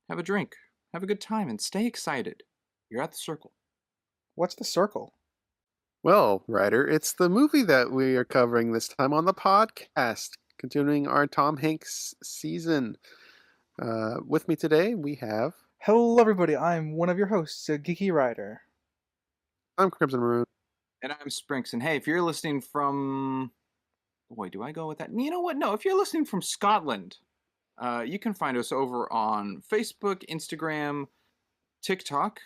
have a drink, have a good time, and stay excited. You're at the circle. What's the circle? Well, Ryder, it's the movie that we are covering this time on the podcast, continuing our Tom Hanks season. With me today, we have. Hello, everybody. I'm one of your hosts, a Geeky Rider. I'm Crimson Maroon. And I'm Sprinks. And hey, if you're listening from... Boy, do I go with that? You know what? No, if you're listening from Scotland, you can find us over on Facebook, Instagram, TikTok.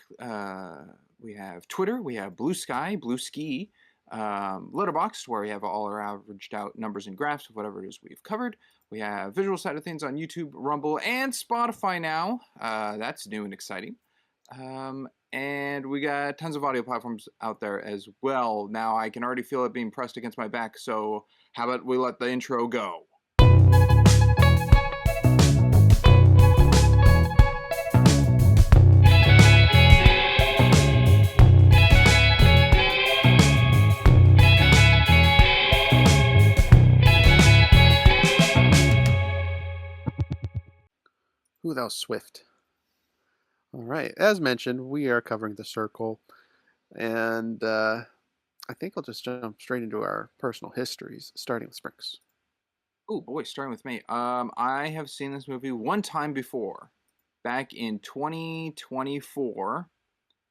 We have Twitter. We have Blue Sky, Blue Ski, LetterBoxd, where we have all our averaged out numbers and graphs of whatever it is we've covered. We have visual side of things on YouTube, Rumble, and Spotify now. That's new and exciting. And we got tons of audio platforms out there as well. Now I can already feel it being pressed against my back, so how about we let the intro go? Ooh, that was swift. All right. As mentioned, we are covering The Circle. And I think I'll just jump straight into our personal histories, starting with Sprinks. Oh boy, starting with me. I have seen this movie one time before, back in 2024,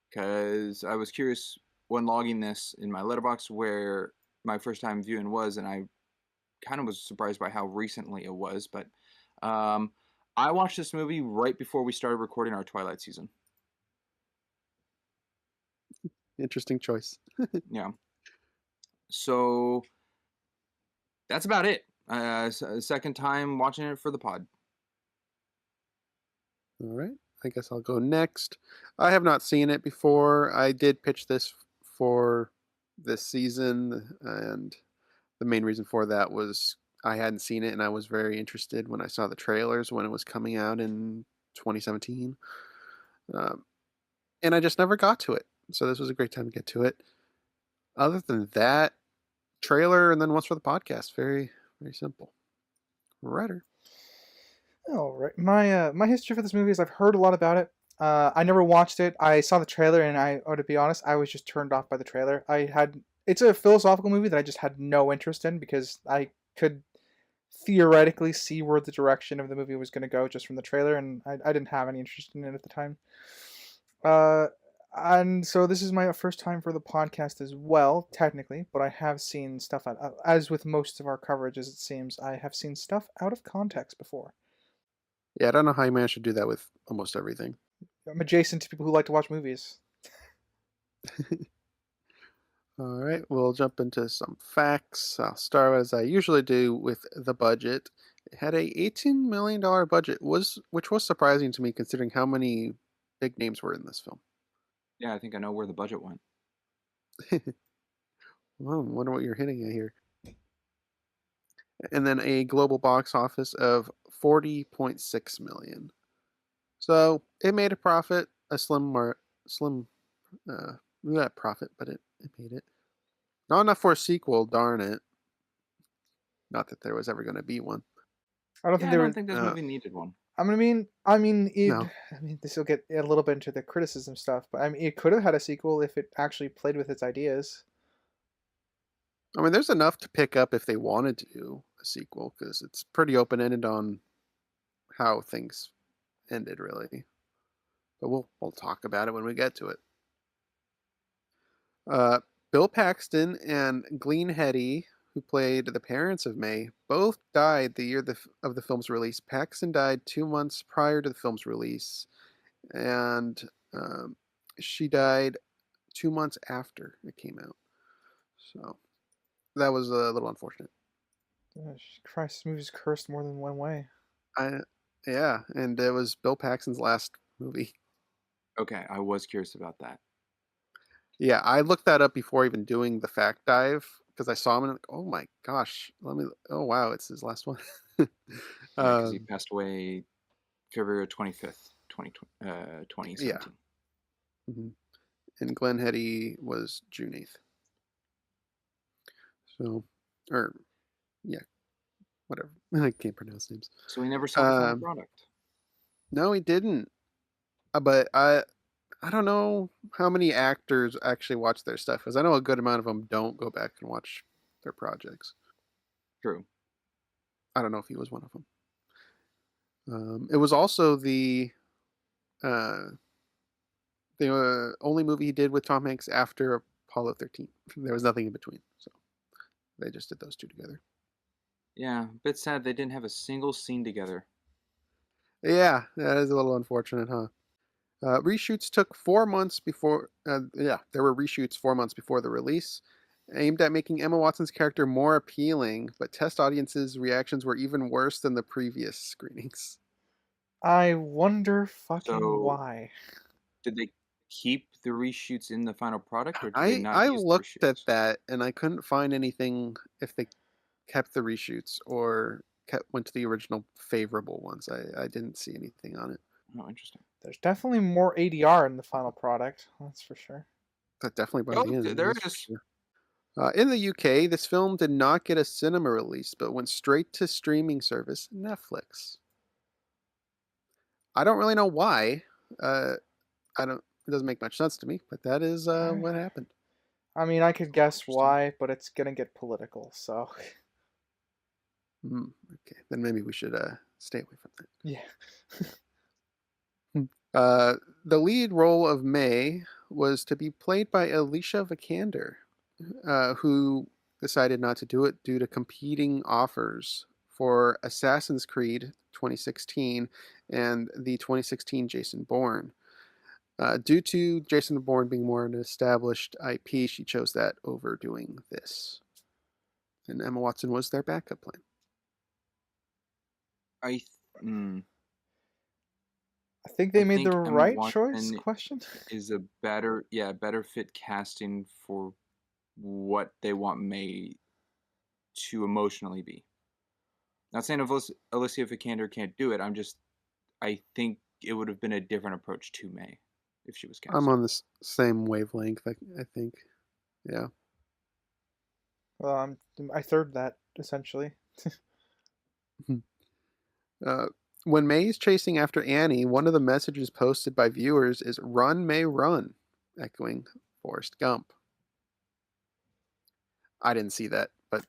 because I was curious when logging this in my letterbox where my first time viewing was, and I kind of was surprised by how recently it was. But I watched this movie right before we started recording our Twilight season. Interesting choice. Yeah. So that's about it. Second time watching it for the pod. All right. I guess I'll go next. I have not seen it before. I did pitch this for this season, and the main reason for that was I hadn't seen it, and I was very interested when I saw the trailers when it was coming out in 2017. And I just never got to it. So this was a great time to get to it. Other than that, trailer and then once for the podcast. Very, very simple. Ryder. All right. My history for this movie is I've heard a lot about it. I never watched it. I saw the trailer, and to be honest, I was just turned off by the trailer. It's a philosophical movie that I just had no interest in because I could theoretically see where the direction of the movie was going to go just from the trailer, and I didn't have any interest in it at the time. And so this is my first time for the podcast as well, technically, but I have seen stuff, as with most of our coverages, it seems, I have seen stuff out of context before. Yeah, I don't know how you managed to do that with almost everything. I'm adjacent to people who like to watch movies. All right, we'll jump into some facts. I'll start as I usually do with the budget. It had a $18 million budget, which was surprising to me considering how many big names were in this film. Yeah, I think I know where the budget went. Well, I wonder what you're hitting at here. And then a global box office of 40.6 million. So it made a profit, a slim profit, but it made it. Not enough for a sequel, darn it. Not that there was ever going to be one. I don't think this movie needed one. This will get a little bit into the criticism stuff, but I mean, it could have had a sequel if it actually played with its ideas. I mean, there's enough to pick up if they wanted to do a sequel, because it's pretty open-ended on how things ended, really. But we'll talk about it when we get to it. Bill Paxton and Glenn Headey, who played the parents of May, both died the year of the film's release. Paxton died 2 months prior to the film's release, and she died 2 months after it came out. So that was a little unfortunate. Gosh, Christ, this movie's cursed more than one way. Yeah, and it was Bill Paxton's last movie. Okay, I was curious about that. Yeah, I looked that up before even doing the fact dive because I saw him and I'm like, oh my gosh, oh wow, it's his last one. Because he passed away February 25th, 2017. Yeah. Mm-hmm. And Glenn Headey was June 8th. So, whatever. I can't pronounce names. So he never saw the final product. No, he didn't. but I don't know how many actors actually watch their stuff, because I know a good amount of them don't go back and watch their projects. True. I don't know if he was one of them. It was also the only movie he did with Tom Hanks after Apollo 13. There was nothing in between, so they just did those two together. Yeah, a bit sad they didn't have a single scene together. Yeah, that is a little unfortunate, huh? Reshoots took 4 months before. There were reshoots 4 months before the release, aimed at making Emma Watson's character more appealing, but test audiences' reactions were even worse than the previous screenings. I wonder fucking So, why. did they keep the reshoots in the final product, or did they I not I use the looked at reshoots? that and I couldn't find anything if they kept the reshoots or went to the original favorable ones. I didn't see anything on it. Oh, interesting. There's definitely more ADR in the final product. That's for sure. But definitely by Oh, the end. there That's it for is. sure. In the UK, this film did not get a cinema release, but went straight to streaming service Netflix. I don't really know why. I don't. It doesn't make much sense to me, but that is what happened. I mean, I could guess Interesting. why, but it's gonna get political, so Okay, then maybe we should stay away from that. yeah. The lead role of May was to be played by Alicia Vikander, who decided not to do it due to competing offers for Assassin's Creed 2016 and the 2016 Jason Bourne. Due to Jason Bourne being more an established IP, she chose that over doing this. And Emma Watson was their backup plan. I think they I made think the Emma right Watson choice? Question. is a better fit casting for what they want May to emotionally be. Not saying Alicia Vikander can't do it. I think it would have been a different approach to May if she was cast. I'm on the same wavelength, I think. Yeah. Well, I third that essentially. When May is chasing after Annie, one of the messages posted by viewers is "Run, May, run," echoing Forrest Gump. I didn't see that, but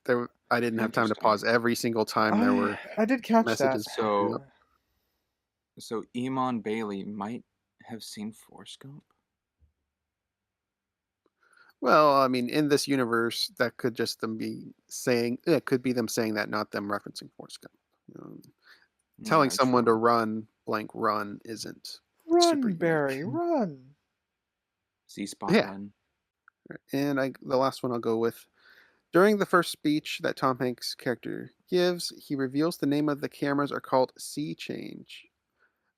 I didn't have time to pause every single time there were I did catch messages. that. So Iman Bailey might have seen Forrest Gump. Well, I mean, in this universe, that could just them be saying it could be them saying that, not them referencing Forrest Gump. Telling someone to run blank run isn't super Run, Barry, unique. run. See Spot Yeah. Run. And the last one I'll go with. During the first speech that Tom Hanks' character gives, he reveals the name of the cameras are called Sea Change.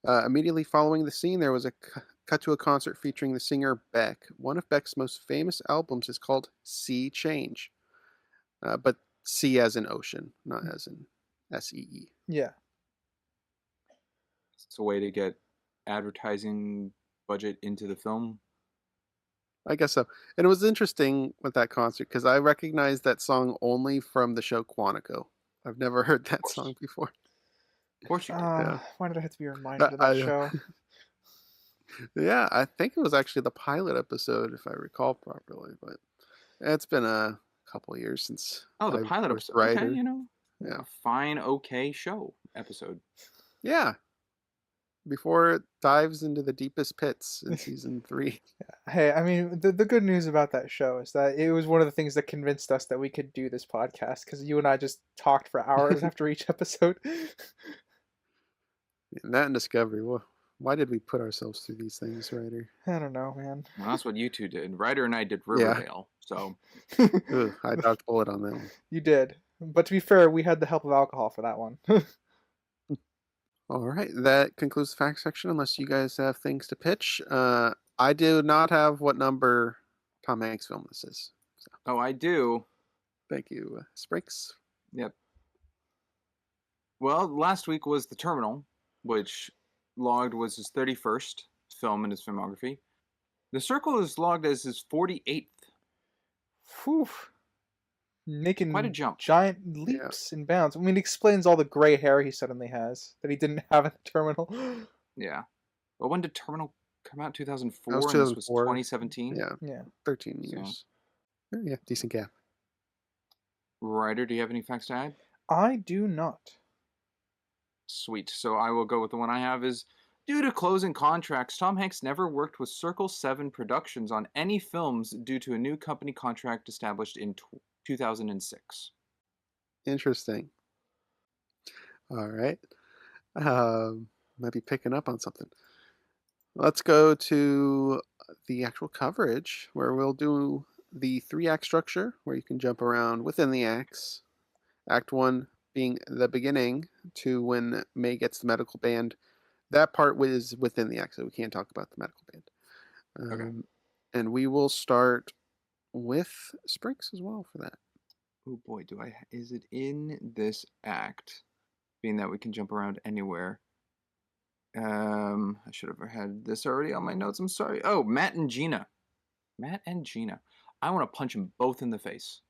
Immediately following the scene, there was a cut to a concert featuring the singer Beck. One of Beck's most famous albums is called Sea Change, but sea as in ocean, not as in SEE. Yeah. It's a way to get advertising budget into the film. I guess so. And it was interesting with that concert because I recognized that song only from the show Quantico. I've never heard that song before. Of course you did. Why did I have to be reminded of that show? Yeah, I think it was actually the pilot episode, if I recall properly. But it's been a couple of years since. The pilot episode. Writer. Okay, yeah, a fine, okay show episode. Yeah. Before it dives into the deepest pits in season 3. Hey, I mean, the good news about that show is that it was one of the things that convinced us that we could do this podcast, because you and I just talked for hours after each episode. And that and Discovery. Well, why did we put ourselves through these things, Ryder? I don't know, man. Well, that's what you two did. Ryder and I did Riverdale, so... Ugh, I dodged bullet on that one. You did. But to be fair, we had the help of alcohol for that one. All right, that concludes the fact section, unless you guys have things to pitch. I do not have what number Tom Hanks film this is. So. Oh, I do. Thank you, Spriggs. Yep. Well, last week was The Terminal, which logged was his 31st film in his filmography. The Circle is logged as his 48th. Whew. Making quite a jump. Giant leaps and bounds. I mean, it explains all the gray hair he suddenly has that he didn't have in The Terminal. Yeah. Well, when did Terminal come out? That was 2004, and this was 2004. 2017. Yeah, Yeah. 13 So, years. Yeah, decent gap. Ryder, do you have any facts to add? I do not. Sweet. So I will go with the one I have is due to closing contracts, Tom Hanks never worked with Circle 7 Productions on any films due to a new company contract established in 2006. Interesting. All right. Might be picking up on something. Let's go to the actual coverage where we'll do the 3-act structure where you can jump around within the acts. Act 1 being the beginning to when May gets the medical band. That part was within the act, so we can't talk about the medical band. Okay. And we will start with Sprinks as well for that. Oh boy, is it in this act? Being that we can jump around anywhere. I should have had this already on my notes. I'm sorry. Oh, Matt and Gina. Matt and Gina. I want to punch them both in the face.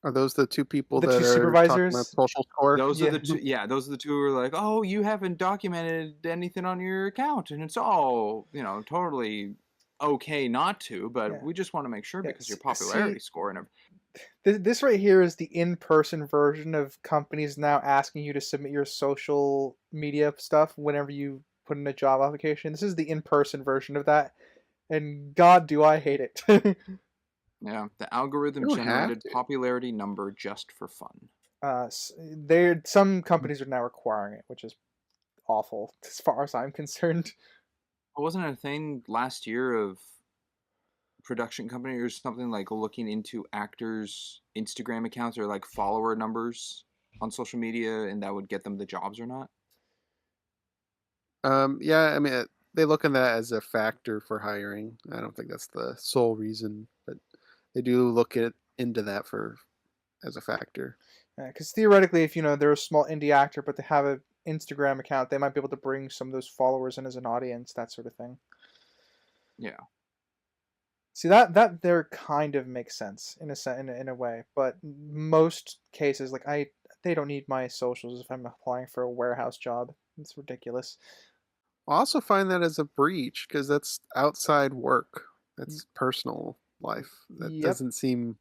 Are those the two people The that two are talking supervisors? about social score? Those Yeah. are the two. Yeah, those are the two who are like, oh, you haven't documented anything on your account, and it's all totally okay not to, but Yeah. we just want to make sure Yeah, because your see- popularity score and This right here is the in-person version of companies now asking you to submit your social media stuff whenever you put in a job application. This is the in-person version of that, and God, do I hate it. yeah, the algorithm You don't have generated to. popularity number just for fun. Some companies are now requiring it, which is awful as far as I'm concerned. Wasn't it a thing last year of production company or something like looking into actors' Instagram accounts or like follower numbers on social media, and that would get them the jobs or not? Yeah, I mean, they look at that as a factor for hiring. I don't think that's the sole reason, but they do look into that as a factor. Because theoretically, if they're a small indie actor, but they have an Instagram account, they might be able to bring some of those followers in as an audience, that sort of thing. Yeah. See that there kind of makes sense in a way, but most cases they don't need my socials if I'm applying for a warehouse job. It's ridiculous. I also find that as a breach because that's outside work. That's personal life. That Yep. doesn't seem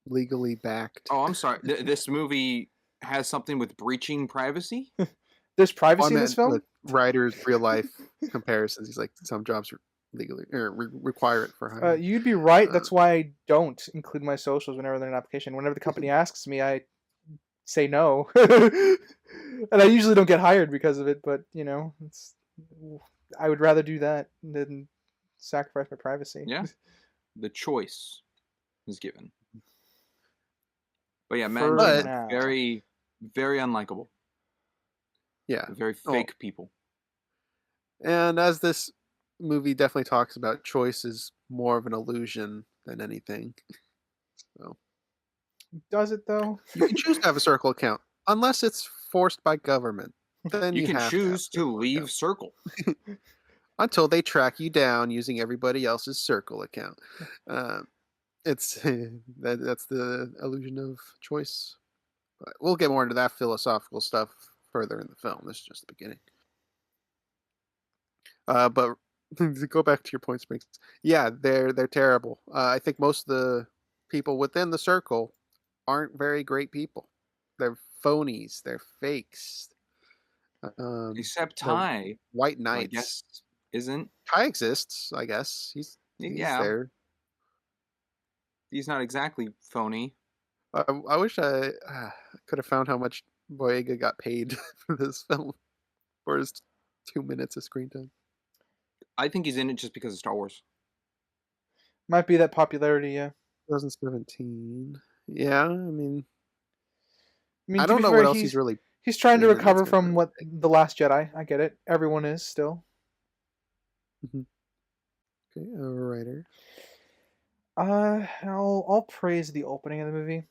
legally backed. Oh, I'm sorry. This movie has something with breaching privacy? There's Well, I privacy in this meant film. with writers' real life comparisons. He's like some jobs are legally or require it for hiring. You'd be right. That's why I don't include my socials whenever they're in an application. Whenever the company asks me, I say no, and I usually don't get hired because of it. But I would rather do that than sacrifice my privacy. Yeah. The choice is given. But yeah, For Matt and Gina, now. very, very unlikable. Yeah. Very fake people. And as this movie definitely talks about, choice is more of an illusion than anything. So Does it though? you can choose to have a Circle account unless it's forced by government. Then You can have choose to, have a to Circle leave account. Circle. Until they track you down using everybody else's Circle account. It's that's the illusion of choice. But we'll get more into that philosophical stuff further in the film. This is just the beginning. But to go back to your point, Springs. Yeah, they're terrible. I think most of the people within the Circle aren't very great people. They're phonies. They're fakes. Except they're Ty, white who I knights. guess isn't. Ty exists, I guess. He's Yeah. there. He's not exactly phony. I wish I could have found how much Boyega got paid for this film for his 2 minutes of screen time. I think he's in it just because of Star Wars. Might be that popularity, yeah. 2017. Yeah, I mean, I I to don't be know fair, what else he's really. He's trying to in it that's recover gonna from really what take. The Last Jedi. I get it. Everyone is still. Okay, a writer. I'll praise the opening of the movie,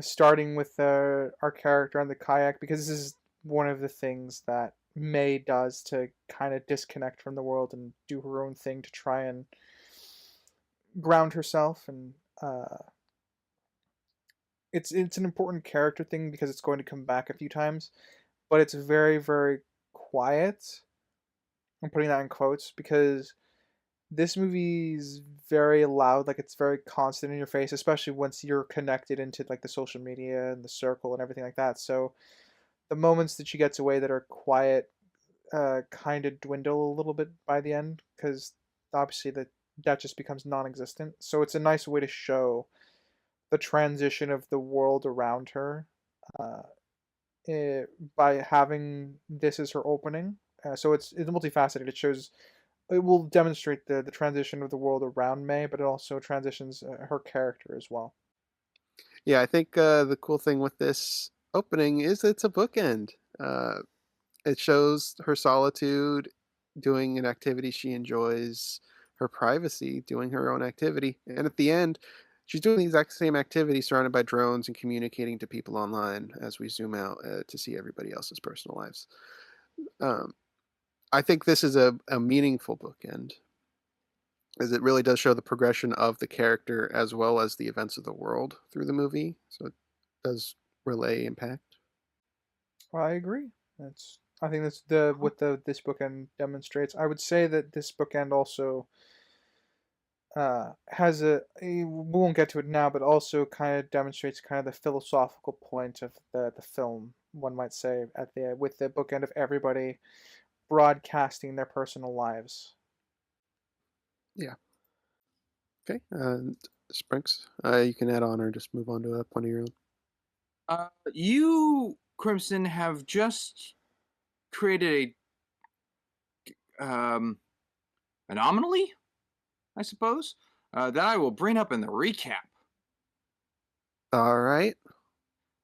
starting with our character on the kayak, because this is one of the things that May does to kind of disconnect from the world and do her own thing to try and ground herself, and it's an important character thing because it's going to come back a few times, but it's very, very quiet. I'm putting that in quotes because this movie's very loud, like it's very constant in your face, especially once you're connected into like the social media and the circle and everything like that. So the moments that she gets away that are quiet kind of dwindle a little bit by the end because obviously that just becomes non-existent. So it's a nice way to show the transition of the world around her uh, by having this as her opening. So it's multifaceted. It will demonstrate the transition of the world around May, but it also transitions her character as well. Yeah, I think the cool thing with this opening is it's a bookend. Uh, it shows her solitude, doing an activity she enjoys, her privacy, doing her own activity, and at the end, she's doing the exact same activity surrounded by drones and communicating to people online as we zoom out to see everybody else's personal lives. Um, I think this is a meaningful bookend, as it really does show the progression of the character as well as the events of the world through the movie. So it does relay impact. I agree. I think that's the what the this bookend demonstrates. I would say that this bookend also has we won't get to it now, but also kind of demonstrates kind of the philosophical point of the film. One might say at the with the bookend of everybody broadcasting their personal lives. Yeah. Okay. Sprinks, you can add on or just move on to a point of your own. You, Crimson, have just created a anomaly, I suppose, that I will bring up in the recap. All right.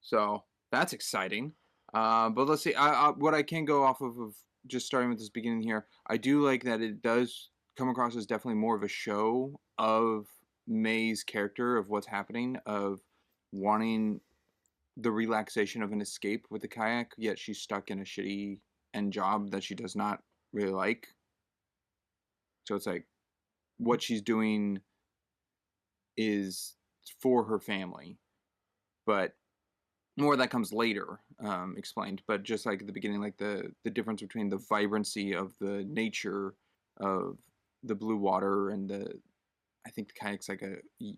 So that's exciting. But let's see. What I can go off of just starting with this beginning here, I do like that it does come across as definitely more of a show of May's character, of what's happening, of wanting the relaxation of an escape with the kayak, yet she's stuck in a shitty end job that she does not really like. So it's like what she's doing is for her family, but more of that comes later, explained. But just like at the beginning, like the difference between the vibrancy of the nature of the blue water and I think the kayak's like a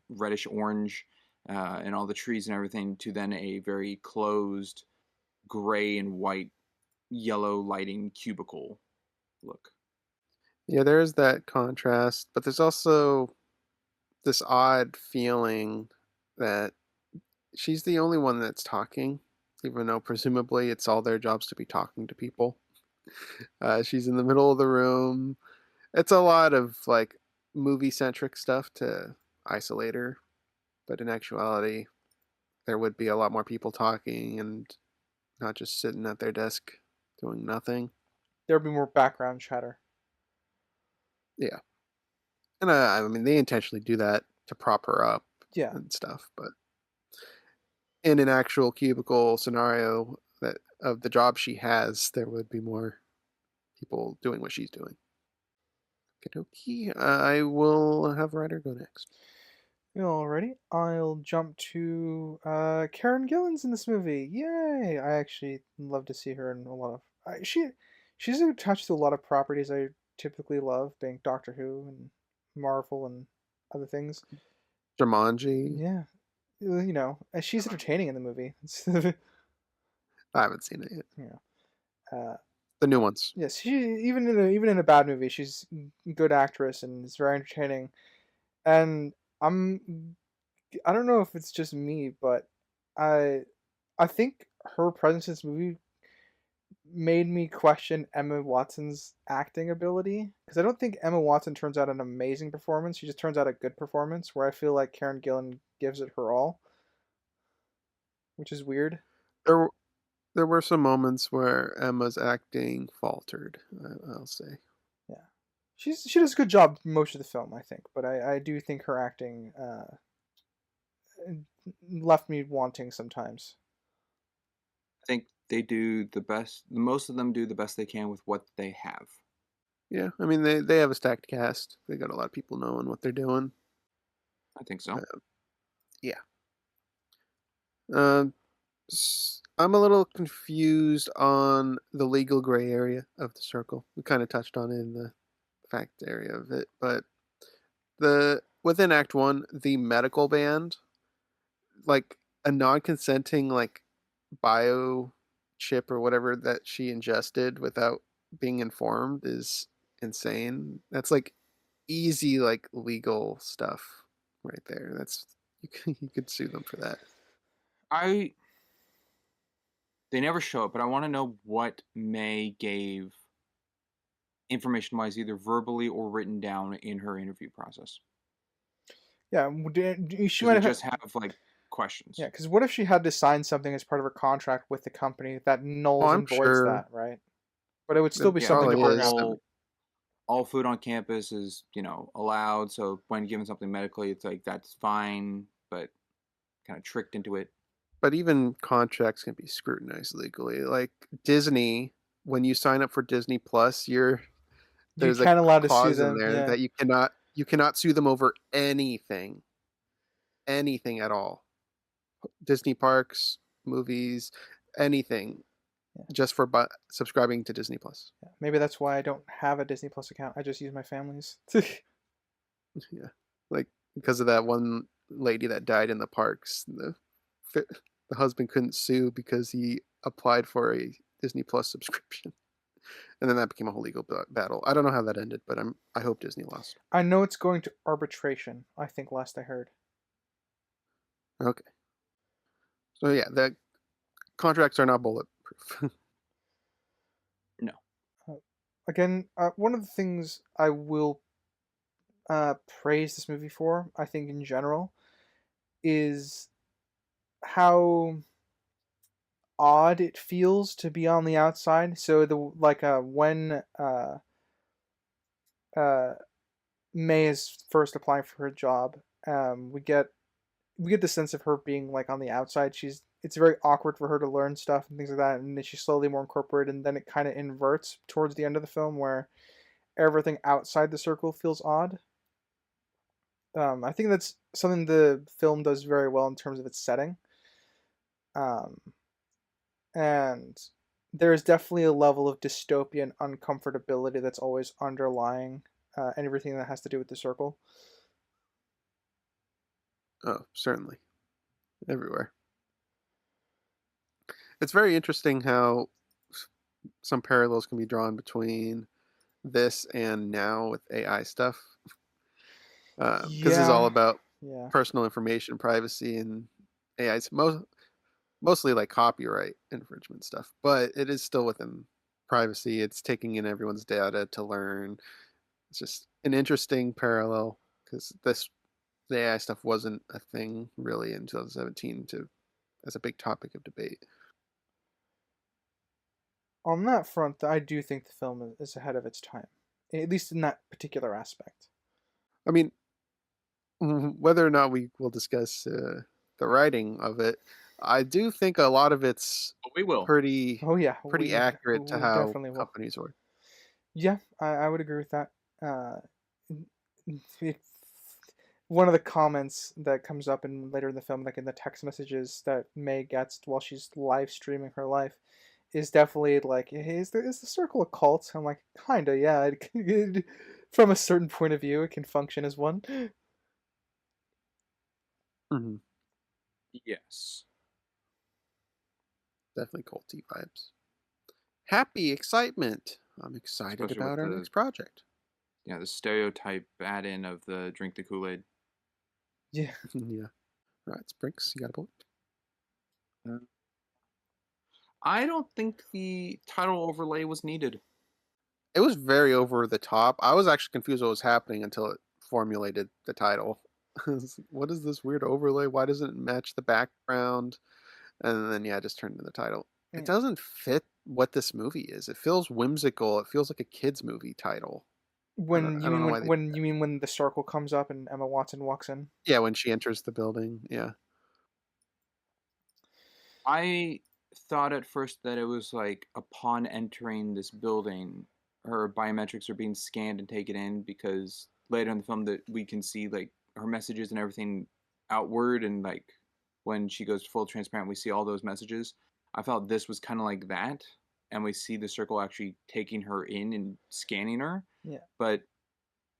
reddish orange, and all the trees and everything, to then a very closed gray and white, yellow lighting cubicle look. Yeah, there is that contrast, but there's also this odd feeling that she's the only one that's talking, even though presumably it's all their jobs to be talking to people. She's in the middle of the room. It's a lot of like movie centric stuff to isolate her, but in actuality, there would be a lot more people talking and not just sitting at their desk doing nothing. There'll be more background chatter. Yeah. And I mean, they intentionally do that to prop her up Yeah. and stuff, but in an actual cubicle scenario that of the job she has, there would be more people doing what she's doing. Okie dokie. I will have Ryder go next. Alrighty, I'll jump to Karen Gillan's in this movie. Yay! I actually love to see her in a lot of. She's attached to a lot of properties I typically love, being Doctor Who and Marvel and other things. Jumanji. Yeah, she's entertaining in the movie. I haven't seen it yet. Yeah. The new ones. Yes, she even in a bad movie, she's a good actress and is very entertaining. And I don't know if it's just me, but I I think her presence in this movie made me question Emma Watson's acting ability because I don't think Emma Watson turns out an amazing performance. She just turns out a good performance where I feel like Karen Gillan gives it her all, which is weird. There, there were some moments where Emma's acting faltered. I'll say. Yeah, she does a good job most of the film, I think, but I do think her acting left me wanting sometimes. I think they do the best. Most of them do the best they can with what they have. Yeah, I mean they have a stacked cast. They got a lot of people knowing what they're doing. I think so. Yeah. Uh, I'm a little confused on the legal gray area of the circle. We kind of touched on it in the fact area of it, but the within Act One, the medical band, like a non-consenting like bio chip or whatever that she ingested without being informed is insane. That's like easy like legal stuff right there. That's you could sue them for that. They never show it, but I want to know what May gave information-wise, either verbally or written down in her interview process. Yeah, she Does might it have. just have like questions? Yeah, because what if she had to sign something as part of her contract with the company that nulls I'm and voids sure that, right? But it would still be it something to probably bring is. up. All food on campus is, allowed. So when given something medically, it's like that's fine, but kind of tricked into it. But even contracts can be scrutinized legally. Like Disney, when you sign up for Disney Plus, there's a can't allow to sue clause in them. there Yeah. that you cannot sue them over anything at all. Disney parks, movies, anything, just for subscribing to Disney Plus. Yeah, maybe that's why I don't have a Disney Plus account. I just use my family's. Yeah, like because of that one lady that died in the parks, the husband couldn't sue because he applied for a Disney Plus subscription, and then that became a whole legal battle. I don't know how that ended, but I hope Disney lost. I know it's going to arbitration. I think last I heard. Okay, so yeah, the contracts are not bulletproof. No. Again, one of the things I will praise this movie for, I think in general, is how odd it feels to be on the outside. So when May is first applying for her job, we get the sense of her being like on the outside. It's very awkward for her to learn stuff and things like that, and then she's slowly more incorporated, and then it kind of inverts towards the end of the film where everything outside the circle feels odd. I think that's something the film does very well in terms of its setting. And there is definitely a level of dystopian uncomfortability that's always underlying everything that has to do with the circle. Oh, certainly, everywhere. It's very interesting how some parallels can be drawn between this and now with AI stuff. Because this is all about personal information, privacy, and AI's mostly like copyright infringement stuff. But it is still within privacy. It's taking in everyone's data to learn. It's just an interesting parallel because the AI stuff wasn't a thing really in 2017 as a big topic of debate. On that front, I do think the film is ahead of its time, at least in that particular aspect. I mean, whether or not we will discuss the writing of it, I do think a lot of it's we will. pretty we accurate to how definitely will. companies work. Yeah, I would agree with that. One of the comments that comes up later in the film, like in the text messages that May gets while she's live streaming her life, is definitely like, hey, is the circle a cult? I'm like, kinda, yeah. From a certain point of view, it can function as one. Mm-hmm. Yes. Definitely culty vibes. Happy excitement. I'm excited Especially about with our the- next project. Yeah, the stereotype add-in of the drink the Kool-Aid. Yeah. Yeah. Right, Sprinks, you got a bullet? I don't think the title overlay was needed. It was very over the top. I was actually confused what was happening until it formulated the title. What is this weird overlay? Why doesn't it match the background? And then yeah, it just turned into the title. Yeah. It doesn't fit what this movie is. It feels whimsical. It feels like a kids movie title. When you mean when the circle comes up and Emma Watson walks in? Yeah, when she enters the building. Yeah. I thought at first that it was like upon entering this building, her biometrics are being scanned and taken in, because later in the film that we can see like her messages and everything outward, and like when she goes full transparent, we see all those messages. I felt this was kind of like that, and we see the circle actually taking her in and scanning her. Yeah. But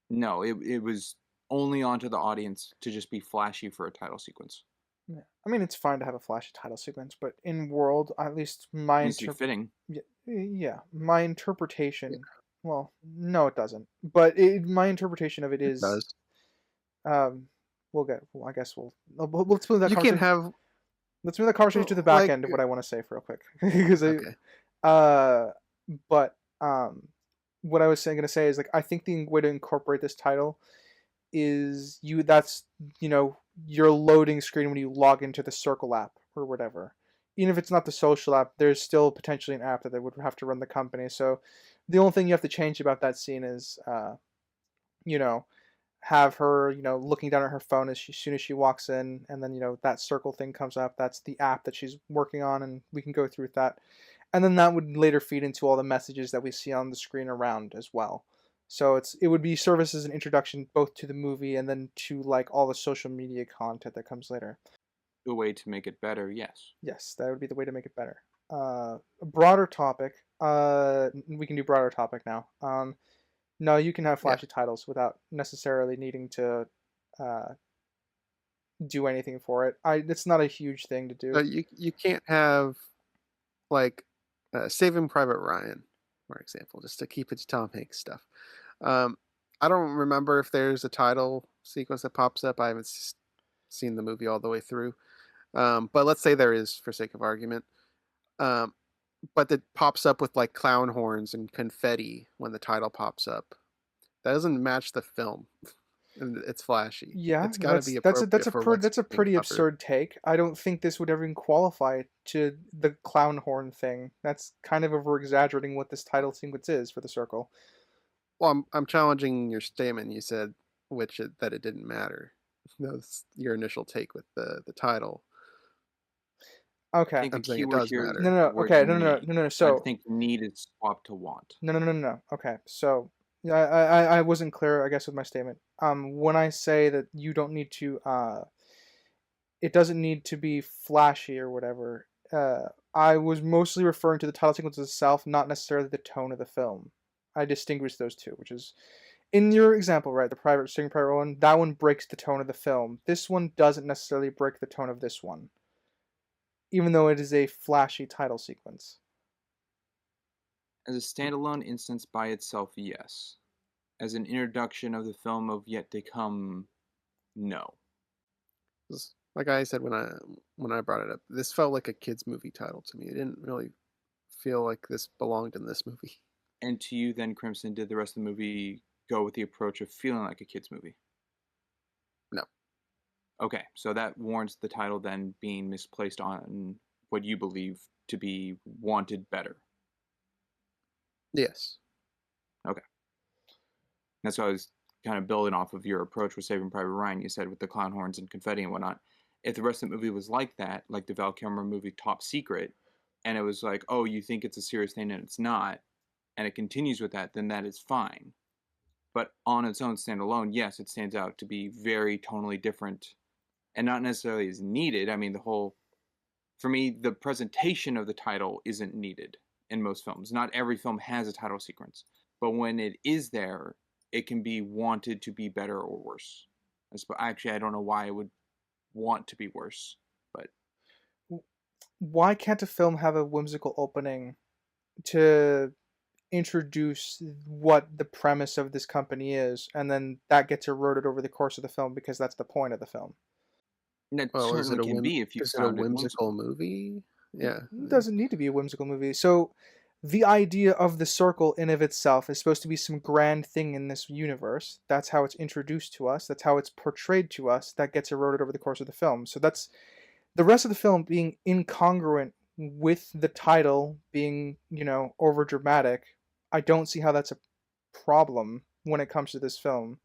no, it was only onto the audience to just be flashy for a title sequence. Yeah. I mean, it's fine to have a flashy title sequence, but in world, at least It my needs to be fitting. yeah, my interpretation. Well, no, it doesn't. But my interpretation of it It is, does. we'll get. Well, I guess let's move that You can't conversation. have Let's move that conversation to the back end of what I want to say for real quick, because okay. but what I was gonna say is like I think the way to incorporate this title is that's your loading screen when you log into the Circle app or whatever. Even if it's not the social app, there's still potentially an app that they would have to run the company. So the only thing you have to change about that scene is you know have her looking down at her phone as soon as she walks in, and then that circle thing comes up. That's the app that she's working on, and we can go through with that. And then that would later feed into all the messages that we see on the screen around as well. So it would be service as an introduction both to the movie and then to like all the social media content that comes later. The way to make it better, yes. Yes, that would be the way to make it better. A broader topic. We can do broader topic now. No, you can have Yeah. flashy titles without necessarily needing to do anything for it. It's not a huge thing to do. But you can't have like Saving Private Ryan, for example, just to keep it to Tom Hanks stuff. I don't remember if there's a title sequence that pops up. I haven't seen the movie all the way through. But let's say there is, for sake of argument. But it pops up with like clown horns and confetti when the title pops up. That doesn't match the film. And it's flashy. Yeah, It's got to be that's appropriate that's a pretty absurd take. I don't think this would ever even qualify to the clown horn thing. That's kind of over exaggerating what this title sequence is for the circle. Well, I'm challenging your statement. You said that it didn't matter. That's your initial take with the title. I Okay. think the I'm saying key it word does here is matter. No, the no, word okay, no. I So think need is swapped to want. no. Okay, so yeah, I wasn't clear, I guess, with my statement. When I say that you don't need to, it doesn't need to be flashy or whatever. I was mostly referring to the title sequence itself, not necessarily the tone of the film. I distinguish those two, which is in your example, right? The Saving Private one, that one breaks the tone of the film. This one doesn't necessarily break the tone of this one, even though it is a flashy title sequence. As a standalone instance by itself, yes. As an introduction of the film of yet to come, no. Like I said when I brought it up, this felt like a kids movie title to me. It didn't really feel like this belonged in this movie. And to you then, Crimson, did the rest of the movie go with the approach of feeling like a kids movie? No. Okay, so that warrants the title then being misplaced on what you believe to be wanted better. Yes. Okay. That's why I was kind of building off of your approach with Saving Private Ryan. You said with the clown horns and confetti and whatnot. If the rest of the movie was like that, like the Val Kilmer movie Top Secret, and it was like, oh, you think it's a serious thing and it's not, and it continues with that, then that is fine. But on its own standalone, yes, it stands out to be very tonally different and not necessarily as needed. I mean, for me, the presentation of the title isn't needed in most films. Not every film has a title sequence, but when it is there, it can be wanted to be better or worse. Actually, I don't know why it would want to be worse, but why can't a film have a whimsical opening to introduce what the premise of this company is, and then that gets eroded over the course of the film because that's the point of the film? that Well, certainly can be if you is it a found it whimsical movie? Yeah. It doesn't need to be a whimsical movie. So the idea of the circle in of itself is supposed to be some grand thing in this universe. That's how it's introduced to us. That's how it's portrayed to us. That gets eroded over the course of the film. So that's the rest of the film being incongruent with the title being, over dramatic. I don't see how that's a problem when it comes to this film,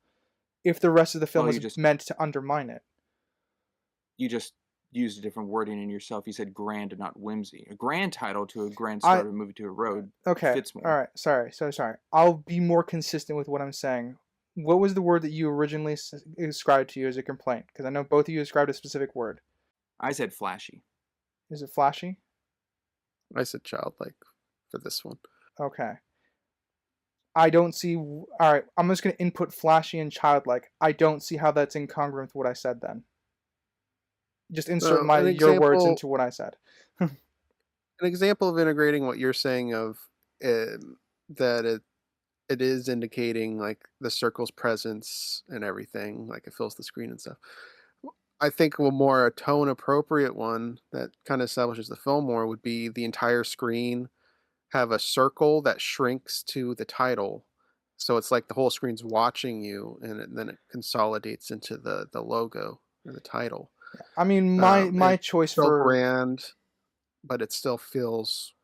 if the rest of the film is meant to undermine it. You just used a different wording in yourself. You said grand and not whimsy. A grand title to a grand start of a movie to a road fits more. All right. Sorry. I'll be more consistent with what I'm saying. What was the word that you originally ascribed to you as a complaint? Because I know both of you ascribed a specific word. I said flashy. Is it flashy? I said childlike for this one. Okay. I don't see. All right, I'm just gonna input flashy and childlike. I don't see how that's incongruent with what I said. Then just insert So an your words example into what I said. an example of integrating what you're saying of that it is indicating like the circle's presence and everything, like it fills the screen and stuff. I think a more tone appropriate one that kind of establishes the film more would be the entire screen have a circle that shrinks to the title. So it's like the whole screen's watching you, and then it consolidates into the logo or the title. I mean, my And choice still for grand, but it still feels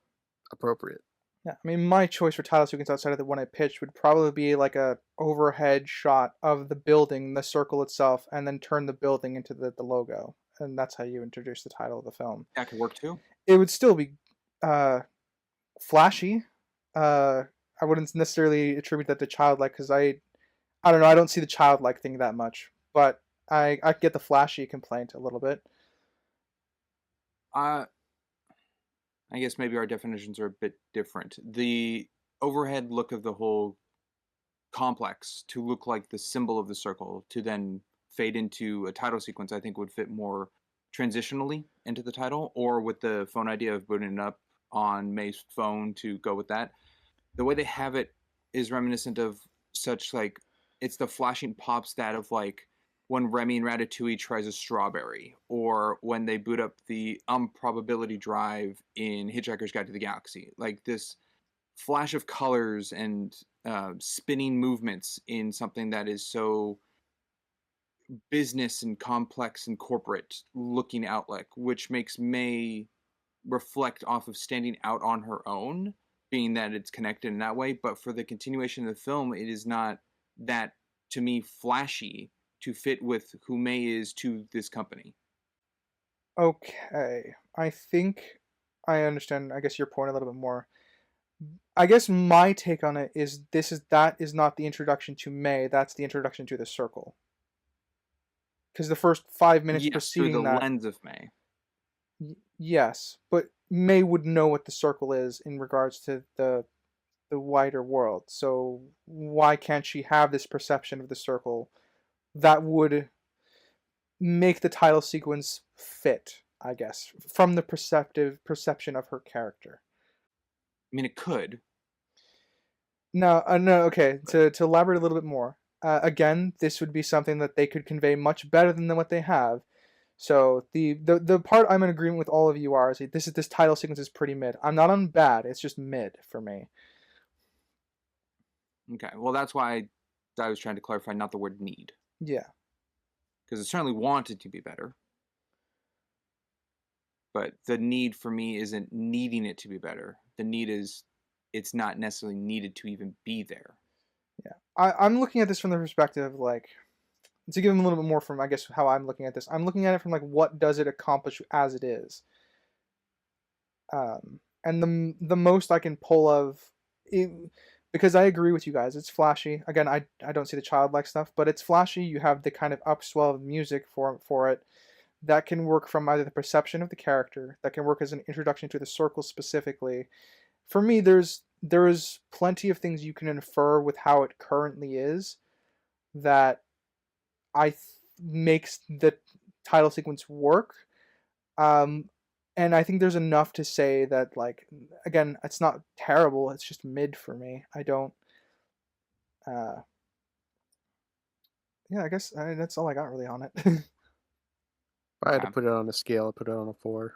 appropriate. yeah, I mean, my choice for title sequence outside of the one I pitched would probably be like a overhead shot of the building, the circle itself, and then turn the building into the logo, and that's how you introduce the title of the film. That could work too. It would still be flashy. I wouldn't necessarily attribute that to childlike because I don't know. I don't see the childlike thing that much, but I get the flashy complaint a little bit. I guess maybe our definitions are a bit different. The overhead look of the whole complex to look like the symbol of the circle to then fade into a title sequence, I think would fit more transitionally into the title, or with the phone idea of booting it up on May's phone to go with that. The way they have it is reminiscent of such like it's the flashing pop stat of like when Remy in Ratatouille tries a strawberry, or when they boot up the probability drive in Hitchhiker's Guide to the Galaxy. Like this flash of colors and spinning movements in something that is so business and complex and corporate looking outlook, which makes May reflect off of standing out on her own, being that it's connected in that way. But for the continuation of the film, it is not that, to me, flashy to fit with who May is to this company. Okay, I think I understand. I guess your point a little bit more. I guess my take on it is that is not the introduction to May. That's the introduction to the circle. Because the first 5 minutes Yes, through the preceding that, lens of May. yes, but May would know what the circle is in regards to the wider world. So why can't she have this perception of the circle that would make the title sequence fit? I guess from the perception of her character. I mean, it could. No, no. Okay, to elaborate a little bit more. Again, this would be something that they could convey much better than what they have. So the part I'm in agreement with all of you are is this title sequence is pretty mid. I'm not on bad. It's just mid for me. Okay, well, that's why I was trying to clarify not the word need. Yeah. Because it certainly wanted to be better. But the need for me isn't needing it to be better. The need is it's not necessarily needed to even be there. Yeah. I'm looking at this from the perspective of like, to give them a little bit more from I guess how I'm looking at this. I'm looking at it from like what does it accomplish as it is. And the most I can pull of it, because I agree with you guys, it's flashy. Again, I don't see the childlike stuff, but it's flashy. You have the kind of upswell of music for it that can work from either the perception of the character, that can work as an introduction to the circle specifically. For me, there is plenty of things you can infer with how it currently is that makes the title sequence work. And I think there's enough to say that, like, again, it's not terrible. It's just mid for me. I don't. Yeah, I guess that's all I got really on it. If I had to Okay. put it on a scale, I'd put it on a 4.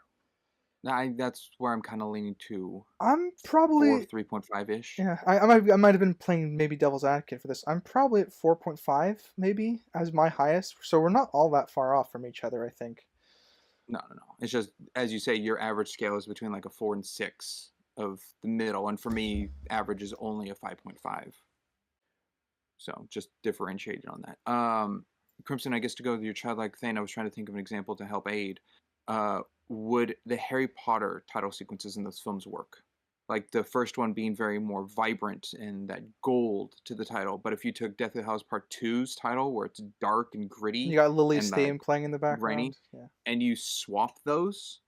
That's where I'm kind of leaning to. I'm probably 3.5 ish. yeah. I might have been playing maybe devil's advocate for this. I'm probably at 4.5 maybe as my highest. So we're not all that far off from each other. I think. No. It's just, as you say, your average scale is between like a 4 and 6 of the middle. And for me, average is only a 5.5. So just differentiated on that. Crimson, I guess to go with your childlike thing, I was trying to think of an example to help aid. Would the Harry Potter title sequences in those films work? Like the first one being very more vibrant and that gold to the title. But if you took Deathly Hallows Part 2's title, where it's dark and gritty, You got Lily's and theme playing in the background. rainy, Yeah. and you swap those,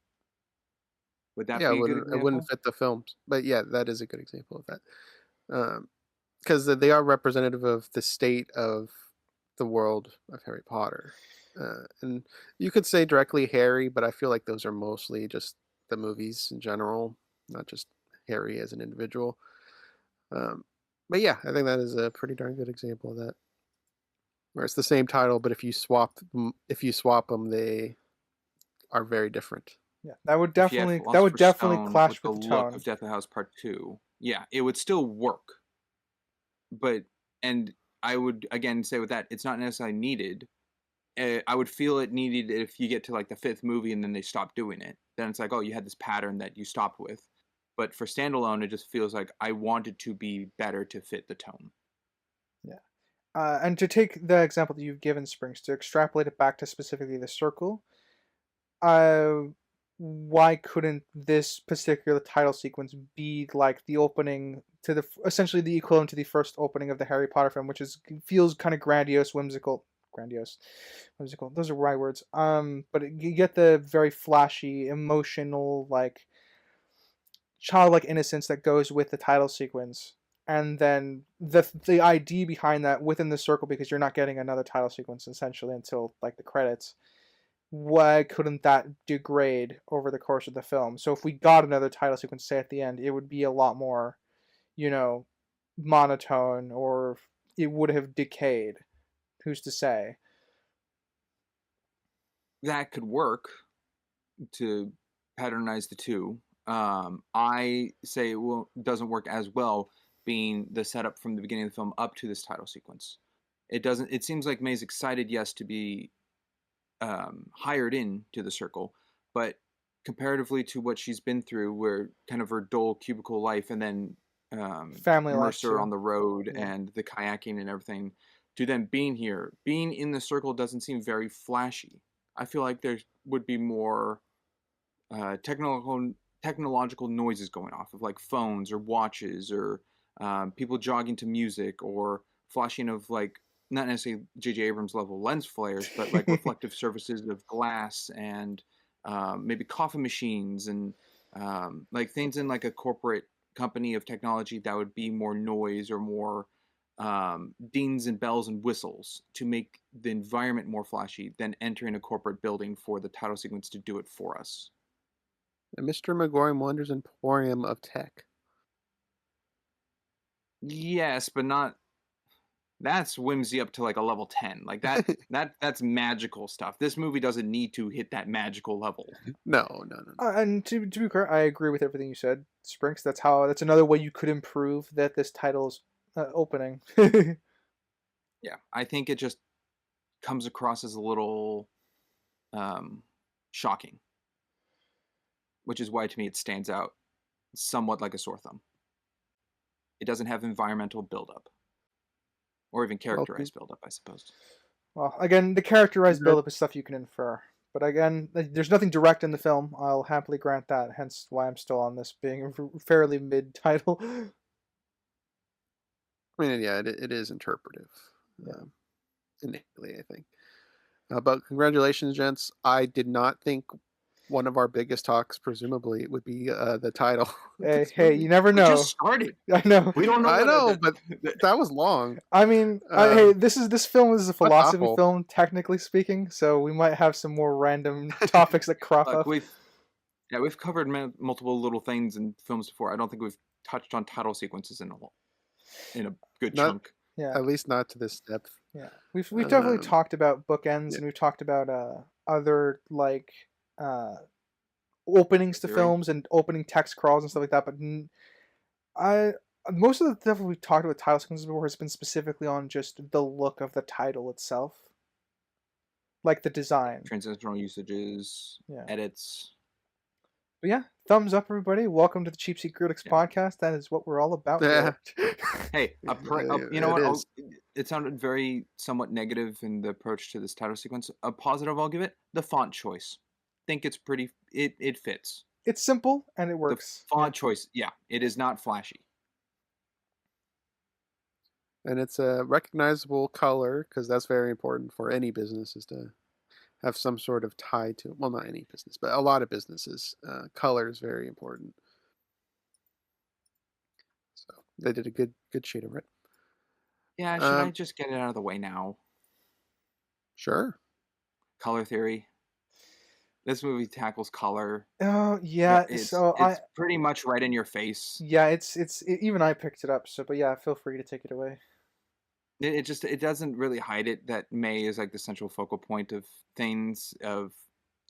Would that Yeah, be a good it wouldn't example? fit the films. But yeah, that is a good example of that. Because they are representative of the state of the world of Harry Potter. And you could say directly Harry, but I feel like those are mostly just the movies in general, not just Harry as an individual. Um, but yeah, I think that is a pretty darn good example of that. Where it's the same title, but if you swap them, they are very different. Yeah, If you had that would Philosopher's definitely Stone clash with the with the look of tone. Deathly Hallows Part 2, yeah, it would still work. But, and I would, again, say with that, it's not necessarily needed. I would feel it needed if you get to like the 5th movie and then they stop doing it. Then it's like, oh, you had this pattern that you stopped with. But for standalone, it just feels like I want it to be better to fit the tone. Yeah. And to take the example that you've given, Springs, to extrapolate it back to specifically the circle, why couldn't this particular title sequence be like the opening to the essentially the equivalent to the first opening of the Harry Potter film, which feels kind of whimsical. Those are right words. But you get the very flashy, emotional, like childlike innocence that goes with the title sequence, and then the ID behind that within the circle, because you're not getting another title sequence essentially until like the credits. Why couldn't that degrade over the course of the film? So if we got another title sequence, say at the end, it would be a lot more, you know, monotone, or it would have decayed. Who's to say? That could work to patternize the two. I say it doesn't work as well, being the setup from the beginning of the film up to this title sequence. It doesn't. It seems like May's excited, yes, to be hired in to the circle, but comparatively to what she's been through, where kind of her dull cubicle life, and then Family life Mercer too. on the road Yeah. and the kayaking and everything, to then being here, being in the circle doesn't seem very flashy. I feel like there would be more technological noises going off of like phones or watches, or people jogging to music, or flashing of like not necessarily J.J. Abrams level lens flares, but like reflective surfaces of glass, and maybe coffee machines, and like things in like a corporate company of technology that would be more noise or more dings and bells and whistles to make the environment more flashy than entering a corporate building for the title sequence to do it for us. Mr. McGorry Wonders Emporium of Tech. Yes, but not. That's whimsy up to like a level 10. Like that's magical stuff. This movie doesn't need to hit that magical level. No. And to be clear, I agree with everything you said, Sprinks. That's another way you could improve that this title's opening. Yeah, I think it just comes across as a little shocking, which is why to me it stands out somewhat like a sore thumb. It doesn't have environmental buildup, or even Well, characterized buildup, I suppose. Well, again, the characterized congrat- buildup is stuff you can infer. But again, there's nothing direct in the film. I'll happily grant that. Hence why I'm still on this being a fairly mid title. I mean, yeah, it is interpretive. Yeah. Innately, I think. But congratulations, gents. I did not think one of our biggest talks, presumably, would be the title. Hey, you never We know. just started. I know. We don't know. I know, but that was long. I mean, hey, this film is a What's philosophy awful? film, technically speaking. So we might have some more random topics that crop Look, up. we've covered multiple little things in films before. I don't think we've touched on title sequences in a good Not, chunk. Yeah, at least not to this depth. yeah. We've definitely talked about bookends, yeah. and we've talked about other like openings to You're right. films and opening text crawls and stuff like that. But I most of the stuff we've talked about title sequences before has been specifically on just the look of the title itself, like the design. Transitional usages, Yeah. edits. But yeah, thumbs up, everybody. Welcome to the Cheap Seat Critics Yeah. podcast. That is what we're all about Yeah. here. Hey, you know It what? is. It sounded very somewhat negative in the approach to this title sequence. A positive I'll give it: the font choice. Think it's pretty. It fits. It's simple and it works. The font choice, yeah, it is not flashy. And it's a recognizable color, because that's very important for any business, is to have some sort of tie to, well, not any business, but a lot of businesses. Color is very important. So they did a good shade of red. Yeah, should I Um, just get it out of the way now? sure. Color theory. This movie tackles color. Oh yeah, It's so it's pretty much right in your face. even I picked it up. So, but yeah, feel free to take it away. It doesn't really hide it that May is like the central focal point of things, of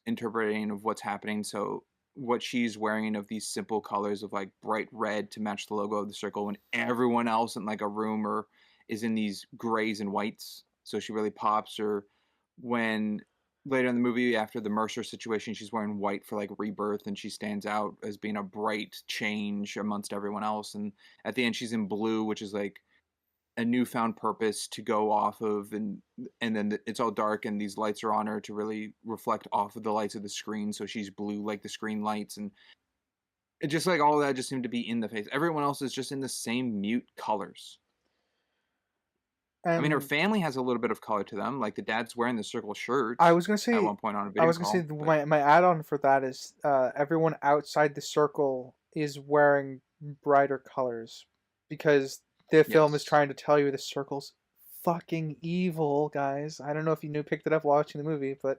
interpreting of what's happening. So what she's wearing of these simple colors of like bright red to match the logo of the circle, when everyone else in like a room or is in these grays and whites. So she really pops. Or when later in the movie, after the Mercer situation, she's wearing white for like rebirth, and she stands out as being a bright change amongst everyone else. And at the end, she's in blue, which is like a newfound purpose to go off of. And then it's all dark and these lights are on her to really reflect off of the lights of the screen, so she's blue like the screen lights. And it just like all of that just seemed to be in the face. Everyone else is just in the same mute colors. I mean, her And family has a little bit of color to them, like the dad's wearing the circle shirt I was gonna at say, one point on a video call, but my add-on for that is everyone outside the circle is wearing brighter colors because the film is yes. trying to tell you the circle's fucking evil, guys. I don't know if you picked it up watching the movie, but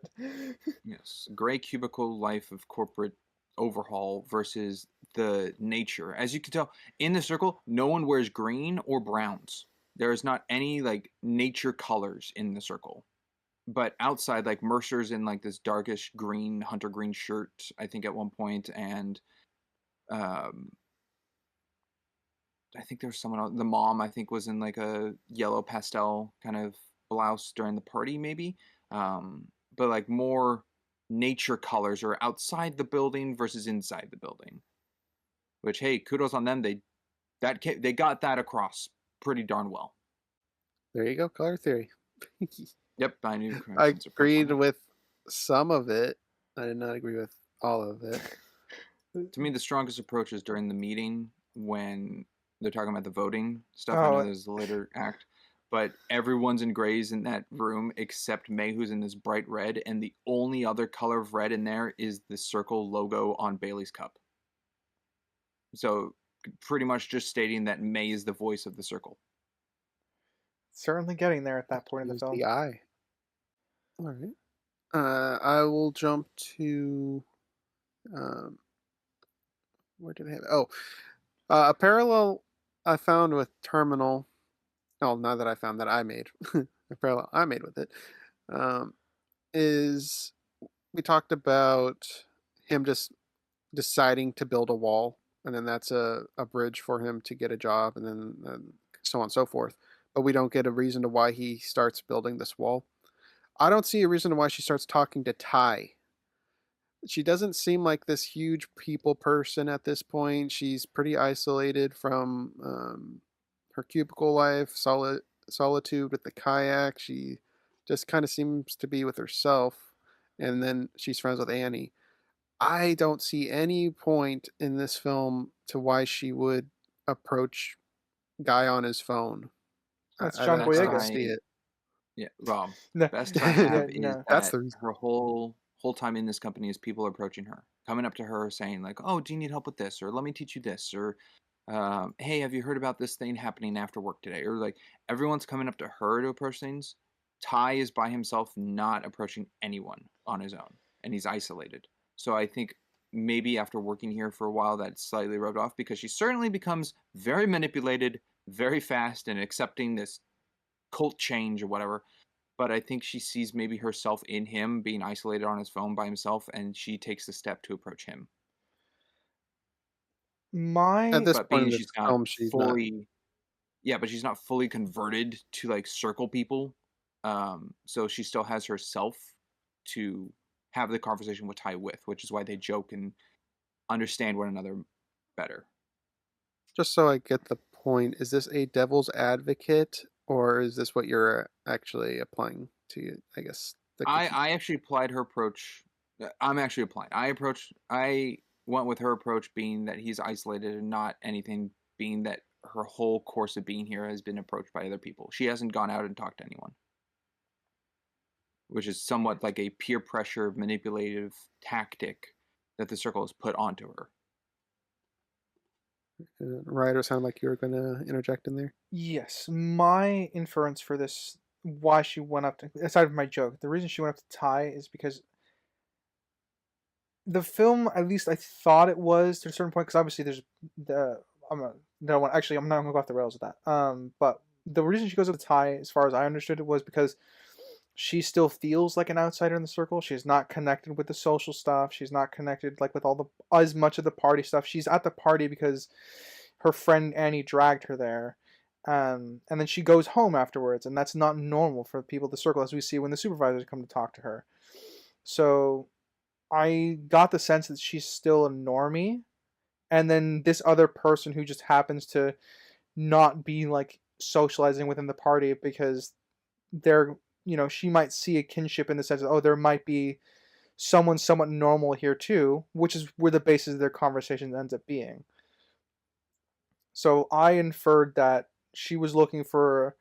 Yes, gray cubicle life of corporate overhaul versus the nature. As you can tell, in the circle, no one wears green or browns. There is not any like nature colors in the circle. But outside, like Mercer's in like this darkish green, hunter green shirt, I think at one point, and um, I think there was someone else. The mom, I think, was in like a yellow pastel kind of blouse during the party, maybe. But like more nature colors are outside the building versus inside the building. Which, hey, kudos on them. They got that across pretty darn well. There you go. Color theory. Yep, I knew I Cranston's approach on agreed that. with some of it. I did not agree with all of it. To me, the strongest approach is during the meeting when they're talking about the voting stuff. I know oh, there's a later act, but everyone's in grays in that room except May, who's in this bright red, and the only other color of red in there is the circle logo on Bailey's cup. So pretty much just stating that May is the voice of the circle. certainly getting there at that point in the Use film. the eye. All right. I will jump to um, where did I have it? Oh, a parallel I found with Terminal. Oh, not that I found that I made. A parallel I made with it um, is we talked about him just deciding to build a wall, and then that's a bridge for him to get a job, and then so on and so forth. But we don't get a reason to why he starts building this wall. I don't see a reason why she starts talking to Ty. She doesn't seem like this huge people person at this point. She's pretty isolated from her cubicle life, solitude with the kayak. She just kind of seems to be with herself. And then she's friends with Annie. I don't see any point in this film to why she would approach Guy on his phone. That's I John just don't Boyega. see it. Yeah, Rob. No, Best I yeah, have is no. That's that the reason. her whole time in this company is people approaching her, coming up to her saying like, "Oh, do you need help with this?" Or "Let me teach you this," or "Hey, have you heard about this thing happening after work today?" Or like everyone's coming up to her to approach things. Ty is by himself, not approaching anyone on his own, and he's isolated. So I think maybe after working here for a while, that slightly rubbed off, because she certainly becomes very manipulated very fast and accepting this cult change or whatever. But I think she sees maybe herself in him being isolated on his phone by himself, and she takes the step to approach him. At My this But point being in the she's not film, she's not. fully, yeah, but she's not fully converted to like circle people. So she still has herself to have the conversation with Ty with, which is why they joke and understand one another better. Just so I get the point, is this a devil's advocate, or is this what you're actually applying to, I guess, the critique? I actually applied her approach. I'm actually applying. I went with her approach being that he's isolated, and not anything being that her whole course of being here has been approached by other people. She hasn't gone out and talked to anyone. which is somewhat like a peer pressure manipulative tactic that the circle has put onto her. Ryder, sound like you were going to interject in there? Yes, my inference for this, why she went up to, aside from my joke, the reason she went up to Ty is because the film, at least I thought it was to a certain point, because obviously there's the, I'm not gonna go off the rails with that. But the reason she goes up to Ty, as far as I understood it, was because she still feels like an outsider in the circle. She's not connected with the social stuff. She's not connected like with all the as much of the party stuff. She's at the party because her friend Annie dragged her there. And then she goes home afterwards, and that's not normal for people in the circle, as we see when the supervisors come to talk to her. So I got the sense that she's still a normie, and then this other person who just happens to not be like socializing within the party because they're, she might see a kinship in the sense of, oh, there might be someone somewhat normal here too, which is where the basis of their conversation ends up being. So I inferred that she was looking for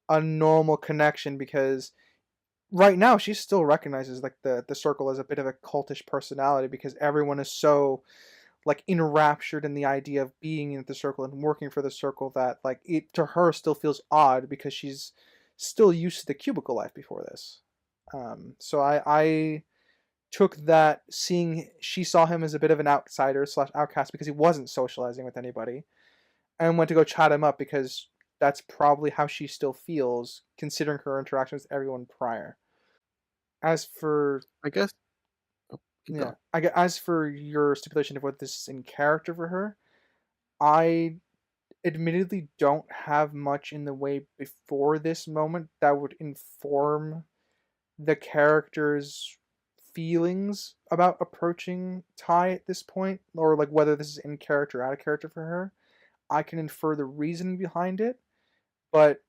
a normal connection because right now she still recognizes like the circle as a bit of a cultish personality because everyone is so like enraptured in the idea of being in the circle and working for the circle that like it to her still feels odd because she's still used to the cubicle life before this. So I took that seeing she saw him as a bit of an outsider slash outcast because he wasn't socializing with anybody, and went to go chat him up because that's probably how she still feels considering her interactions with everyone prior. As for I guess. Oh, keep going. as for your stipulation of what this is in character for her, I admittedly don't have much in the way before this moment that would inform the character's feelings about approaching Ty at this point, or like whether this is in character or out of character for her. I can infer the reason behind it, but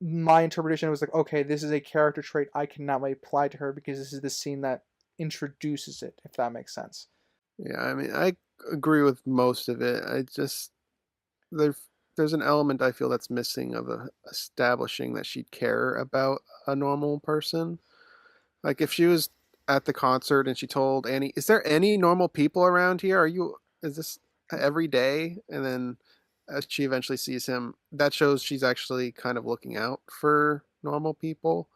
my interpretation was like, okay, this is a character trait I cannot apply to her because this is the scene that introduces it, if that makes sense. Yeah, I mean, I agree with most of it. I just there there's an element I feel that's missing of establishing that she'd care about a normal person. Like if she was at the concert and she told Annie, "Is there any normal people around here? Is this every day?" And then as she eventually sees him, that shows she's actually kind of looking out for normal people.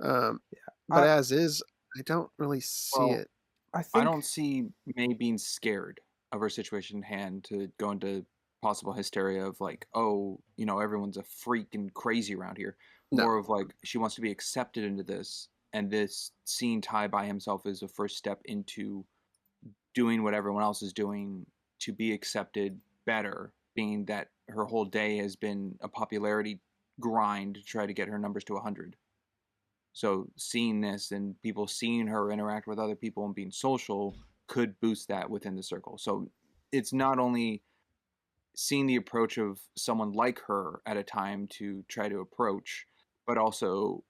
Um, but I as is, I don't really see Well, it. I I think don't see May being scared of her situation at hand to go into possible hysteria of like, oh, everyone's a freak and crazy around here. No. More of like she wants to be accepted into this, and this seeing Ty by himself is the first step into doing what everyone else is doing to be accepted better, being that her whole day has been a popularity grind to try to get her numbers to 100. So seeing this and people seeing her interact with other people and being social could boost that within the circle. So it's not only seeing the approach of someone like her at a time to try to approach, but also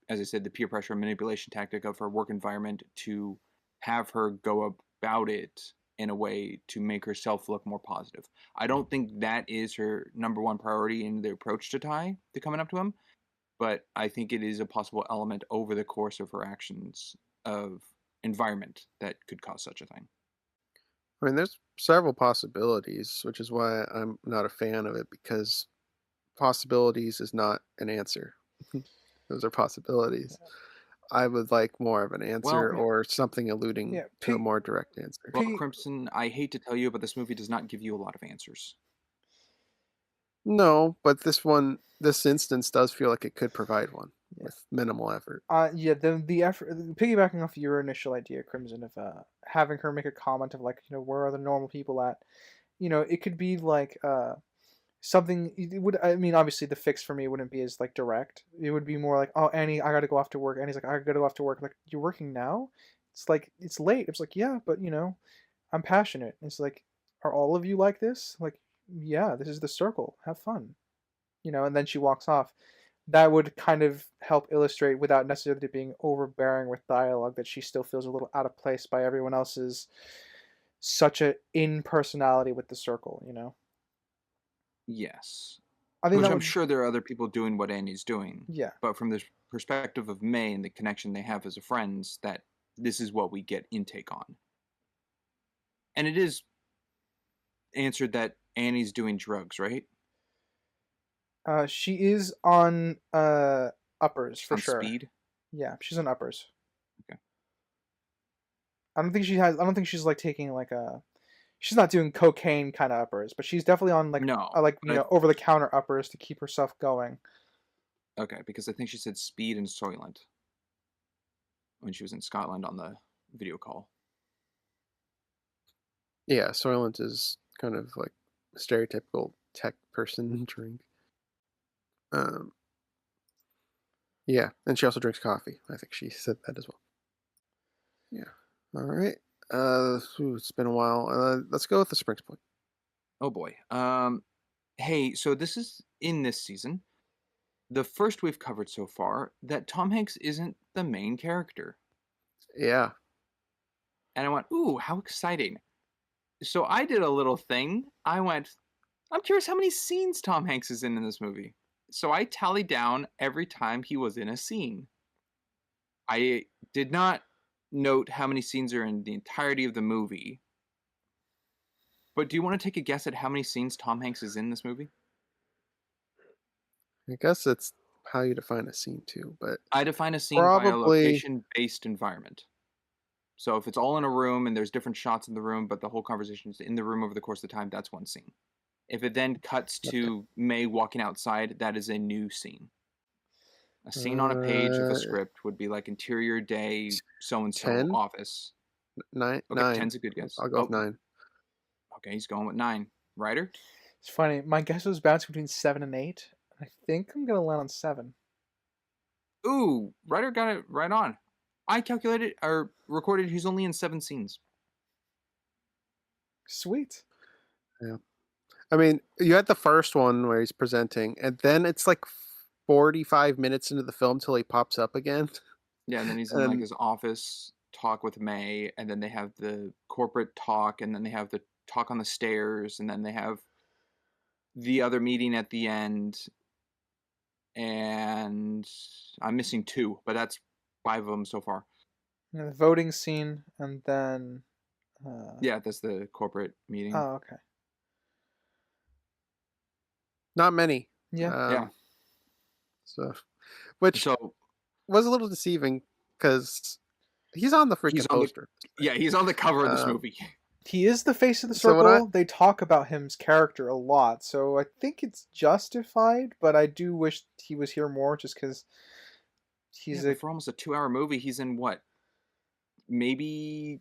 as I said, the peer pressure and manipulation tactic of her work environment to have her go about it in a way to make herself look more positive. I don't think that is her number one priority in the approach to Ty to coming up to him, but I think it is a possible element over the course of her actions of environment that could cause such a thing. I mean, there's several possibilities, which is why I'm not a fan of it because possibilities is not an answer. Those are possibilities. I would like more of an answer Well, or something alluding yeah, to a more direct answer. well, Crimson, I hate to tell you, but this movie does not give you a lot of answers. No, but this instance does feel like it could provide one with minimal effort. the effort, piggybacking off your initial idea, Crimson, of having her make a comment of like, where are the normal people at? It could be like something. It would, I mean, obviously the fix for me wouldn't be as like direct. It would be more like, oh, Annie, I got to go off to work. Annie's like, I got to go off to work. Like, you're working now? It's like it's late. It's like, yeah, but I'm passionate. It's like, are all of you like this? Like, yeah, this is the circle. Have fun. And then she walks off. That would kind of help illustrate without necessarily being overbearing with dialogue that she still feels a little out of place by everyone else's such a in personality with the circle. Yes. I think Which that I'm would. sure there are other people doing what Annie's doing. Yeah. But from the perspective of May and the connection they have as a friends, that this is what we get intake on. And it is answered that Annie's doing drugs, right? She is on uppers for On sure. speed. Yeah, she's on uppers. Okay. I don't think she's like taking like a. She's not doing cocaine kind of uppers, but she's definitely on like No. over the counter uppers to keep herself going. Okay, because I think she said speed and Soylent when she was in Scotland on the video call. Yeah, Soylent is kind of like a stereotypical tech person drink. Yeah, and she also drinks coffee. I think she said that as well. Yeah. All right. It's been a while. Let's go with the Springs point. Oh boy. Hey, so this is in this season, the first we've covered so far that Tom Hanks isn't the main character. Yeah. And I went, ooh, how exciting. So I did a little thing. I went, I'm curious how many scenes Tom Hanks is in this movie. So I tallied down every time he was in a scene. I did not note how many scenes are in the entirety of the movie. But do you want to take a guess at how many scenes Tom Hanks is in this movie? I guess it's how you define a scene too, but I define a scene by a probably location-based environment. So if it's all in a room and there's different shots in the room, but the whole conversation is in the room over the course of the time, that's one scene. If it then cuts to May walking outside, that is a new scene. A scene on a page of a script would be like interior day, so-and-so 10? office. 9. Okay, 9. 10's a good guess. I'll go with 9. Okay, he's going with 9. Ryder? It's funny. My guess was bouncing between 7 and 8. I think I'm gonna land on 7. Ooh, Ryder got it right on. I calculated or recorded he's only in 7 scenes. Sweet. Yeah. I mean, you had the first one where he's presenting, and then it's like 45 minutes into the film till he pops up again. Yeah, and then he's in like his office talk with May, and then they have the corporate talk, and then they have the talk on the stairs, and then they have the other meeting at the end. And I'm missing 2, but that's 5 of them so far. Yeah, the voting scene, and then. Yeah, that's the corporate meeting. Oh, okay. Not many. Yeah. Which was a little deceiving because he's on the freaking poster. He's on the cover of this movie. He is the face of the circle. They talk about him's character a lot, so I think it's justified. But I do wish he was here more, just because he's for almost a 2-hour movie. He's in what? Maybe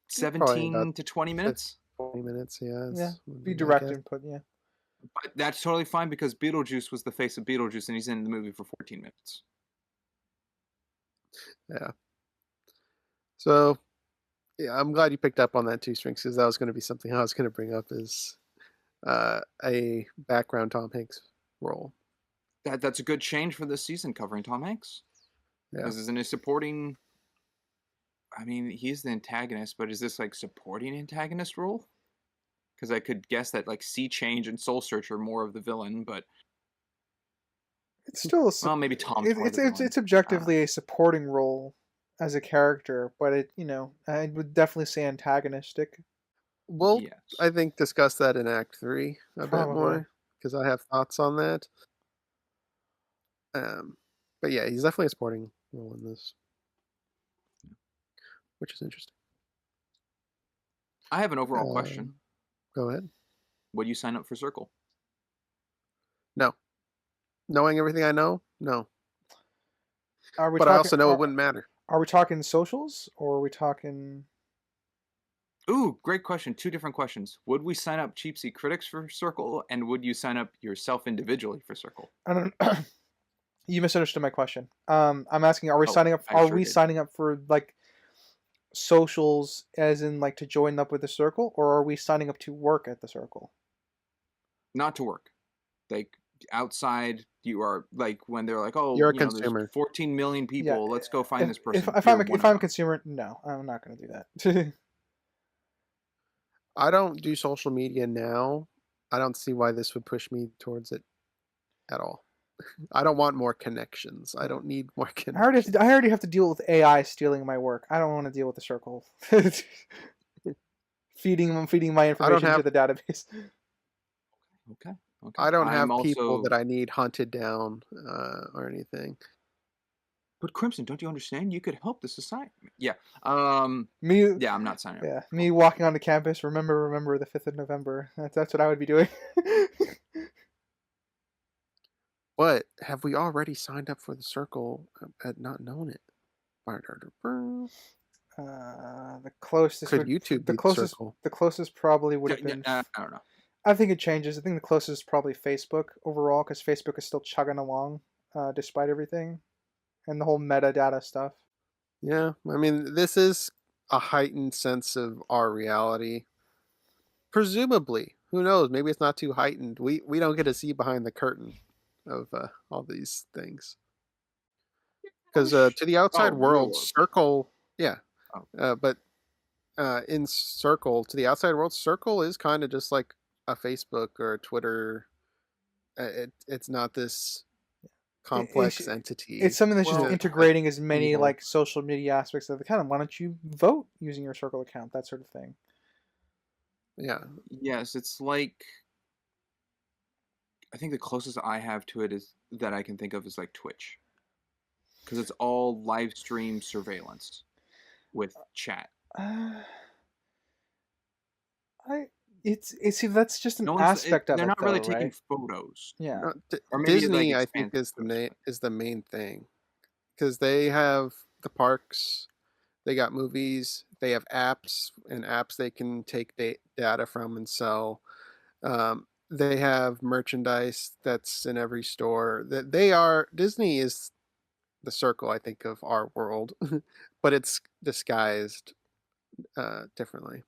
17 to 20 minutes. 20 minutes, yeah. Yeah, be direct input, yeah. But that's totally fine because Beetlejuice was the face of Beetlejuice, and he's in the movie for 14 minutes. Yeah. So, yeah, I'm glad you picked up on that too, Strings, because that was going to be something I was going to bring up as a background Tom Hanks role. That's a good change for this season, covering Tom Hanks. Yeah. Because isn't he supporting? I mean, he's the antagonist, but is this like supporting antagonist role? Because I could guess that like Sea Change and Soul Search are more of the villain, but it's still well, maybe Tom. It's objectively a supporting role as a character, but I would definitely say antagonistic. We'll, I think, discuss that in Act 3 a bit more because I have thoughts on that. But yeah, he's definitely a supporting role in this, which is interesting. I have an overall question. Go ahead. Would you sign up for Circle? No. Knowing everything I know, no. I also know it wouldn't matter. Are we talking socials, or are we talking... Ooh, great question. 2 different questions. Would we sign up Cheap Seat Critics for Circle, and would you sign up yourself individually for Circle? I don't. You misunderstood my question. I'm asking: Are we signing up? Are we signing up for like socials, as in like to join up with the Circle, or are we signing up to work at the Circle? Not to work. Like outside, you are like when they're like, "Oh, you're a consumer. There's 14 million people. Yeah. Let's go find this person." If I'm a consumer, no, I'm not going to do that. I don't do social media now. I don't see why this would push me towards it at all. I don't want more connections. I don't need more I already connections. have to deal with AI stealing my work. I don't want to deal with the circle. feeding my I don't information to have the database. Okay. I don't I'm have people also. that I need hunted down or anything. But Crimson, don't you understand? You could help the society. Yeah. Me, Yeah, I'm not signing up. yeah, me walking onto campus. Remember the 5th of November. That's what I would be doing. But have we already signed up for the circle at not knowing it? The closest Could would YouTube be the circle? the closest probably would Yeah, have been. I don't know. I think it changes. I think the closest is probably Facebook overall, because Facebook is still chugging along, despite everything, and the whole metadata stuff. Yeah, I mean, this is a heightened sense of our reality. Presumably, who knows? Maybe it's not too heightened. We don't get to see behind the curtain of all these things. Because to the outside world, really? Circle, yeah, Oh. but in Circle, to the outside world, Circle is kind of just like a Facebook or a Twitter. It's not this complex entity. It's something that's just Well, integrating as many evil. like social media aspects of the kind of. Why don't you vote using your Circle account? That sort of thing. Yeah, yes, it's like. I think the closest I have to it is that I can think of is like Twitch, because it's all live stream surveillance with chat. Uh, see that's just an No one's. aspect of They're it not really though, taking right? photos, Yeah. or maybe it, like Disney, I think, expands photos. is the main thing because they have the parks, they got movies, they have apps and apps they can take data from and sell. They have merchandise that's in every store. That they are Disney is the circle, I think, of our world, but it's disguised differently.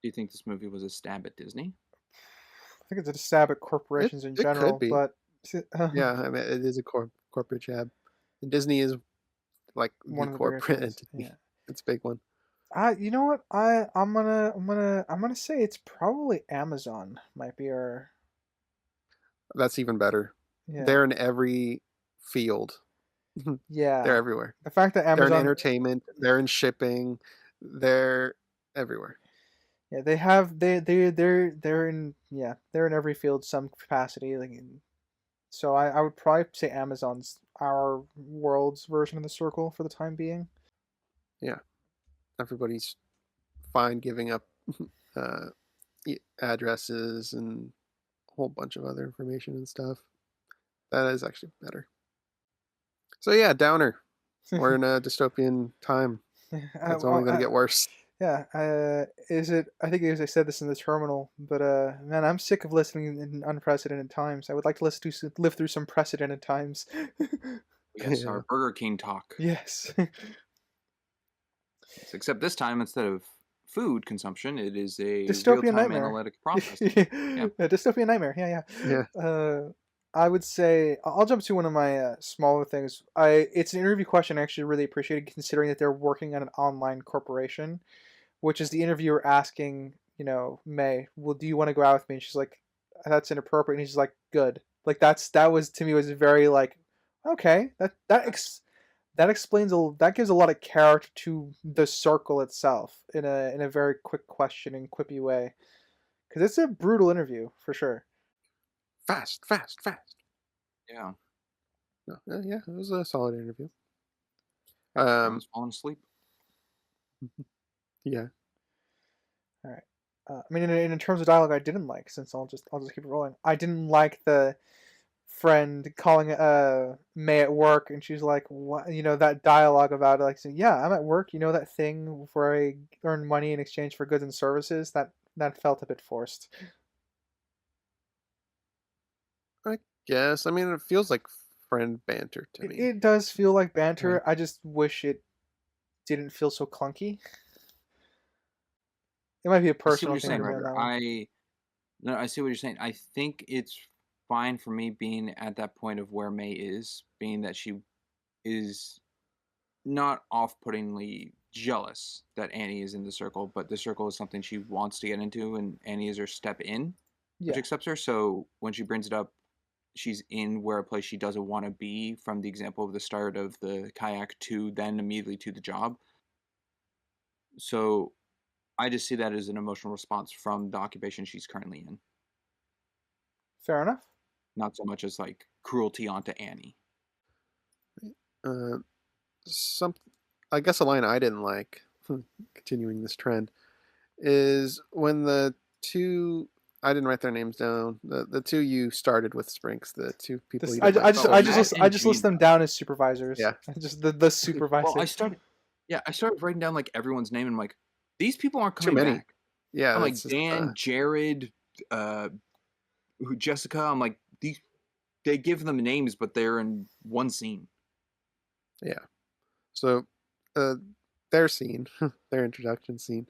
Do you think this movie was a stab at Disney? I think it's a stab at corporations in It could general, be. but Yeah, I mean, it is a corporate jab. And Disney is like the one of the bigger corporate things. entity. Yeah. It's a big one. You know what? I'm gonna say it's probably Amazon might be our. That's even better. Yeah. They're in every field. They're Yeah. everywhere. The fact that They're in Amazon. entertainment. They're in shipping. They're everywhere. Yeah, they have they're in they're in every field some capacity so I would probably say Amazon's our world's version of the circle for the time being. Yeah, everybody's fine giving up uh, addresses and a whole bunch of other information and stuff. That is actually better. So yeah, downer. We're in a dystopian time. It's only going to get worse. Yeah, is it? I think as I said this in the terminal, but man, I'm sick of listening in unprecedented times. I would like to live through some precedented times. Yes, Yeah. our Burger King talk. Yes. Yes, except this time, instead of food consumption, it is a Dystopian real-time nightmare. analytic process. Yeah, dystopian nightmare. Yeah. I would say I'll jump to one of my smaller things. It's an interview question I actually really appreciated, considering that they're working on an online corporation, which is the interviewer asking, May, well, do you want to go out with me? And she's like, that's inappropriate. And he's like, good. Like that was to me was very like, okay, that explains that gives a lot of character to the circle itself in a very quick question and quippy way, because it's a brutal interview for sure. Fast. Yeah, No, yeah, it was a solid interview. everyone's falling asleep. Yeah. All right. I mean, in terms of dialogue, I didn't like. Since I'll just keep it rolling. I didn't like the friend calling May at work, and she's like, "What?" That dialogue about it, like, saying, "Yeah, I'm at work. That thing where I earn money in exchange for goods and services." That felt a bit forced. I guess. I mean, it feels like friend banter to me. It does feel like banter. Right. I just wish it didn't feel so clunky. It might be a I see what personal you're thing saying, for me on Ryder. that one. No, I see what you're saying. I think it's fine for me being at that point of where May is, being that she is not off-puttingly jealous that Annie is in the circle, but the circle is something she wants to get into, and Annie is her step in, which Yeah. accepts her. So when she brings it up, she's in where a place she doesn't want to be, from the example of the start of the kayak to then immediately to the job. So I just see that as an emotional response from the occupation she's currently in, Fair enough. not so much as like cruelty onto Annie. Uh, some, I guess a line I didn't like, continuing this trend, is when the two, I didn't write their names down. The two you started with, Sprinks, the two people This, you I, don't I like. just Oh, I just Matt list, and I just list them Gina. down as supervisors. Yeah. Just the Well, supervisor. I started writing down like everyone's name, and I'm like, these people aren't Too coming many. back. Yeah, I'm like that's just, Dan, Jared, Jessica. I'm like, they give them names, but they're in one scene. yeah. So, their scene, their introduction scene,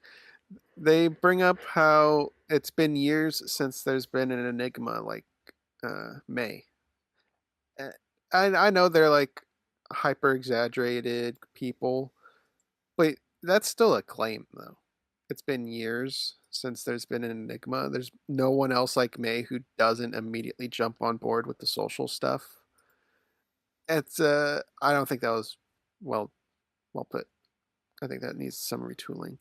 they bring up how it's been years since there's been an enigma like May. Uh, I know they're like hyper exaggerated people, but that's still a claim though. It's been years since there's been an enigma. There's no one else like May who doesn't immediately jump on board with the social stuff. It's I don't think that was well put. I think that needs some retooling.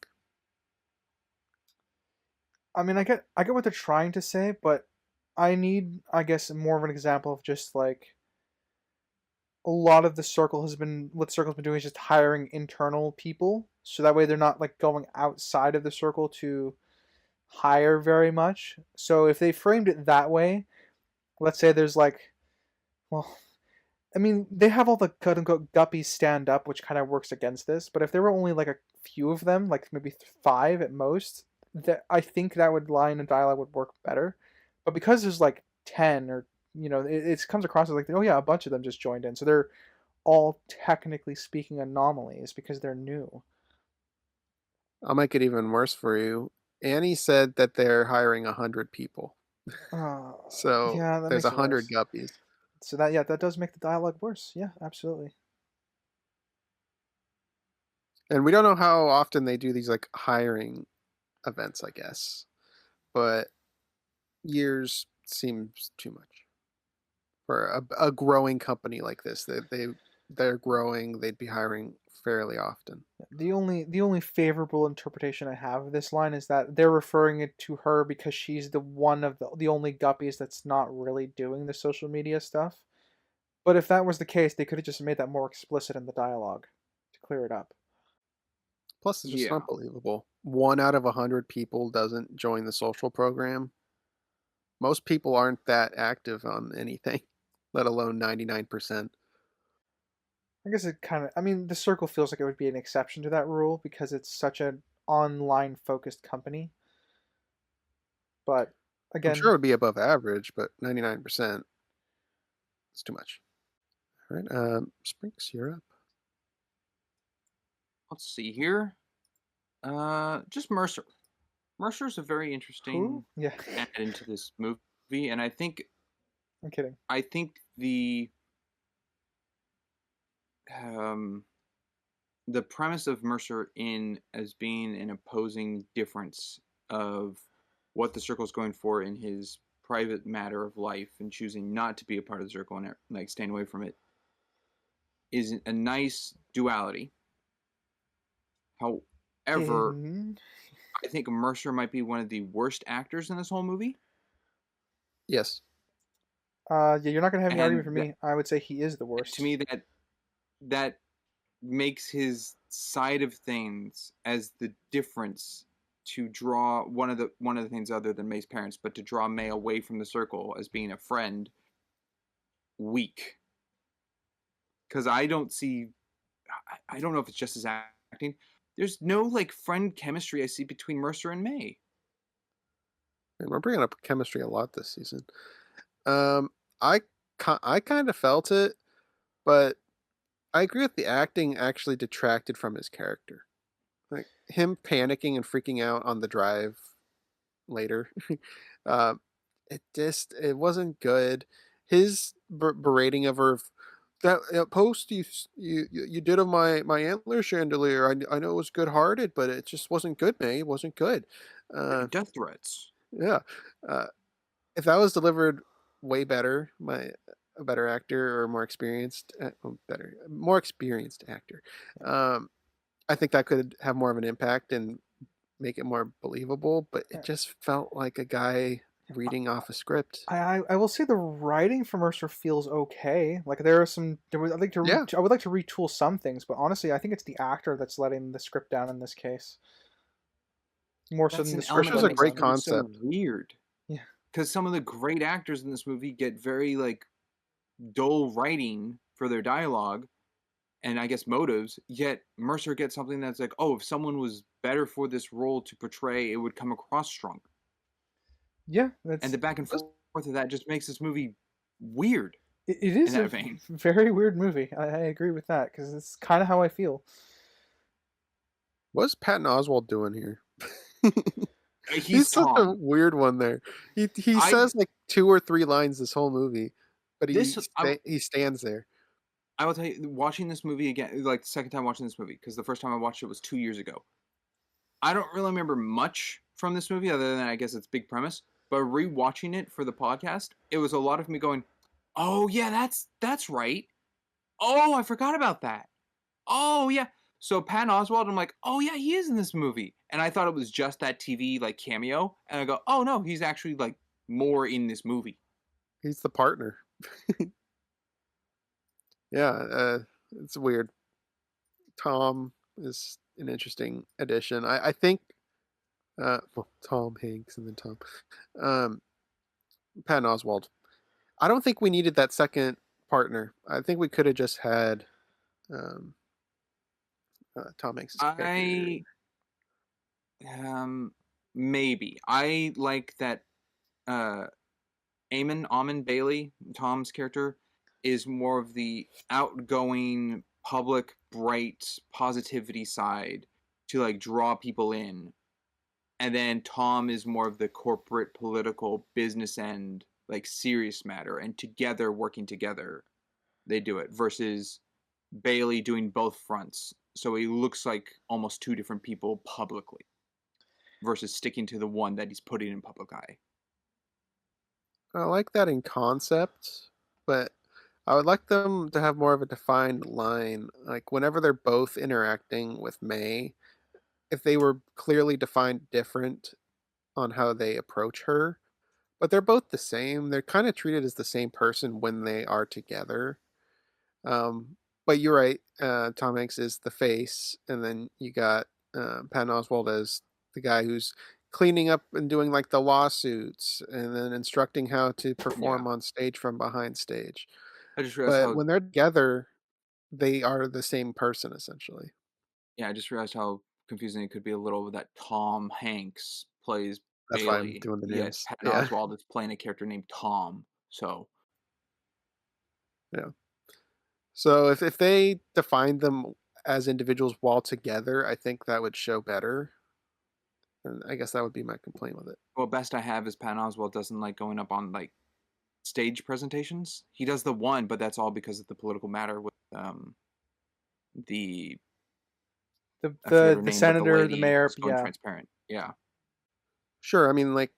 I mean, I get what they're trying to say, but I need, I guess, more of an example of just like a lot of the circle has been what the circle's been doing is just hiring internal people, so that way they're not like going outside of the circle to hire very much. So if they framed it that way, let's say there's like, well, I mean, they have all the quote unquote guppies stand up, which kind of works against this. But if there were only like a few of them, like maybe five at most, that I think that would line and dialogue would work better. But because there's like 10 or it comes across as like, oh yeah, a bunch of them just joined in, so they're all technically speaking anomalies because they're new. I'll make it even worse for you. Annie said that they're hiring 100 people, Uh, so yeah, that there's makes it 100 worse. guppies. So that does make the dialogue worse. Yeah, absolutely. And we don't know how often they do these like hiring events, I guess. But years seems too much for a growing company like this. They're growing. They'd be hiring fairly often. The only favorable interpretation I have of this line is that they're referring it to her because she's the one of the only guppies that's not really doing the social media stuff. But if that was the case, they could have just made that more explicit in the dialogue to clear it up. Plus, it's just Yeah. unbelievable. 1 out of 100 people doesn't join the social program. Most people aren't that active on anything, let alone 99%. I guess I mean, the circle feels like it would be an exception to that rule because it's such an online focused company. But I'm again, sure it would be above average, but 99% is too much. All right, Sprinks, you're up. Let's see here. Just Mercer. Mercer's a very interesting who? Yeah, add into this movie, and I think I'm kidding. The premise of Mercer in as being an opposing difference of what the circle's going for in his private matter of life and choosing not to be a part of the circle and like staying away from it is a nice duality. However, I think Mercer might be one of the worst actors in this whole movie. Yes. Yeah, you're not gonna have any And argument for me. I would say he is the worst. To me, that makes his side of things as the difference to draw one of the things other than May's parents, but to draw May away from the circle as being a friend, weak. Because I don't know if it's just his acting. There's no like friend chemistry I see between Mercer and May. And we're bringing up chemistry a lot this season. I kind of felt it, but I agree with the acting actually detracted from his character. Like him panicking and freaking out on the drive later. It wasn't good. His berating of her, that post you did of my antler chandelier. I know it was good hearted, but it just wasn't good, May. It wasn't good. Death threats. Yeah. If that was delivered way better, a better actor or more experienced, more experienced actor. Um, I think that could have more of an impact and make it more believable. But it just felt like a guy reading off a script. I will say the writing for Mercer feels okay. Like there are some I'd like to Yeah, I would like to retool some things, but honestly, I think it's the actor that's letting the script down in this case more so That's than the an script element Mercer's that a letting makes great this them. movie so concept. weird. Yeah, Because some of the great actors in this movie get very like dull writing for their dialogue and I guess motives, yet Mercer gets something that's like, oh, if someone was better for this role to portray, it would come across stronger. yeah, And that's the back and forth of that just makes this movie weird it in is that a vein. very weird movie. I agree with that because it's kind of how I feel. What's Patton Oswalt doing here? He's He's such a Tom. weird one there. He I says like 2 or 3 lines this whole movie, but this he stands there. I will tell you, watching this movie again, like the second time watching this movie, because the first time I watched it was 2 years ago. I don't really remember much from this movie other than I guess its big premise. But rewatching it for the podcast, it was a lot of me going, "Oh yeah, that's right. Oh, I forgot about that. Oh yeah." So Patton Oswalt, I'm like, "Oh yeah, he is in this movie," and I thought it was just that TV like cameo, and I go, "Oh no, he's actually like more in this movie." He's the partner. Yeah, it's weird. Tom is an interesting addition. I think well, Tom Hanks and then Tom. Um, Patton Oswalt. I don't think we needed that second partner. I think we could have just had um, Tom Hanks' character. I um maybe I like that uh Amon Bailey, Tom's character, is more of the outgoing, public, bright, positivity side to like draw people in. And then Tom is more of the corporate, political, business end, like serious matter. And together, working together, they do it versus Bailey doing both fronts. So he looks like almost two different people publicly versus sticking to the one that he's putting in public eye. I like that in concept, but I would like them to have more of a defined line. Like whenever they're both interacting with May, if they were clearly defined different on how they approach her, but they're both the same. They're kind of treated as the same person when they are together. Um, but you're right. Tom Hanks is the face, and then you got Patton Oswalt as the guy who's cleaning up and doing like the lawsuits, and then instructing how to Yeah. perform on stage from behind stage. I just realized But how when they're together, they are the same person essentially. I just realized how confusing it could be a little that Tom Hanks plays That's why I'm Bailey, doing the yet names. Patton Yeah, Oswalt is playing a character named Tom. So yeah. So if they define them as individuals while together, I think that would show better. And I guess that would be my complaint with it. well, best I have is Patton Oswalt doesn't like going up on like stage presentations. He does the one, but that's all because of the political matter with the The I forget the her the name, but the senator, the lady mayor, who's going yeah. transparent. Yeah, Sure. I mean, like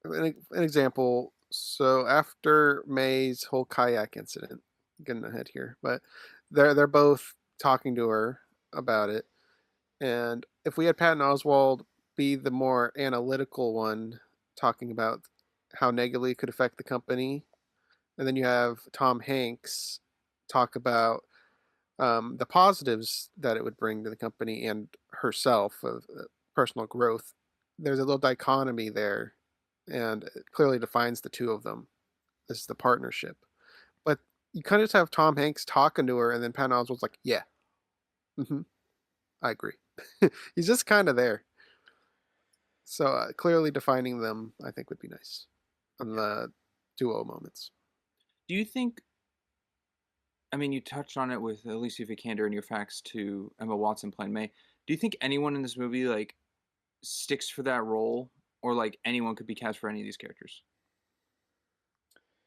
an example. So after May's whole kayak incident, getting ahead here, but they're both talking to her about it. And if we had Patton Oswald be the more analytical one, talking about how negatively it could affect the company, and then you have Tom Hanks talk about the positives that it would bring to the company and herself of personal growth. There's a little dichotomy there, and it clearly defines the two of them. This is the partnership. But you kind of just have Tom Hanks talking to her, and then Patton Oswalt's like, "Yeah, hmm I agree." He's just kind of there. So clearly defining them, I think, would be nice on yeah. the duo moments. Do you think? I mean, you touched on it with Alicia Vikander and your facts to Emma Watson playing May. Do you think anyone in this movie like sticks for that role, or like anyone could be cast for any of these characters?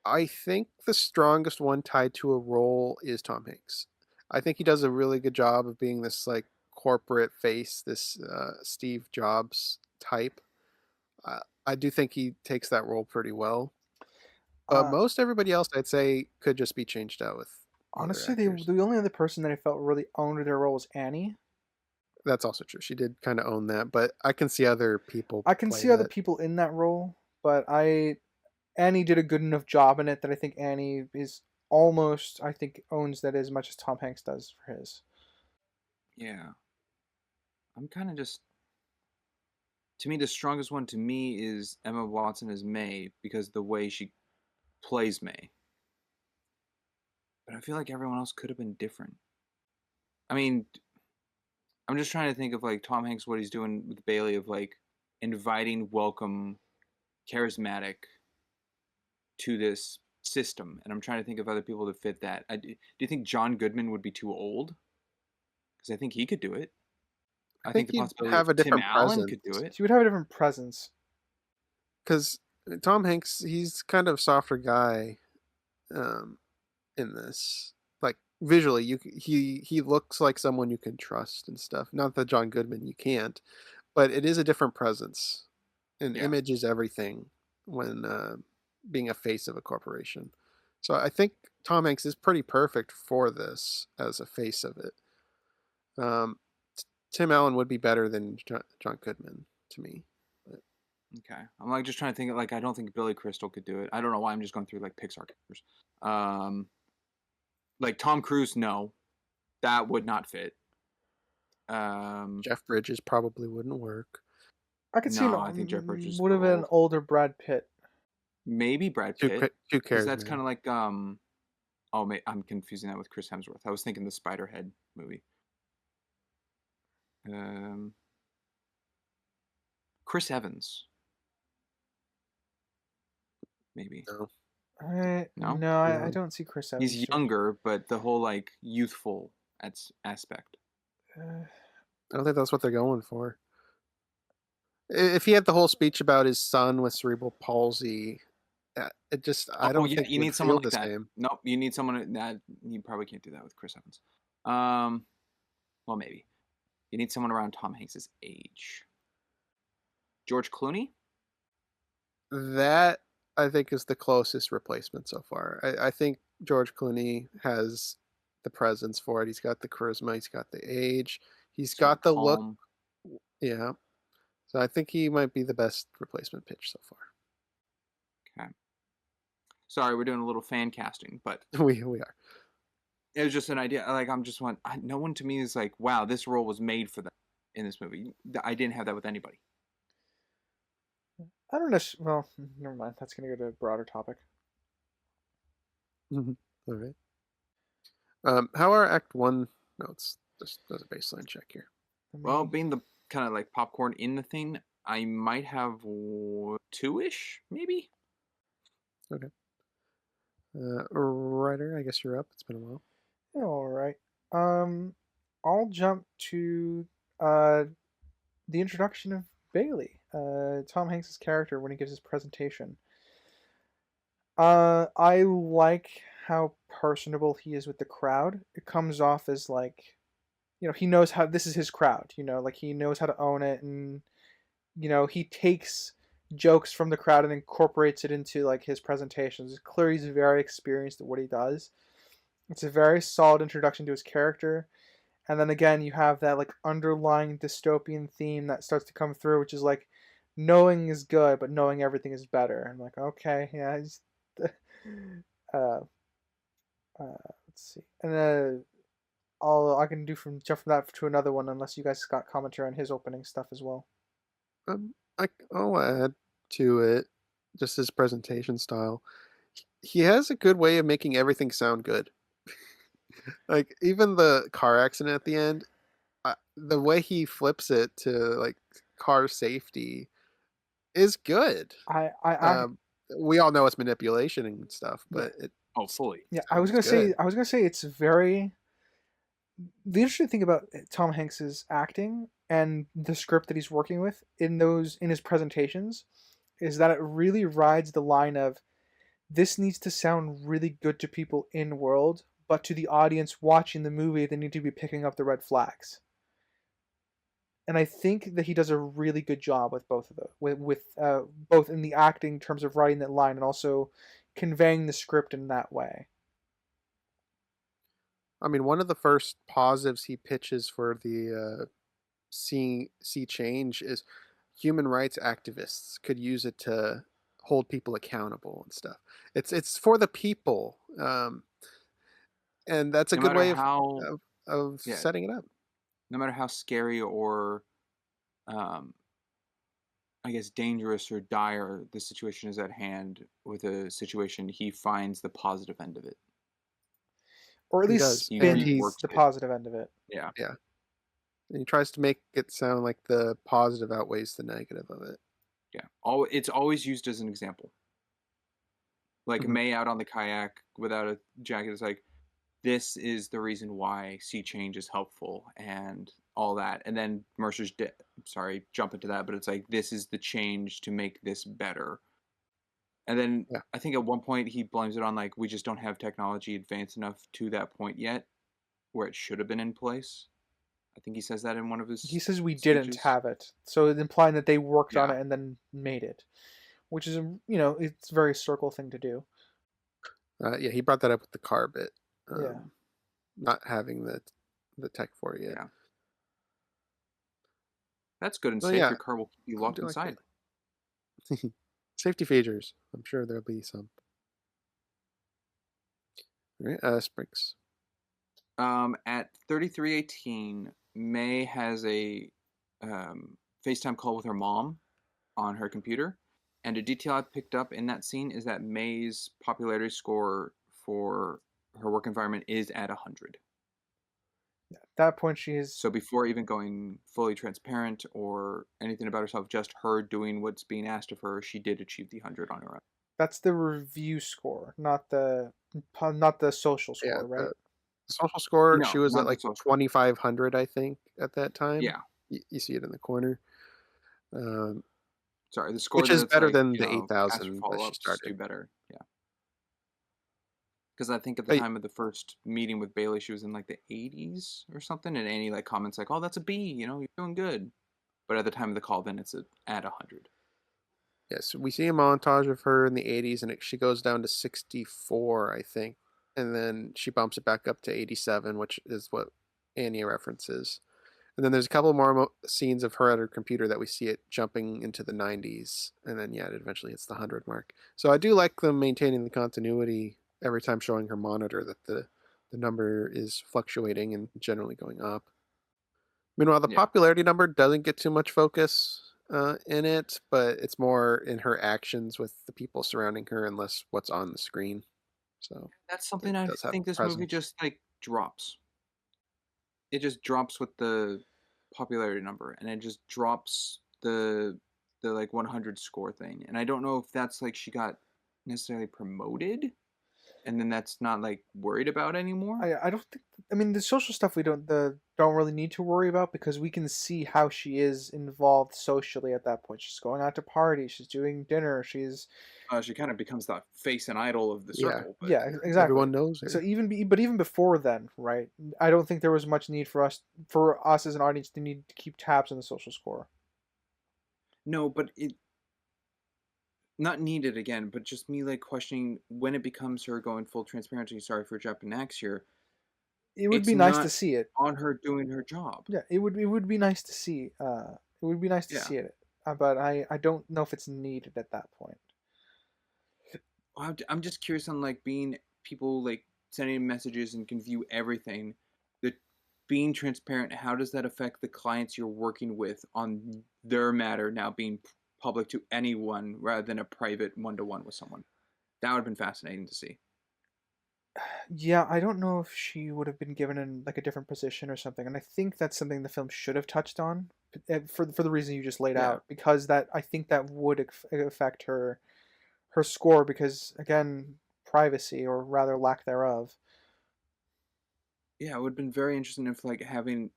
I think the strongest one tied to a role is Tom Hanks. I think he does a really good job of being this like corporate face, this Steve Jobs type. I do think he takes that role pretty well. Uh, Most everybody else, I'd say, could just be changed out with other Honestly, actors. the only other person that I felt really owned their role was Annie. That's also true. She did kind of own that, but I can see other people I can play see other that. people in that role, but Annie did a good enough job in it that I think Annie is almost, I think, owns that as much as Tom Hanks does for his. Yeah. I'm kind of just. To me, the strongest one to me is Emma Watson as May because the way she plays May. But I feel like everyone else could have been different. I mean, I'm just trying to think of like Tom Hanks, what he's doing with Bailey of like inviting, welcome, charismatic to this system, and I'm trying to think of other people to fit that. Do you think John Goodman would be too old? Because I think he could do it. I I think think the he'd possibility have of a Tim different Allen presence could do it. She would have a different presence. because Tom Hanks, he's kind of softer guy um, in this. Like visually, he looks like someone you can trust and stuff. Not that John Goodman you can't, but it is a different presence. And Yeah. image is everything when being a face of a corporation. So I think Tom Hanks is pretty perfect for this as a face of it. Um, Tim Allen would be better than John Goodman to me. But Okay. I'm like just trying to think of, like, I don't think Billy Crystal could do it. I don't know why I'm just going through like Pixar characters. Um like Tom Cruise, no. That would not fit. Jeff Bridges probably wouldn't work. I could see No, I think Jeff Bridges is would have too been an old. older Brad Pitt. Maybe Brad Too Pitt. too Because that's charismatic. kind of like I'm confusing that with Chris Hemsworth. I was thinking the Spiderhead movie. Um Chris Evans, maybe. No, No? I don't see Chris Evans. He's younger, but the whole like youthful aspect. Uh, I don't think that's what they're going for. If he had the whole speech about his son with cerebral palsy, it just I Oh don't yeah, think you it would need someone feel like the that. same. Nope, you need someone that you probably can't do that with Chris Evans. Um, well maybe. You need someone around Tom Hanks's age. George Clooney? That I think is the closest replacement so far. I think George Clooney has the presence for it. He's got the charisma. He's got the age. He's Sort of got the look. calm. Yeah. So I think he might be the best replacement pitch so far. Okay. Sorry, we're doing a little fan casting, but We are. it was just an idea. Like I'm just one. No one to me is like, wow, this role was made for them in this movie. I didn't have that with anybody. I don't know. Well, never mind. That's gonna go to a broader topic. All right. How are Act 1 notes? Just as a baseline check here. Well, being the kind of like popcorn in the thing, I might have 2-ish, maybe. Okay. Ryder, I guess you're up. It's been a while. All right. I'll jump to the introduction of Bailey, Tom Hanks's character when he gives his presentation. I like how personable he is with the crowd. It comes off as like, he knows how this is his crowd. Like he knows how to own it, and he takes jokes from the crowd and incorporates it into like his presentations. It's clear he's very experienced at what he does. It's a very solid introduction to his character. And then again, you have that like underlying dystopian theme that starts to come through, which is like knowing is good, but knowing everything is better. I'm like, okay, yeah. Uh, let's see, and I can jump from that to another one, unless you guys got commentary on his opening stuff as well. I'll add to it just his presentation style. He has a good way of making everything sound good. Like even the car accident at the end, the way he flips it to like car safety is good. I We all know it's manipulation and stuff, Yeah. but it Fully. Yeah, I was gonna say it's very. The interesting thing about Tom Hanks's acting and the script that he's working with in his presentations is that it really rides the line of this needs to sound really good to people in world, but to the audience watching the movie, they need to be picking up the red flags. And I think that he does a really good job with both of those, with both in the acting in terms of writing that line and also conveying the script in that way. I mean, one of the first positives he pitches for the sea change is human rights activists could use it to hold people accountable and stuff. It's for the people, and that's a No good matter way how, of yeah, setting it up. no matter how scary or, um, I guess, dangerous or dire the situation is at hand with a situation, he finds the positive end of it. Or at He least does, He and spins reworks the it. positive end of it. Yeah. yeah, and he tries to make it sound like the positive outweighs the negative of it. Yeah. It's always used as an example. Like Mhm. May out on the kayak without a jacket is like, this is the reason why sea change is helpful and all that. And then Mercer's jump into that, but it's like, this is the change to make this better. And then Yeah. I think at one point he blames it on like, we just don't have technology advanced enough to that point yet where it should have been in place. I think he says that in one of his He says we didn't speeches. have it, so it's implying that they worked on Yeah. it and then made it, which is it's a very circle thing to do. Yeah, he brought that up with the car bit. Yeah. Not having the tech for it yet. Yeah. That's good and Oh, safe. yeah. Your car will keep you locked Do like inside. that. Safety features. I'm sure there'll be some. All right, Springs. At 33:18, May has a FaceTime call with her mom on her computer, and a detail I picked up in that scene is that May's popularity score for her work environment is at 100. Yeah. At that point, she is. So before even going fully transparent or anything about herself, just her doing what's being asked of her, she did achieve the 100 on her own. That's the review score, not the social score, Yeah, right? the social score. No, She was not at the like social. 2,500, I think, at that time. Yeah. You see it in the corner. Sorry, the score Which is that's better like, than you the know, ask for 8,000 that she follow-ups, do started. better. Yeah. Because I think at the But time of the first meeting with Bailey, she was in like the 80s or something, and Annie like comments like, "Oh, that's a B. You know, you're doing good." But at the time of the call, then it's at 100. yes, we see a montage of her in the 80s, and she goes down to 64, I think, and then she bumps it back up to 87, which is what Annie references. And then there's a couple more scenes of her at her computer that we see it jumping into the 90s, and then yeah, it eventually hits the 100 mark. So I do like them maintaining the continuity every time showing her monitor that the number is fluctuating and generally going up. Meanwhile, the Yeah. popularity number doesn't get too much focus in it, but it's more in her actions with the people surrounding her and less what's on the screen. So That's it something I does have think this movie presence. just like drops. It just drops with the popularity number, and it just drops the like 100 score thing. And I don't know if that's like she got necessarily promoted, and then that's not like worried about anymore. I don't think. I mean, the social stuff we don't really need to worry about because we can see how she is involved socially at that point. She's going out to parties. She's doing dinner. She's She kind of becomes the face and idol of the Yeah, circle, but yeah, exactly. everyone knows So her. even before then, right? I don't think there was much need for us as an audience to need to keep tabs on the social score. no, but it not needed again, but just me like questioning when it becomes her going full transparency. Sorry for jumping next here. It would It's be nice to not see it. on her doing her job. Yeah, it would be nice to see. It would be nice to Yeah. see it. But I don't know if it's needed at that point. I'm just curious on like being people like sending messages and can view everything. The being transparent, how does that affect the clients you're working with on their matter now being public to anyone rather than a private one-to-one with someone? That would have been fascinating to see. Yeah, I don't know if she would have been given in like a different position or something, and I think that's something the film should have touched on for the reason you just laid Yeah. out, because that I think that would affect her score because again, privacy or rather lack thereof. Yeah, it would have been very interesting if like having,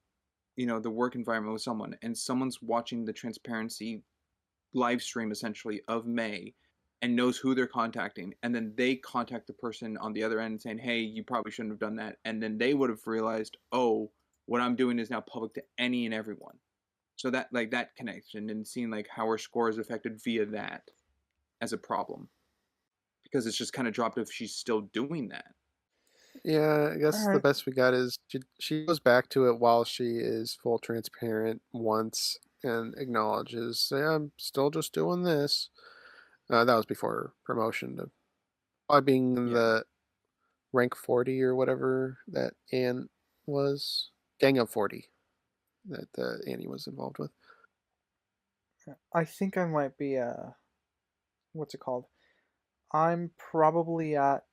the work environment with someone and someone's watching the transparency live stream essentially of May and knows who they're contacting, and then they contact the person on the other end saying, "Hey, you probably shouldn't have done that." And then they would have realized, "Oh, what I'm doing is now public to any and everyone." So that like that connection and seeing like how her score is affected via that as a problem. because it's just kind of dropped if she's still doing that. Yeah, I guess All the right. best we got is she goes back to it while she is full transparent once and acknowledges, yeah, I'm still just doing this. That was before her promotion to probably being in Yeah. the rank 40 or whatever that Anne was. Gang of 40 that Annie was involved with. I think I might be what's it called? I'm probably at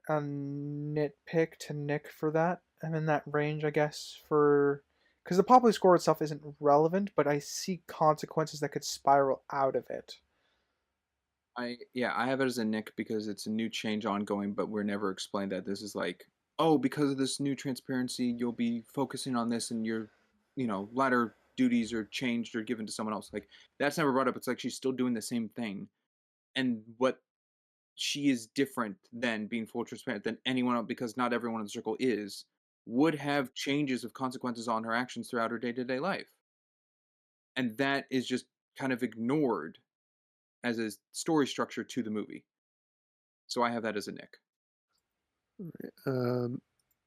a nitpick to Nick for that. I'm in that range, I guess, for because the popular score itself isn't relevant, but I see consequences that could spiral out of it. I have it as a nick because it's a new change ongoing, but we're never explained that this is like, oh, because of this new transparency, you'll be focusing on this, and your, latter duties are changed or given to someone else. Like that's never brought up. It's like she's still doing the same thing, and what she is different than being full transparent than anyone else because not everyone in the circle would have changes of consequences on her actions throughout her day-to-day life, and that is just kind of ignored as a story structure to the movie. So I have that as a nick. Um,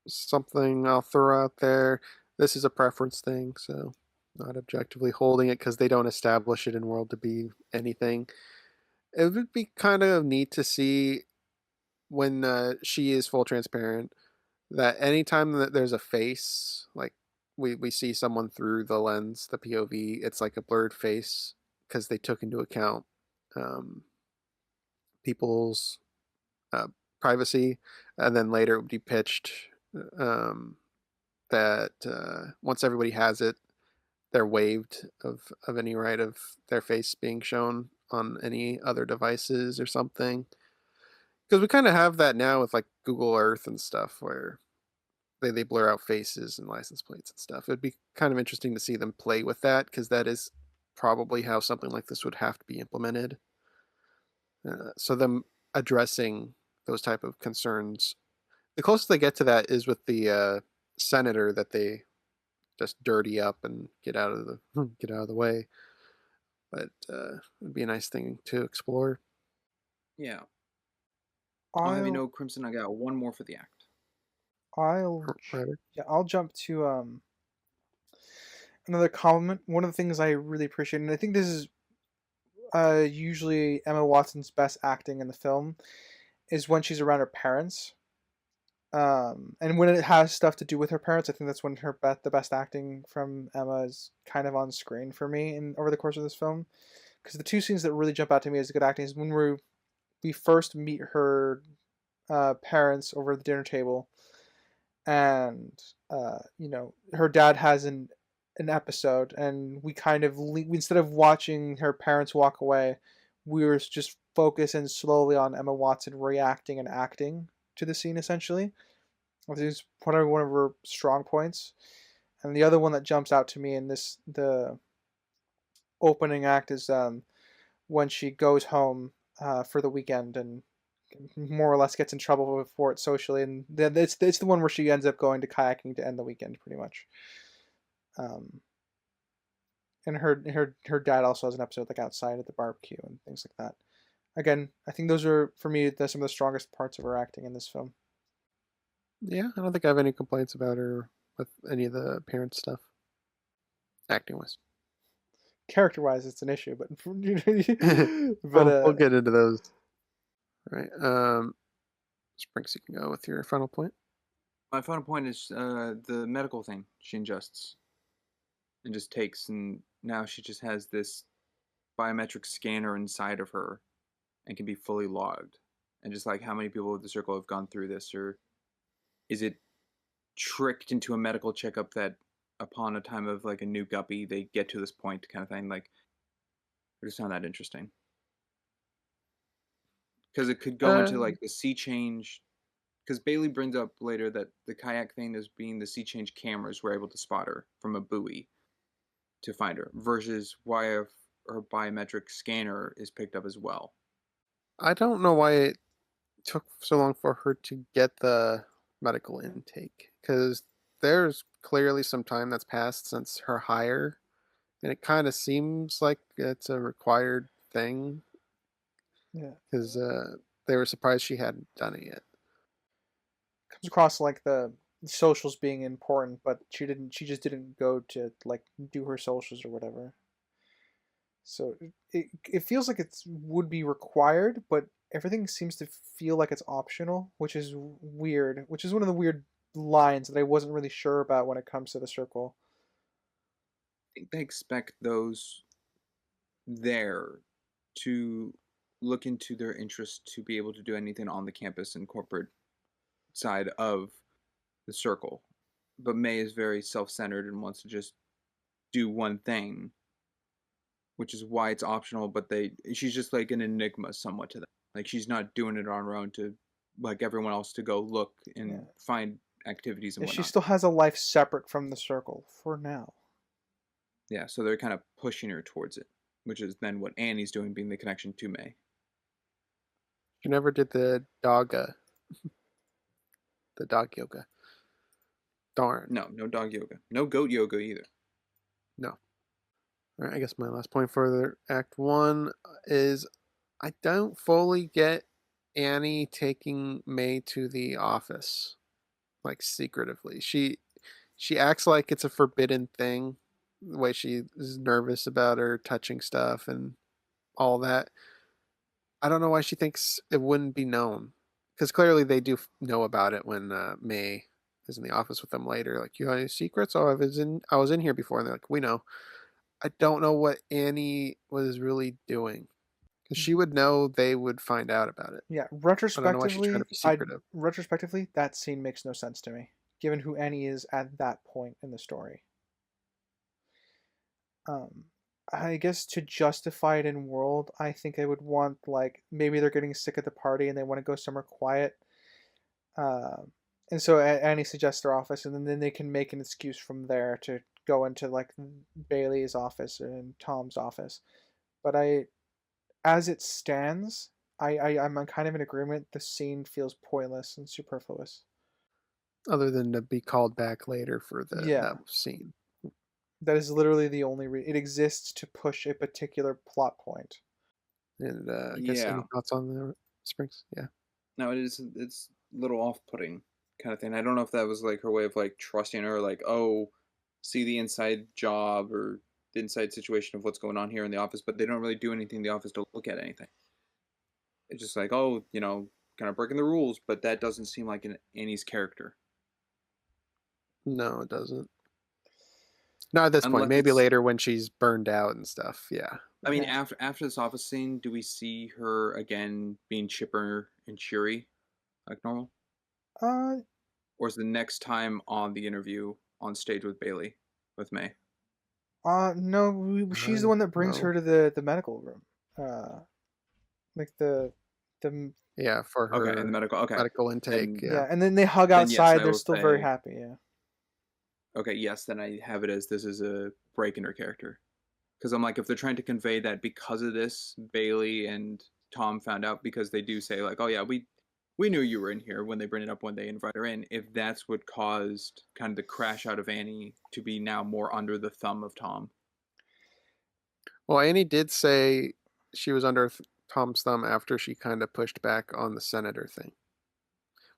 Something I'll throw out there. This is a preference thing, so not objectively holding it because they don't establish it in world to be anything. It would be kind of neat to see when she is full transparent that anytime that there's a face, like we see someone through the lens, the POV, it's like a blurred face because they took into account um, people's uh, privacy, and then later it would be pitched um, that once everybody has it, they're waived of any right of their face being shown on any other devices or something. Because we kind of have that now with like Google Earth and stuff, where they blur out faces and license plates and stuff. It'd be kind of interesting to see them play with that because that is probably how something like this would have to be implemented. So them addressing those type of concerns, the closest they get to that is with the senator that they just dirty up and get out of the get out of the way. But it'd be a nice thing to explore. Yeah. I'll have you I'll know, Crimson, I got one more for the act. Right. yeah, I'll jump to another compliment. One of the things I really appreciate, and I think this is usually Emma Watson's best acting in the film, is when she's around her parents. And when it has stuff to do with her parents, I think that's when the best acting from Emma is kind of on screen for me in over the course of this film. Because the two scenes that really jump out to me as good acting is when we first meet her parents over the dinner table, and her dad has an episode, and we kind of instead of watching her parents walk away, we were just focusing slowly on Emma Watson reacting and acting to the scene essentially. This is one of her strong points. And the other one that jumps out to me in the opening act is when she goes home for the weekend and more or less gets in trouble for it socially, and it's the one where she ends up going to kayaking to end the weekend, pretty much. Um, and her dad also has an episode like outside at the barbecue and things like that. Again, I think those are for me some of the strongest parts of her acting in this film. Yeah, I don't think I have any complaints about her with any of the parent stuff, acting wise. Character wise, it's an issue, but but We'll get into those. All right. Sprinks, you can go with your final point. My final point is the medical thing she ingests and just takes, and now she just has this biometric scanner inside of her and can be fully logged. And just like how many people with the circle have gone through this, or is it tricked into a medical checkup that upon a time of like a new guppy they get to this point kind of thing? Like, I just found that interesting because it could go into like the sea change. Because Bailey brings up later that the kayak thing is being the sea change cameras were able to spot her from a buoy to find her, versus why her biometric scanner is picked up as well. I don't know why it took so long for her to get the medical intake because there's clearly some time that's passed since her hire, and it kind of seems like it's a required thing yeah, because they were surprised she hadn't done it yet. Comes across like the socials being important, but she just didn't go to like do her socials or whatever. So it feels like it would be required, but everything seems to feel like it's optional, which is weird. Which is one of the weird lines that I wasn't really sure about when it comes to the circle. I think they expect those there to look into their interest to be able to do anything on the campus and corporate side of the circle. But May is very self-centered and wants to just do one thing, which is why it's optional, but she's just like an enigma somewhat to them. Like she's not doing it on her own to like everyone else to go look and find activities and Yeah, whatnot. she still has a life separate from the circle for now. Yeah, so they're kind of pushing her towards it, which is then what Annie's doing, being the connection to May. She never did the dog yoga. Darn. No dog yoga. No goat yoga either. No. All right, I guess my last point for the Act 1 is I don't fully get Annie taking May to the office, like secretively. She acts like it's a forbidden thing, the way she is nervous about her touching stuff and all that. I don't know why she thinks it wouldn't be known, because clearly they do know about it when May is in the office with them later. Like, you have any secrets? Oh, I was in here before, and they're like, we know. I don't know what Annie was really doing, because she would know they would find out about it. Yeah, I don't know why she's trying to be secretive. retrospectively, that scene makes no sense to me, given who Annie is at that point in the story. I guess to justify it in world, I think I would want like maybe they're getting sick at the party and they want to go somewhere quiet. And so Annie suggests their office, and then they can make an excuse from there to go into like Bailey's office and Tom's office. But as it stands, I'm kind of in agreement. The scene feels pointless and superfluous. Other than to be called back later for Yeah. that scene. That is literally the only it exists to push a particular plot point. And I guess any thoughts on the Springs? Yeah. No, it's a little off-putting kind of thing. I don't know if that was like her way of like trusting her, like, oh, see the inside job or the inside situation of what's going on here in the office, but they don't really do anything in the office to look at anything. It's just like, oh, kind of breaking the rules, but that doesn't seem like Annie's character. No, it doesn't. Not at this point. Maybe later when she's burned out and stuff. Yeah. I mean, after this office scene, do we see her again being chipper and cheery, like normal? Or is the next time on the interview on stage with Bailey, with May? No, she's the one that brings her to the medical room. Like the yeah, for her in the medical And, intake. yeah, and then they hug outside. Yes, they're still very happy. Yeah. Okay, yes, then I have it as this is a break in her character. Because I'm like, if they're trying to convey that because of this, Bailey and Tom found out, because they do say like, oh yeah, we knew you were in here when they bring it up when they invite her in. If that's what caused kind of the crash out of Annie to be now more under the thumb of Tom. Well, Annie did say she was under Tom's thumb after she kind of pushed back on the senator thing.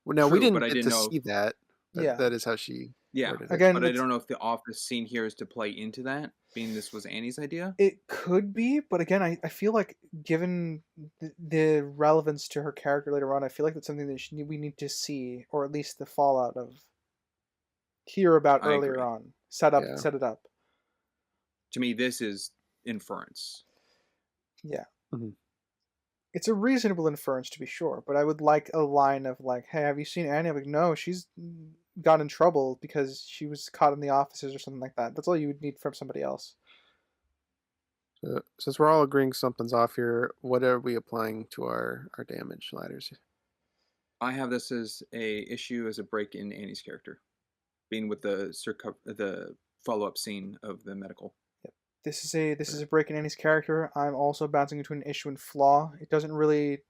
Well, no, we didn't get to see that. That is how she... Yeah, again, but I don't know if the office scene here is to play into that, being this was Annie's idea. It could be, but again, I feel like given the relevance to her character later on, I feel like that's something that we need to see, or at least the fallout of, hear about earlier on. Set it up. To me, this is inference. Yeah. Mm-hmm. It's a reasonable inference to be sure, but I would like a line of like, hey, have you seen Annie? I'm like, no, she's got in trouble because she was caught in the offices or something like that. That's all you would need from somebody else. So, since we're all agreeing something's off here, what are we applying to our damage ladders? I have this as a issue as a break in Annie's character, being with the follow-up scene of the medical. Yep. This is a break in Annie's character. I'm also bouncing between an issue and flaw. It doesn't really...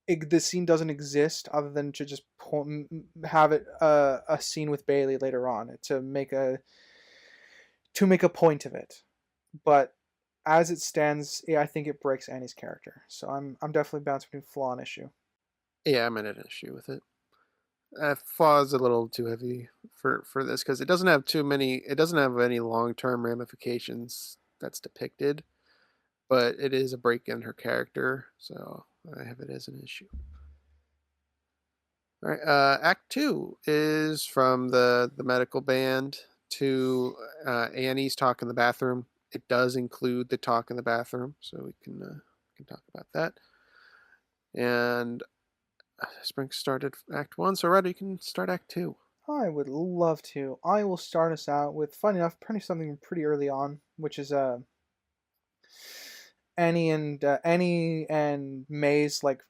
the scene doesn't exist other than to just have it a scene with Bailey later on to make a point of it. But as it stands, I think it breaks Annie's character. So I'm definitely bouncing between flaw and issue. Yeah, I'm at an issue with it. Flaw is a little too heavy for this because it doesn't have too many. It doesn't have any long term ramifications that's depicted, but it is a break in her character, so I have it as an issue. All right, Act Two is from the medical band to Annie's talk in the bathroom. It does include the talk in the bathroom, so we can talk about that. And Spring started Act One, so Red, you can start Act Two. I would love to. I will start us out with, funny enough, pretty something pretty early on, which is Annie and May's, like,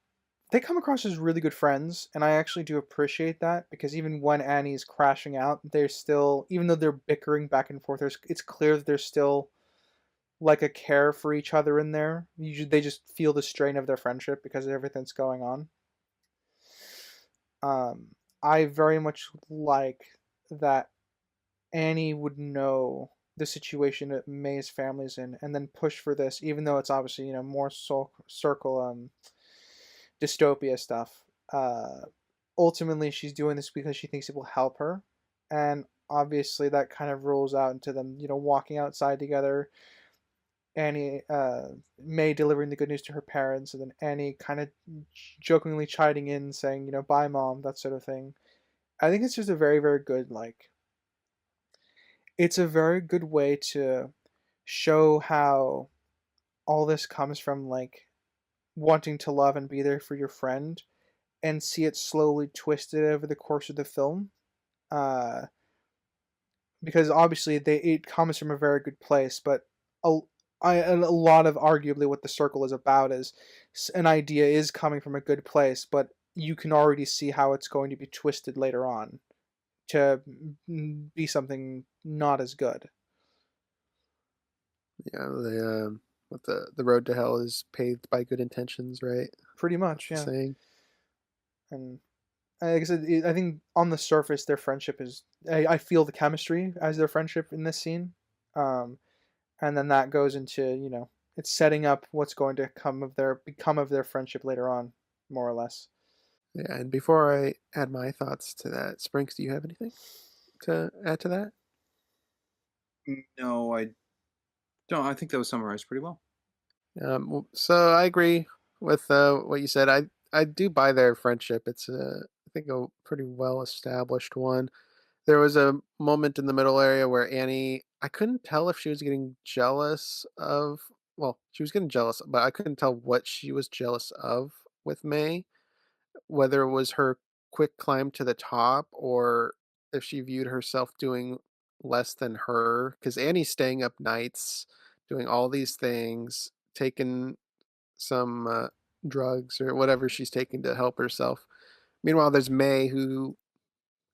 they come across as really good friends, and I actually do appreciate that because even when Annie's crashing out, they're still, even though they're bickering back and forth, it's clear that there's still like a care for each other in there. They just feel the strain of their friendship because of everything that's going on. Um, I very much like that Annie would know the situation that May's family's in, and then push for this, even though it's obviously more circle dystopia stuff. Ultimately, she's doing this because she thinks it will help her, and obviously that kind of rolls out into them, walking outside together. Annie, May delivering the good news to her parents, and then Annie kind of jokingly chiding in, saying, "Bye, mom," that sort of thing. I think it's just a very, very good, like, it's a very good way to show how all this comes from, like, wanting to love and be there for your friend, and see it slowly twisted over the course of the film. Uh, because obviously it comes from a very good place, but a, a lot of arguably what the circle is about is an idea is coming from a good place, but you can already see how it's going to be twisted later on to be something not as good. Yeah, what the road to hell is paved by good intentions, right? Pretty That's much, the yeah. saying. And like I said, I think on the surface their friendship is. I feel the chemistry as their friendship in this scene, um, and then that goes into it's setting up what's going to become of their friendship later on, more or less. Yeah, and before I add my thoughts to that, Sprinks, do you have anything to add to that? No, I don't. I think that was summarized pretty well. So I agree with what you said. I do buy their friendship. It's I think a pretty well established one. There was a moment in the middle area where Annie, I couldn't tell if she was getting jealous of. Well, she was getting jealous, but I couldn't tell what she was jealous of with May. Whether it was her quick climb to the top or if she viewed herself doing less than her. Because Annie's staying up nights, doing all these things, taking some drugs or whatever she's taking to help herself. Meanwhile, there's May, who,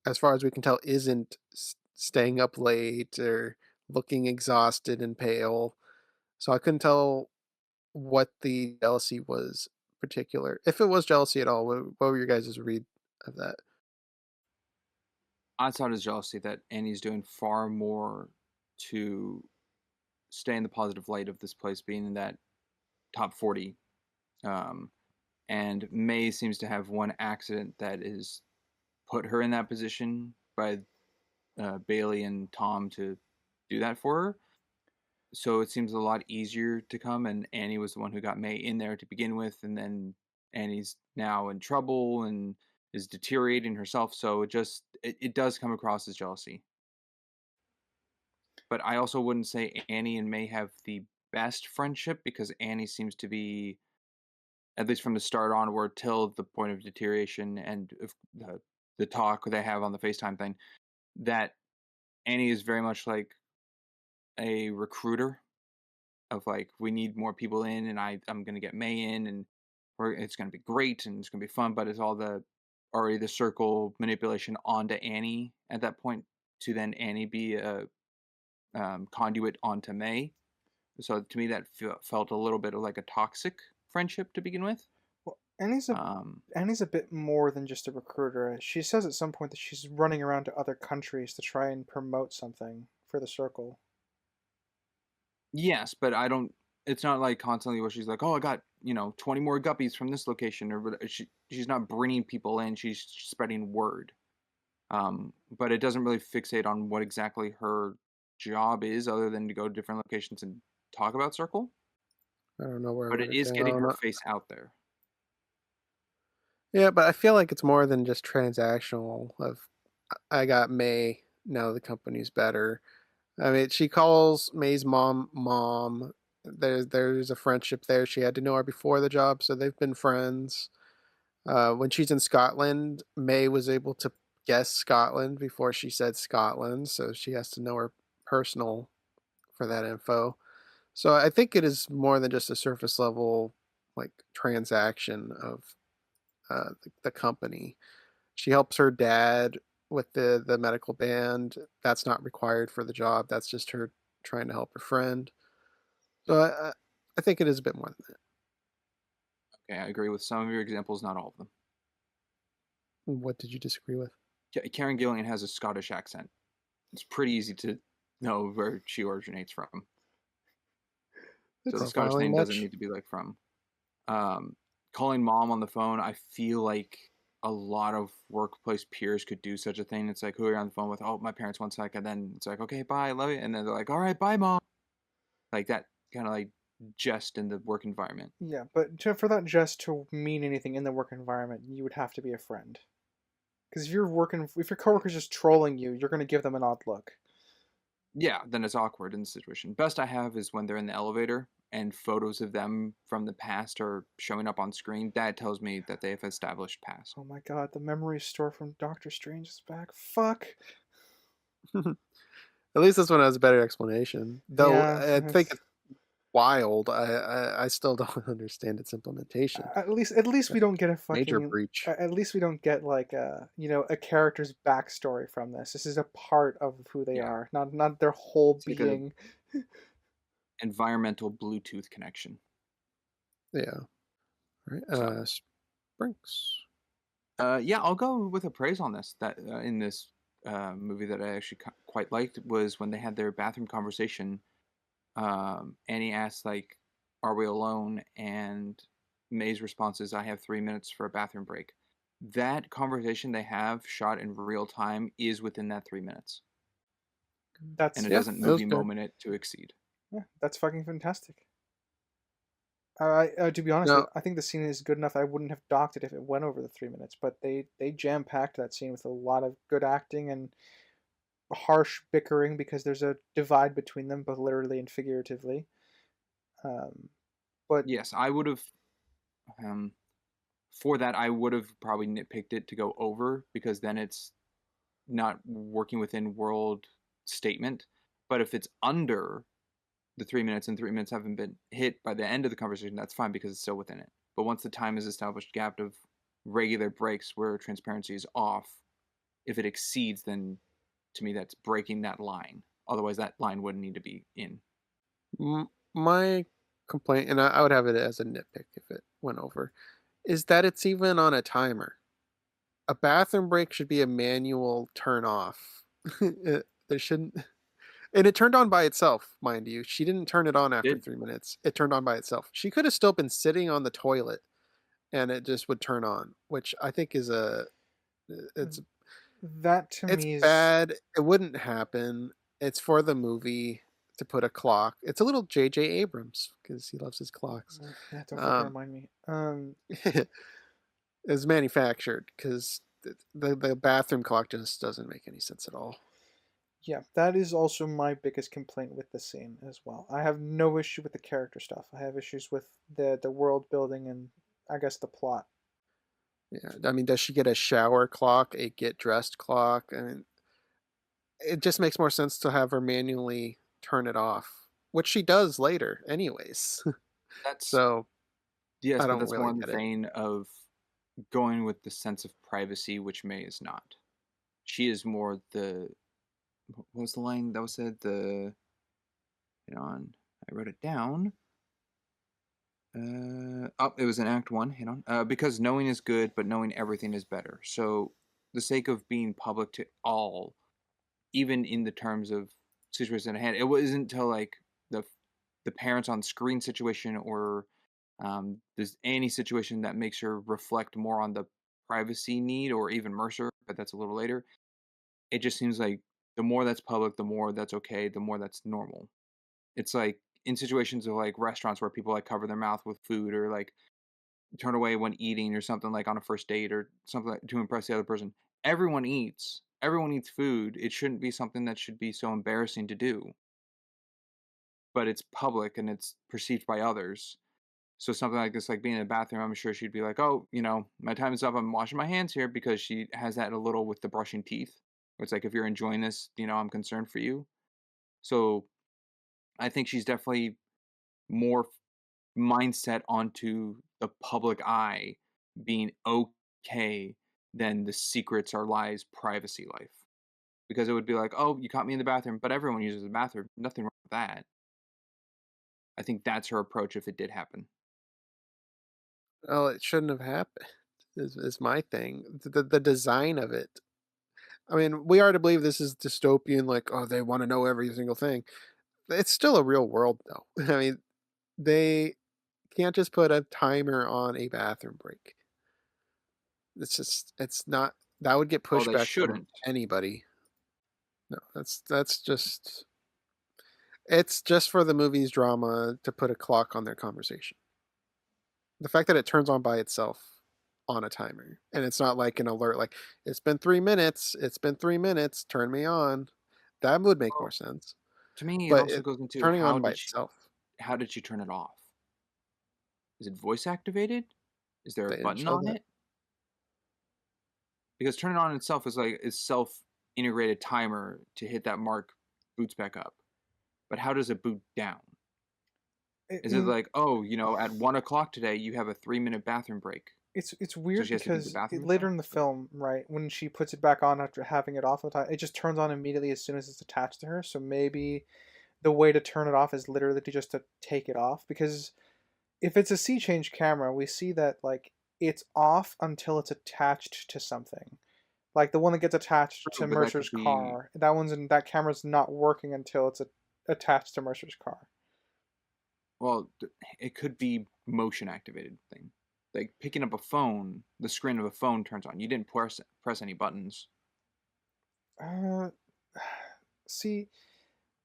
as far as we can tell, isn't staying up late or looking exhausted and pale. So I couldn't tell what the jealousy was particular. If it was jealousy at all, what were your guys' read of that? I thought it was jealousy that Annie's doing far more to stay in the positive light of this place being in that top 40. Um, and May seems to have one accident that is put her in that position by Bailey and Tom to do that for her. So it seems a lot easier to come, and Annie was the one who got May in there to begin with, and then Annie's now in trouble and is deteriorating herself. So it does come across as jealousy. But I also wouldn't say Annie and May have the best friendship because Annie seems to be, at least from the start onward till the point of deterioration and if the talk they have on the FaceTime thing, that Annie is very much like a recruiter of like we need more people in and I'm gonna get May in and it's gonna be great and it's gonna be fun, but it's all the already the circle manipulation onto Annie at that point to then Annie be a conduit onto May. So to me, that felt a little bit of like a toxic friendship to begin with. Well, Annie's a bit more than just a recruiter. She says at some point that she's running around to other countries to try and promote something for the circle. Yes, but I don't. It's not like constantly where she's like, oh, I got 20 more guppies from this location, or she's not bringing people in. She's spreading word. But it doesn't really fixate on what exactly her job is, other than to go to different locations and talk about Circle. I don't know where I But wrote it it is getting her down. face out there. Yeah, but I feel like it's more than just transactional. Of I got May, now the company's better. I mean, she calls May's mom. There's a friendship there. She had to know her before the job, so they've been friends. When she's in Scotland, May was able to guess Scotland before she said Scotland, so she has to know her personal for that info. So I think it is more than just a surface level like transaction of the company. She helps her dad with the medical band. That's not required for the job. That's just her trying to help her friend. So I think it is a bit more than Okay, I agree with some of your examples, not all of them. that. What did you disagree with? Karen Gillan has a Scottish accent. It's pretty easy to know where she originates from. So the Scottish Profiling name doesn't much? need to be like from. Calling mom on the phone, I feel like a lot of workplace peers could do such a thing. It's like, who are you on the phone with? Oh, my parents, 1 sec. And then it's like, okay, bye, love you. And then they're like, all right, bye, mom. Like that kind of like jest in the work environment. Yeah, but for that just to mean anything in the work environment, you would have to be a friend. Because if your coworker's just trolling you, you're gonna give them an odd look. Yeah, then it's awkward in the situation. Best I have is when they're in the elevator and photos of them from the past are showing up on screen. That tells me that they've established past. Oh my god, the memory store from Doctor Strange is back. Fuck. At least this one has a better explanation. Though Yeah, I think it's, it's wild. I still don't understand its implementation. at least we don't get a Major fucking. breach. At least we don't get like a character's backstory from this. This is a part of who they Yeah, are, not their whole it's like a being. environmental Bluetooth connection. Yeah. All right. So, Sprinks. yeah, I'll go with a praise on this. That in this movie that I actually quite liked was when they had their bathroom conversation. Annie asked like, "Are we alone?" And May's response is, "I have 3 minutes for a bathroom break." That conversation they have shot in real time is within that 3 minutes, and That's it Yeah, doesn't it was movie good. moment it to exceed. yeah, that's fucking fantastic. To be honest, No, I think the scene is good enough. I wouldn't have docked it if it went over the 3 minutes, but they jam packed that scene with a lot of good acting and harsh bickering because there's a divide between them, both literally and figuratively. Um, but Yes, I would have. Um, for that, I would have probably nitpicked it to go over because then it's not working within world statement. But if it's under the 3 minutes and 3 minutes haven't been hit by the end of the conversation, that's fine because it's still within it. But once the time is established gap of regular breaks where transparency is off, if it exceeds, then to me that's breaking that line. Otherwise, that line wouldn't need to be in. my complaint, and I would have it as a nitpick if it went over, is that it's even on a timer. A bathroom break should be a manual turn off. There shouldn't. And it turned on by itself, mind you. She didn't turn it on after Did 3 minutes. It turned on by itself. She could have still been sitting on the toilet and it just would turn on, which I think is it's that to it's me is bad. It wouldn't happen. It's for the movie to put a clock. It's a little J.J. Abrams because he loves his clocks. yeah. Don't fucking Um, remind me. it was manufactured because the bathroom clock just doesn't make any sense at all. Yeah, that is also my biggest complaint with the scene as well. I have no issue with the character stuff. I have issues with the world building and I guess the plot. Yeah, I mean, does she get a shower clock, a get dressed clock? I mean, it just makes more sense to have her manually turn it off, which she does later, anyways. that's So yes, I but don't that's more really in the get it. vein of going with the sense of privacy, which May is not. She is more the what was the line that was said? Hang on, I wrote it down. Oh, it was in Act One. Hang on. Because knowing is good, but knowing everything is better. So, the sake of being public to all, even in the terms of situation at hand, it wasn't until like the the parents on screen situation, or there's any situation that makes her reflect more on the privacy need, or even Mercer, but that's a little later. It just seems like the more that's public, the more that's okay, the more that's normal. It's like in situations of like restaurants where people like cover their mouth with food, or like turn away when eating, or something like on a first date, or something like, to impress the other person. Everyone eats. Everyone eats food. It shouldn't be something that should be so embarrassing to do, but it's public and it's perceived by others. So something like this, like being in the bathroom, I'm sure she'd be like, "Oh, my time is up. I'm washing my hands here," because she has that a little with the brushing teeth. Where it's like, if you're enjoying this, I'm concerned for you. So I think she's definitely more mindset onto the public eye being okay than the secrets or lies privacy life. Because it would be like, "Oh, you caught me in the bathroom," but everyone uses the bathroom. Nothing wrong with that. I think that's her approach if it did happen. Oh, it shouldn't have happened. Is my thing. The design of it. I mean, we are to believe this is dystopian, like, oh, they want to know every single thing. It's still a real world, though. I mean, they can't just put a timer on a bathroom break. It's not. That would get Oh, they pushback from shouldn't. anybody. No, that's just. It's just for the movie's drama to put a clock on their conversation. The fact that it turns on by itself on a timer, and it's not like an alert, like it's been 3 minutes. It's been 3 minutes. Turn me on. That would make more Well, sense. to me, it But also it goes into turning on by itself. how did she turn it off? Is it voice activated? Is there a They didn't button show on that. it? Because turn it on itself is like is self integrated timer to hit that mark, boots back up. But how does it boot down? Is it like, oh, at 1 o'clock today you have a 3-minute bathroom break, It's so weird she has to be in the because bathroom later again? in the film, right, when she puts it back on after having it off the time, it just turns on immediately as soon as it's attached to her. So maybe the way to turn it off is literally to take it off, because if it's a sea change camera, we see that like it's off until it's attached to something. Like the one that gets attached to True, but that Mercer's could be car, that camera's not working until it's attached to Mercer's car. well, it could be motion activated thing. Like picking up a phone, the screen of a phone turns on. You didn't press any buttons. Uh, see,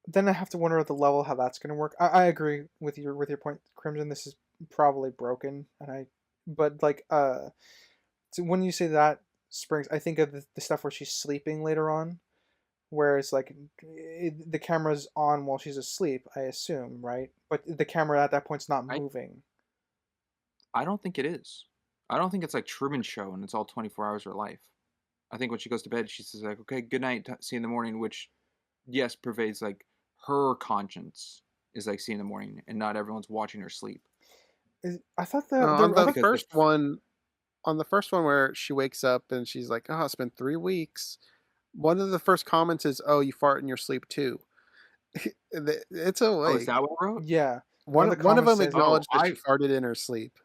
then I have to wonder at the level how that's going to work. I agree with your point, Crimson. This is probably broken, but like so when you say that, Springs, I think of the stuff where she's sleeping later on, where it's like the camera's on while she's asleep. I assume, right? But the camera at that point's not I moving. I don't think it is. I don't think it's like Truman Show and it's all 24 hours of her life. I think when she goes to bed, she says like, "Okay, good night, see you in the morning," which yes pervades like her conscience is like see you in the morning, and not everyone's watching her sleep. I thought No, on I the thought Because if first one, where she wakes up and she's like, "Oh, it's been 3 weeks." One of the first comments is, "Oh, you fart in your sleep too." It's oh, is awake. that what I wrote? yeah. One of the One of comments them says it. Oh, acknowledged that she farted in her sleep.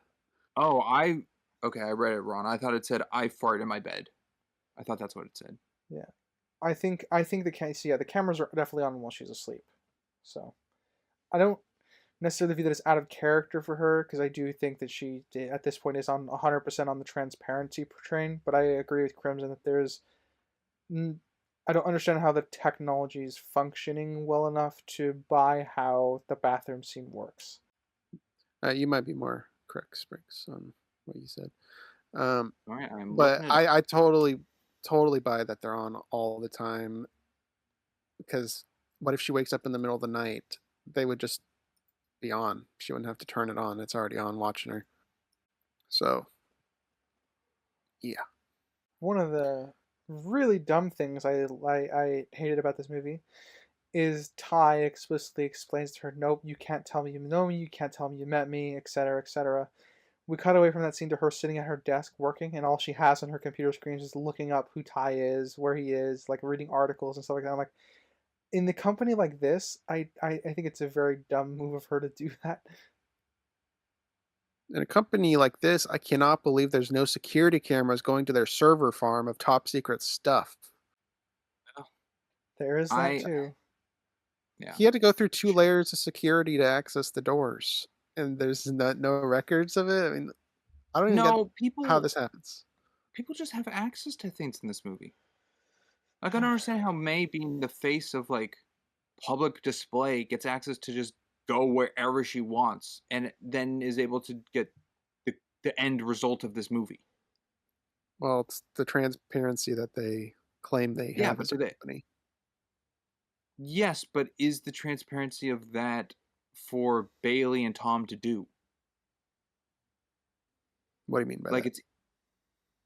oh, I okay, I read it wrong. I thought it said I fart in my bed. I thought that's what it said. Yeah. I think the case, yeah, the cameras are definitely on while she's asleep. So I don't necessarily view that as out of character for her, because I do think that at this point is on 100% on the transparency portraying. But I agree with Crimson that I don't understand how the technology is functioning well enough to buy how the bathroom scene works. You might be more correct, Springs, on what you said. Um, All right, I'm but looking it up. I totally buy that they're on all the time, because what if she wakes up in the middle of the night? They would just be on. She wouldn't have to turn it on. It's already on watching her. So, yeah. One of the really dumb things I hated about this movie is Ty explicitly explains to her, "Nope, you can't tell me you know me, you can't tell me you met me, etc., etc." We cut away from that scene to her sitting at her desk working, and all she has on her computer screen is just looking up who Ty is, where he is, like reading articles and stuff like that. I'm like, in the company like this, I think it's a very dumb move of her to do that. In a company like this, I cannot believe there's no security cameras going to their server farm of top secret stuff. There is that I too. Yeah. He had to go through 2 layers of security to access the doors, and there's no records of it. I mean, I don't even get No, how this happens. people just have access to things in this movie. Like, I don't understand how May, being the face of like public display, gets access to just go wherever she wants, and then is able to get the end result of this movie. Well, it's the transparency that they claim they Yeah, have but as a company. Yes, but is the transparency of that for Bailey and Tom to do? What do you mean by Like,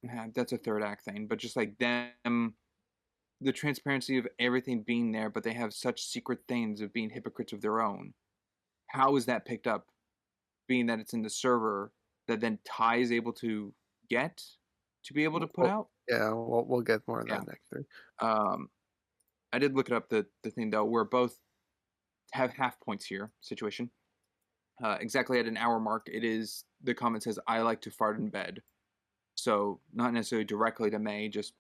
that? that's a third act thing, but just like them, the transparency of everything being there, but they have such secret things of being hypocrites of their own. How is that picked up, being that it's in the server that then Ty is able to get to be able to put out? Yeah, we'll get more of Yeah. that next thing. I did look it up, the thing though. We're both have half points here situation. Exactly at an hour mark, the comment says, "I like to fart in bed." So not necessarily directly to May, just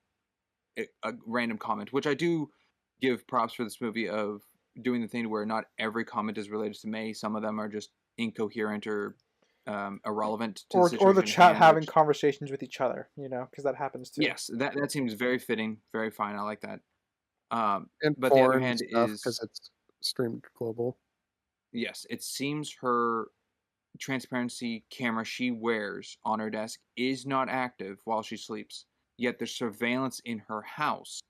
a random comment, which I do give props for this movie of doing the thing where not every comment is related to May. Some of them are just incoherent or irrelevant to the situation. Or the at chat hand, having which, conversations with each other, because that happens too. yes, that seems very fitting, very fine. I like that. And But the other foreign hand stuff is, because it's streamed global. yes, it seems her transparency camera she wears on her desk is not active while she sleeps, yet the surveillance in her house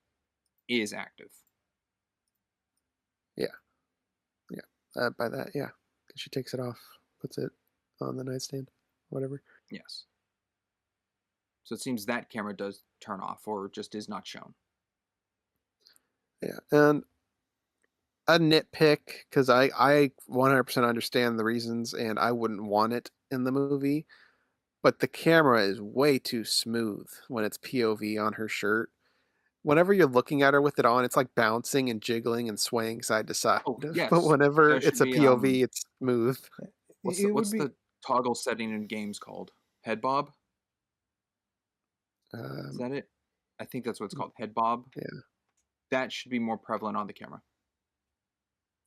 is active. Yeah. By that, yeah. She takes it off, puts it on the nightstand, whatever. Yes. So it seems that camera does turn off or just is not shown. Yeah, and a nitpick, because I 100% understand the reasons, and I wouldn't want it in the movie, but the camera is way too smooth when it's POV on her shirt. Whenever you're looking at her with it on, it's like bouncing and jiggling and swaying side to side. Oh, But yes. whenever There should it's a be POV, it's smooth. It would what's be the toggle setting in games called? Head bob? Is that it? I think that's what it's called. Head bob. Yeah. That should be more prevalent on the camera.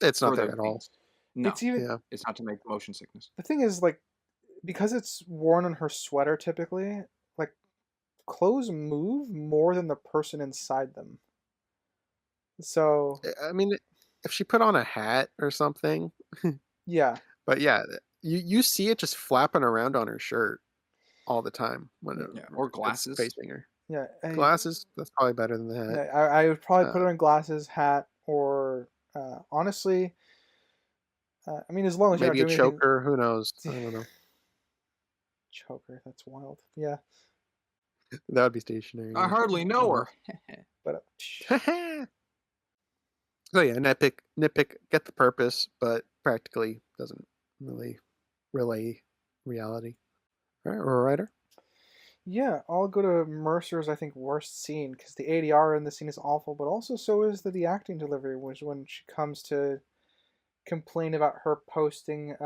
It's not For there those at all. things. No, it's even Yeah. it's not to make motion sickness. the thing is, like, because it's worn on her sweater typically, like, clothes move more than the person inside them. So I mean, if she put on a hat or something, yeah, but yeah, you see it just flapping around on her shirt all the time when Yeah, or it's glasses. facing her. yeah, Glasses, that's probably better than the hat. yeah. I would probably put Uh, it on glasses, hat, or honestly, I mean, as long as you're not Maybe a doing anything. choker, who knows? I don't know. Choker, that's wild. Yeah, That would be stationary. I hardly know her. but So yeah, nitpick, get the purpose, but practically doesn't really relay reality. All right, or a writer. yeah, I'll go to Mercer's, I think, worst scene, because the ADR in the scene is awful, but also so is the acting delivery, which when she comes to complain about her posting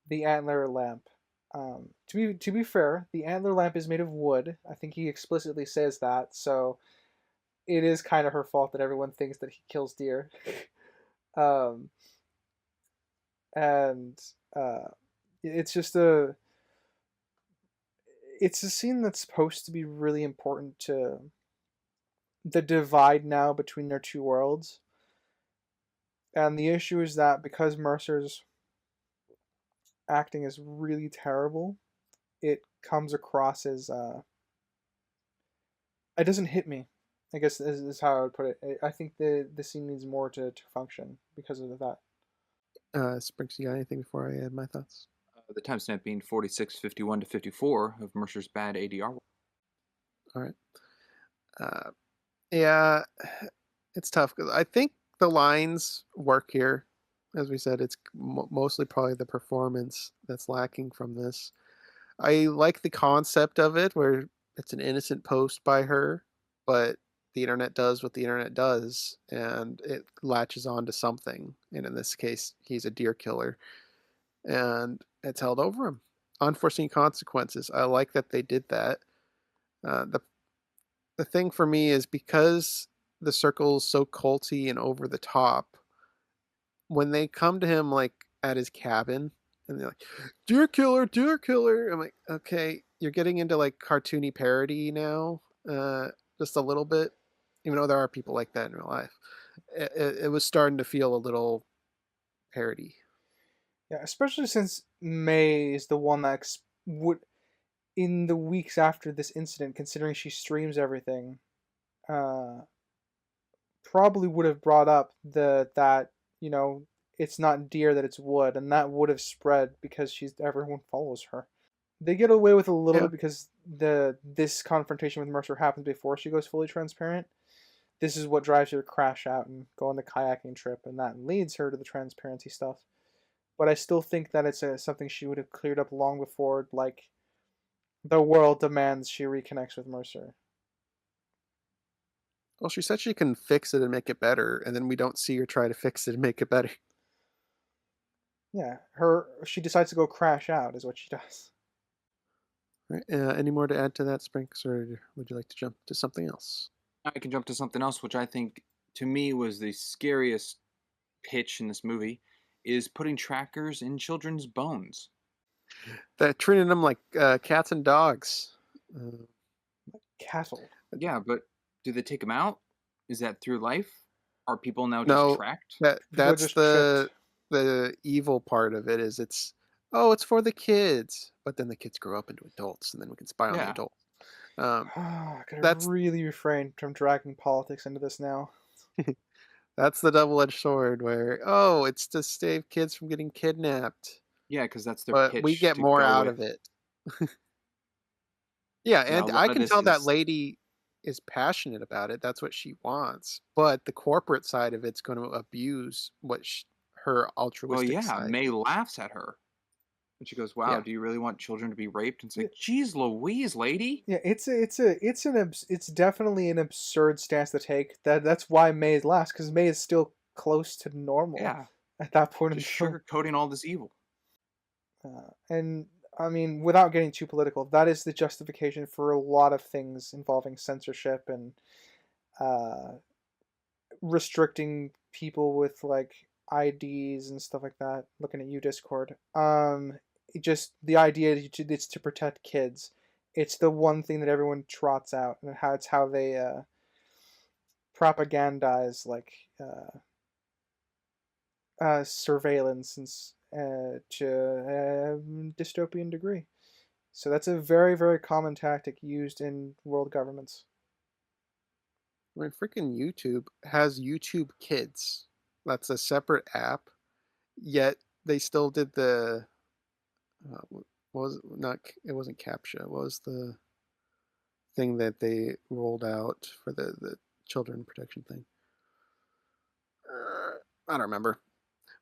the antler lamp. To be fair, the antler lamp is made of wood. I think he explicitly says that, so it is kind of her fault that everyone thinks that he kills deer. um, and it's just it's a scene that's supposed to be really important to the divide now between their two worlds. And the issue is that because Mercer's acting is really terrible, it comes across as it doesn't hit me. I guess is how I would put it. I think the scene needs more to function because of that. Sprinks, you got anything before I add my thoughts? The timestamp being 46:51 to 54 of Mercer's bad ADR. All right. Yeah, it's tough because I think the lines work here. As we said, it's mostly probably the performance that's lacking from this. I like the concept of it where it's an innocent post by her, but the internet does what the internet does and it latches on to something. And in this case, he's a deer killer and it's held over him. Unforeseen consequences. I like that they did that. The thing for me is because the circle's so culty and over the top, when they come to him like at his cabin and they're like, dear killer," I'm like, okay, you're getting into like cartoony parody now, just a little bit, even though there are people like that in real life. It was starting to feel a little parody. Yeah, especially since May is the one that would, in the weeks after this incident, considering she streams everything, uh, probably would have brought up that it's not deer that it's wood, and that would have spread because everyone follows her. They get away with a little Yeah. bit because this confrontation with Mercer happens before she goes fully transparent. This is what drives her to crash out and go on the kayaking trip, and that leads her to the transparency stuff. But I still think that it's something she would have cleared up long before, like, the world demands she reconnects with Mercer. Well, she said she can fix it and make it better, and then we don't see her try to fix it and make it better. Yeah, she decides to go crash out, is what she does. Right. Any more to add to that, Sprinks, or would you like to jump to something else? I can jump to something else, which I think to me was the scariest pitch in this movie, is putting trackers in children's bones. That treating them like cats and dogs. Cattle. Yeah, but do they take them out? Is that through life? Are people now just No, tracked? that's just the evil part of it. Is it's for the kids, but then the kids grow up into adults, and then we can spy on the Yeah. adults. I gotta That's really refrain from dragging politics into this now. that's the double-edged sword where it's to save kids from getting kidnapped, Yeah, because that's their but we pitch get to more go out with. of it. Yeah, Yeah, a and lot I of can this tell that is lady is passionate about it. That's what she wants. But the corporate side of it's going to abuse her well, altruistic yeah. side. May laughs at her, and she goes, "Wow, Yeah. do you really want children to be raped?" And it's Yeah. like, "Geez, Louise, lady." Yeah, it's definitely an absurd stance to take. That's why May is last, because May is still close to normal Yeah, at that point in the just film. sugarcoating all this evil. And I mean, without getting too political, that is the justification for a lot of things involving censorship and uh, restricting people with like IDs and stuff like that. Looking at you, Discord. Just the idea it's to protect kids. It's the one thing that everyone trots out, and how they propagandize like surveillance to a dystopian degree. So that's a very, very common tactic used in world governments. I mean, freaking YouTube has YouTube Kids. That's a separate app. Yet they still did the what was it? Not it wasn't CAPTCHA. What was the thing that they rolled out for the children protection thing? I don't remember.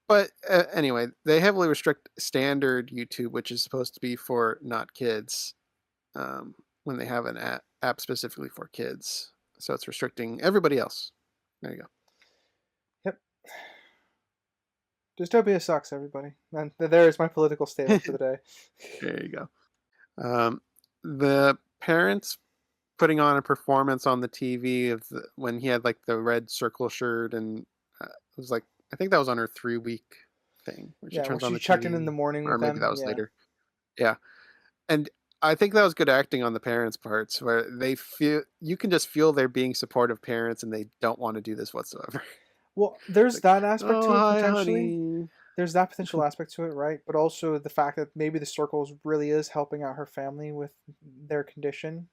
But anyway, they heavily restrict standard YouTube, which is supposed to be for not kids, when they have an app specifically for kids. So it's restricting everybody else. There you go. Yep. Dystopia sucks, everybody. And there is my political statement for the day. There you go. The parents putting on a performance on the TV when he had like the red circle shirt, and it was like, I think that was on her 3-week thing where she Yeah, when turns on she the checked TV, in the morning or with maybe them. that was Yeah. later. Yeah, and I think that was good acting on the parents' parts, where you can just feel they're being supportive parents and they don't want to do this whatsoever. Well, there's Like, that aspect oh, to it hi, potentially. honey. There's that potential aspect to it, right? But also the fact that maybe the circles really is helping out her family with their condition,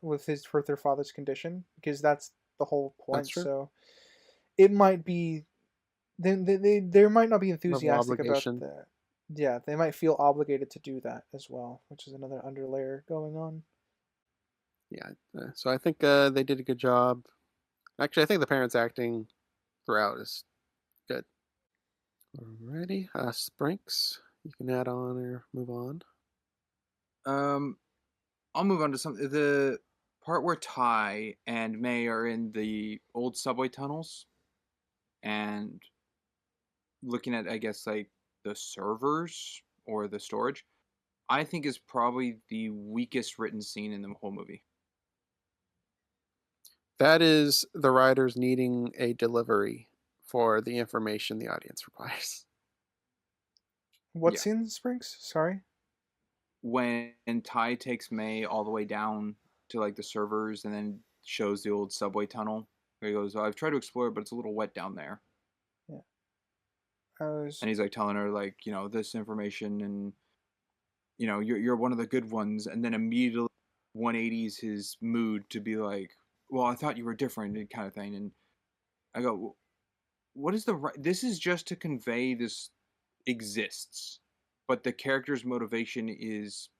with their father's condition, because that's the whole That's point. true. So it might be they might not be Level enthusiastic about obligation. the yeah, they might feel obligated to do that as well, which is another underlayer going on. Yeah, so I think they did a good job. Actually, I think the parents acting throughout is good. Alrighty, Sprinks, you can add on or move on. I'll move on to something. The part where Ty and May are in the old subway tunnels and looking at, I guess, like the servers or the storage, I think is probably the weakest written scene in the whole movie. That is the writers needing a delivery for the information the audience requires. What Yeah. scene, Springs? Sorry. When Ty takes May all the way down to like the servers and then shows the old subway tunnel, where he goes, "I've tried to explore it, but it's a little wet down there." Yeah. I was. And he's like telling her like, this information, and you're one of the good ones, and then immediately 180s his mood to be like, "Well, I thought you were different," and kind of thing. And I go, "What is the right? This is just to convey this exists, but the character's motivation is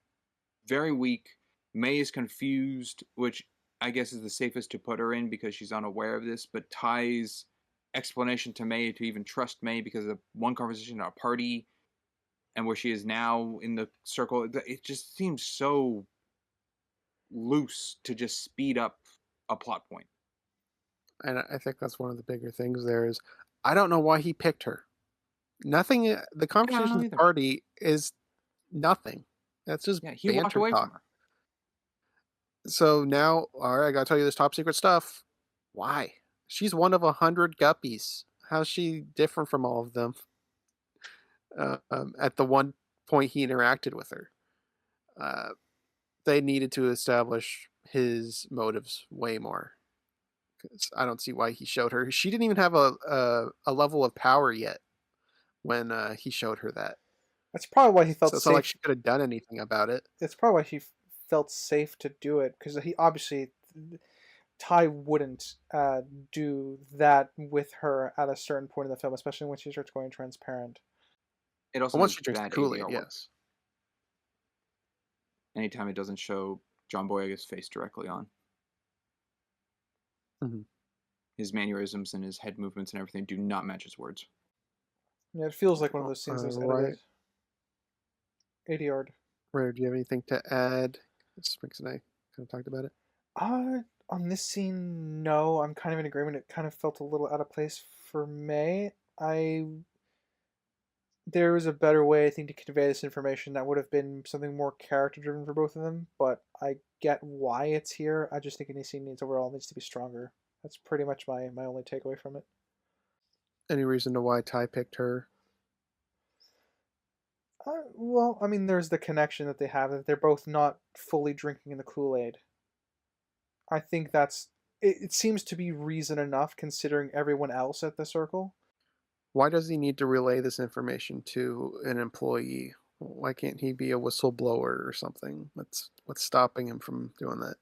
very weak. May is confused, which I guess is the safest to put her in because she's unaware of this, but Ty's explanation to May to even trust May because of one conversation at a party and where she is now in the circle, it just seems so loose to just speed up a plot point. And I think that's one of the bigger things there is I don't know why he picked her. Nothing, the Yeah, I don't conversation know at the either. party is nothing. That's just Yeah, he walked banter away talk. from her. So now, all right, I gotta tell you this top secret stuff. Why? She's one of 100 guppies. How's she different from all of them? At the one point he interacted with her, uh, they needed to establish his motives way more. 'Cause I don't see why he showed her. She didn't even have a level of power yet when he showed her that. That's probably why he So felt it's not like safe. she could have done anything about it. It's probably why he felt safe to do it because he obviously Ty wouldn't do that with her at a certain point in the film, especially when she starts going transparent. It But also once has she drinks the bad Kool-Aid, ADR work. yes. Anytime it doesn't show John Boyega's face directly on. Mhm. His mannerisms and his head movements and everything do not match his words. Yeah, it feels like one of those scenes that was edited. ADR'd. Rare, do you have anything to add? Springs and I kind of talked about it. On this scene, no. I'm kind of in agreement. It kind of felt a little out of place for May. There was a better way, I think, to convey this information that would have been something more character driven for both of them, but I get why it's here. I just think any scene needs to be stronger. That's pretty much my only takeaway from it. Any reason to why Ty picked her? Well, I mean, there's the connection that they have, that they're both not fully drinking in the Kool-Aid. I think it seems to be reason enough considering everyone else at the circle. Why does he need to relay this information to an employee? Why can't he be a whistleblower or something? What's stopping him from doing that?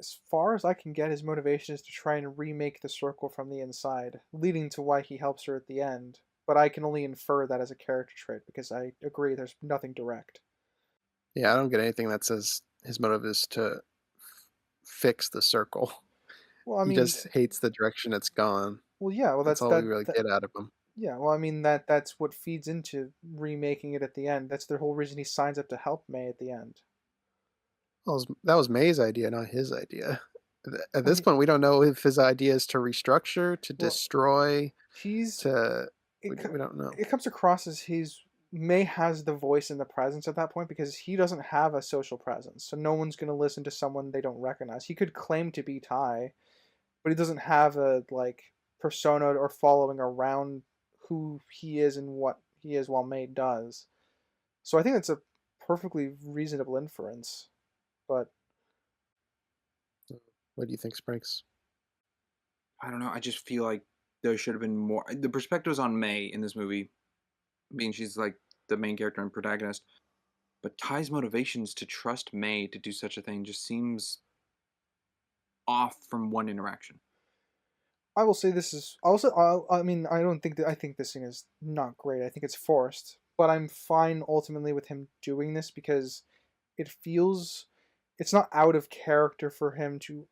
As far as I can get, his motivation is to try and remake the circle from the inside, leading to why he helps her at the end. But I can only infer that as a character trait because I agree there's nothing direct. Yeah, I don't get anything that says his motive is to fix the circle. Well, I He mean, just hates the direction it's gone. well, yeah, well, That's all we really get out of him. yeah, well, I mean that's what feeds into remaking it at the end. That's the whole reason he signs up to help May at the end. Well, that was May's idea, not his idea. At Well, this point, we don't know if his idea is to restructure, to well, destroy, he's to it, we don't know. it comes across as May has the voice and the presence at that point because he doesn't have a social presence, so no one's going to listen to someone they don't recognize. He could claim to be Ty, but he doesn't have a persona or following around who he is and what he is while May does. So I think it's a perfectly reasonable inference, but What do you think, Sprinks? I don't know. I just feel like there should have been more. The perspectives on May in this movie, being she's like the main character and protagonist, but Ty's motivations to trust May to do such a thing just seems off from one interaction. I will say this is also. I mean, I don't think that I think this scene is not great. I think it's forced, but I'm fine ultimately with him doing this because it feels it's not out of character for him to,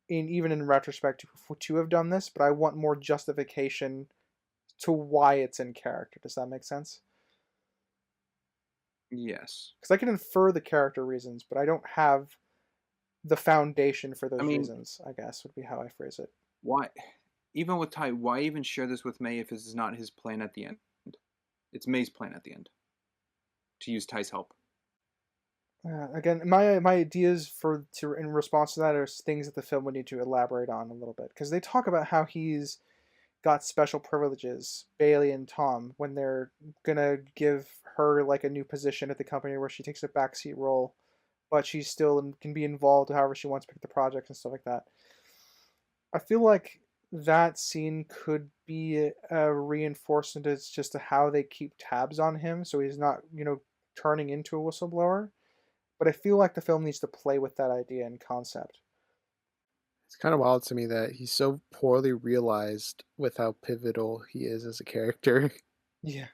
even in retrospect, to have done this. But I want more justification to why it's in character. Does that make sense? Yes. Because I can infer the character reasons, but I don't have the foundation for those I mean, reasons. I guess would be how I phrase it. why? Even with Ty, why even share this with May if this is not his plan at the end? It's May's plan at the end to use Ty's help. Again, my ideas in response to that are things that the film would need to elaborate on a little bit, because they talk about how he's got special privileges, Bailey and Tom, when they're gonna give her like a new position at the company where she takes a backseat role, but she still can be involved however she wants to pick the projects and stuff like that. I feel like that scene could be a reinforcement as just to how they keep tabs on him, so he's not, turning into a whistleblower. But I feel like the film needs to play with that idea and concept. It's kind of wild to me that he's so poorly realized with how pivotal he is as a character. Yeah.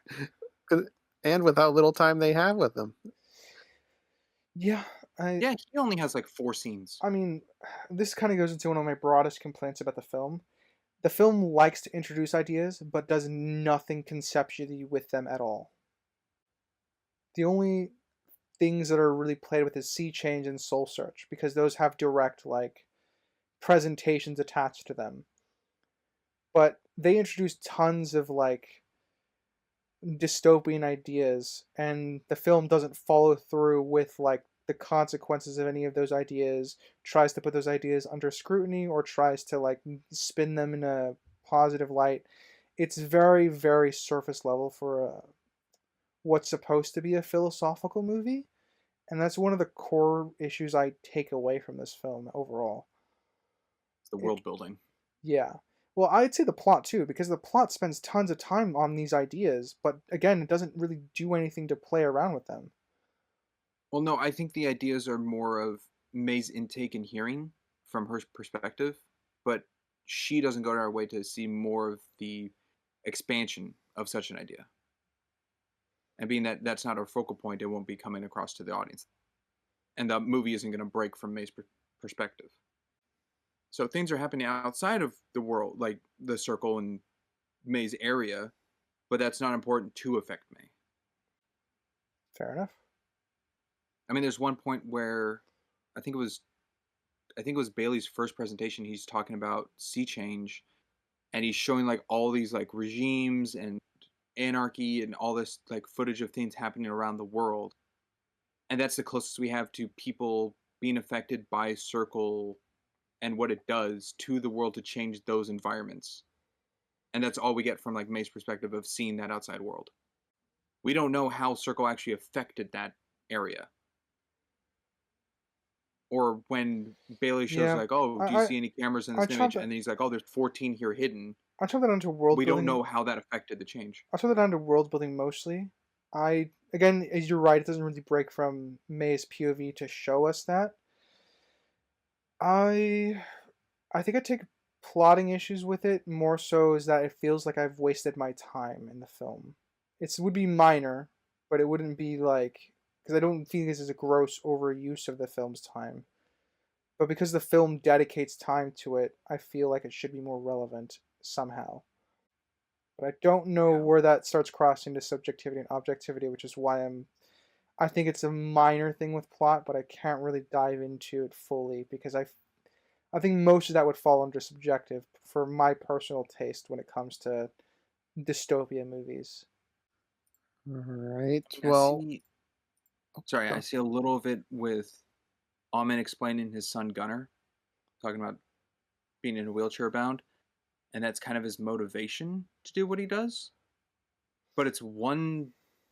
And with how little time they have with him. Yeah, Yeah, he only has like 4 scenes. I mean, this kind of goes into one of my broadest complaints about the film. The film likes to introduce ideas, but does nothing conceptually with them at all. The only things that are really played with is Sea Change and Soul Search, because those have direct, like, presentations attached to them. But they introduce tons of, like, dystopian ideas, and the film doesn't follow through with, like, the consequences of any of those ideas, tries to put those ideas under scrutiny, or tries to, like, spin them in a positive light. It's very, very surface level for what's supposed to be a philosophical movie, and that's one of the core issues I take away from this film overall. It's the world building. Yeah. Well, I'd say the plot too, because the plot spends tons of time on these ideas, but again, it doesn't really do anything to play around with them. Well, no, I think the ideas are more of May's intake and hearing from her perspective, but she doesn't go to her way to see more of the expansion of such an idea. And being that that's not our focal point, it won't be coming across to the audience. And the movie isn't going to break from May's perspective. So things are happening outside of the world, like the circle and May's area, but that's not important to affect May. Fair enough. I mean, there's one point where I think it was Bailey's first presentation. He's talking about sea change, and he's showing like all these like regimes and anarchy and all this like footage of things happening around the world. And that's the closest we have to people being affected by Circle and what it does to the world to change those environments. And that's all we get from like May's perspective of seeing that outside world. We don't know how Circle actually affected that area. Or when Bailey shows like, oh, do you see any cameras in this image? And then he's like, oh, there's 14 here hidden. I chalk that onto world building. We don't know how that affected the change. I chalk that down to world building mostly. Again, as you're right, it doesn't really break from May's POV to show us that. I think I take plotting issues with it more so is that it feels like I've wasted my time in the film. It would be minor, but it wouldn't be like, because I don't think this is a gross overuse of the film's time. But because the film dedicates time to it, I feel like it should be more relevant somehow. But I don't know where that starts crossing to subjectivity and objectivity, which is why I think it's a minor thing with plot, but I can't really dive into it fully because I think most of that would fall under subjective for my personal taste when it comes to dystopia movies. All right. Well, I see a little of it with Alman explaining his son Gunnar, talking about being in a wheelchair bound, and that's kind of his motivation to do what he does. But it's 1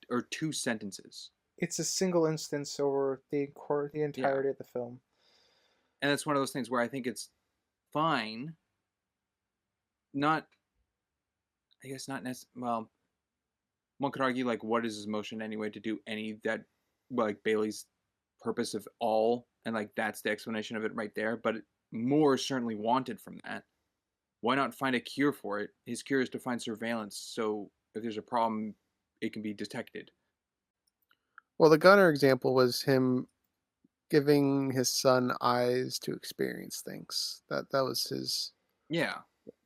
or 2 sentences. It's a single instance over the entirety of the film. And it's one of those things where I think it's fine. Not, I guess not necessarily, well, one could argue, like, what is his motion anyway to do any that, like, Bailey's purpose of all, and, like, that's the explanation of it right there, but more is certainly wanted from that. Why not find a cure for it? His cure is to find surveillance, so if there's a problem, it can be detected. Well, the Gunner example was him giving his son eyes to experience things. That was his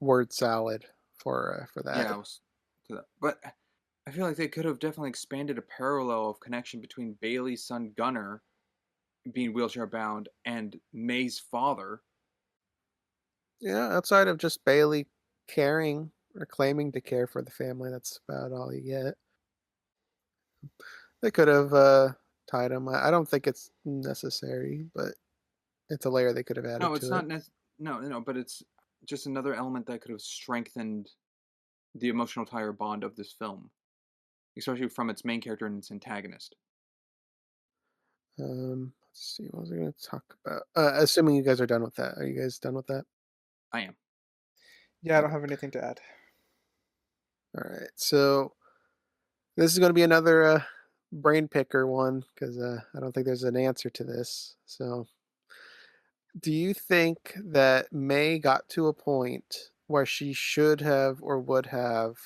word salad for that. Yeah, but I feel like they could have definitely expanded a parallel of connection between Bailey's son Gunnar being wheelchair bound and May's father. Yeah, outside of just Bailey caring or claiming to care for the family, that's about all you get. They could have tied him. I don't think it's necessary, but it's a layer they could have added No, it's to it. not. No, but it's just another element that could have strengthened the emotional tie or bond of this film, especially from its main character and its antagonist. Let's see. What was I going to talk about? Assuming you guys are done with that. Are you guys done with that? I am. Yeah, I don't Okay. have anything to add. All right. So this is going to be another brain picker one because I don't think there's an answer to this. So, do you think that May got to a point where she should have or would have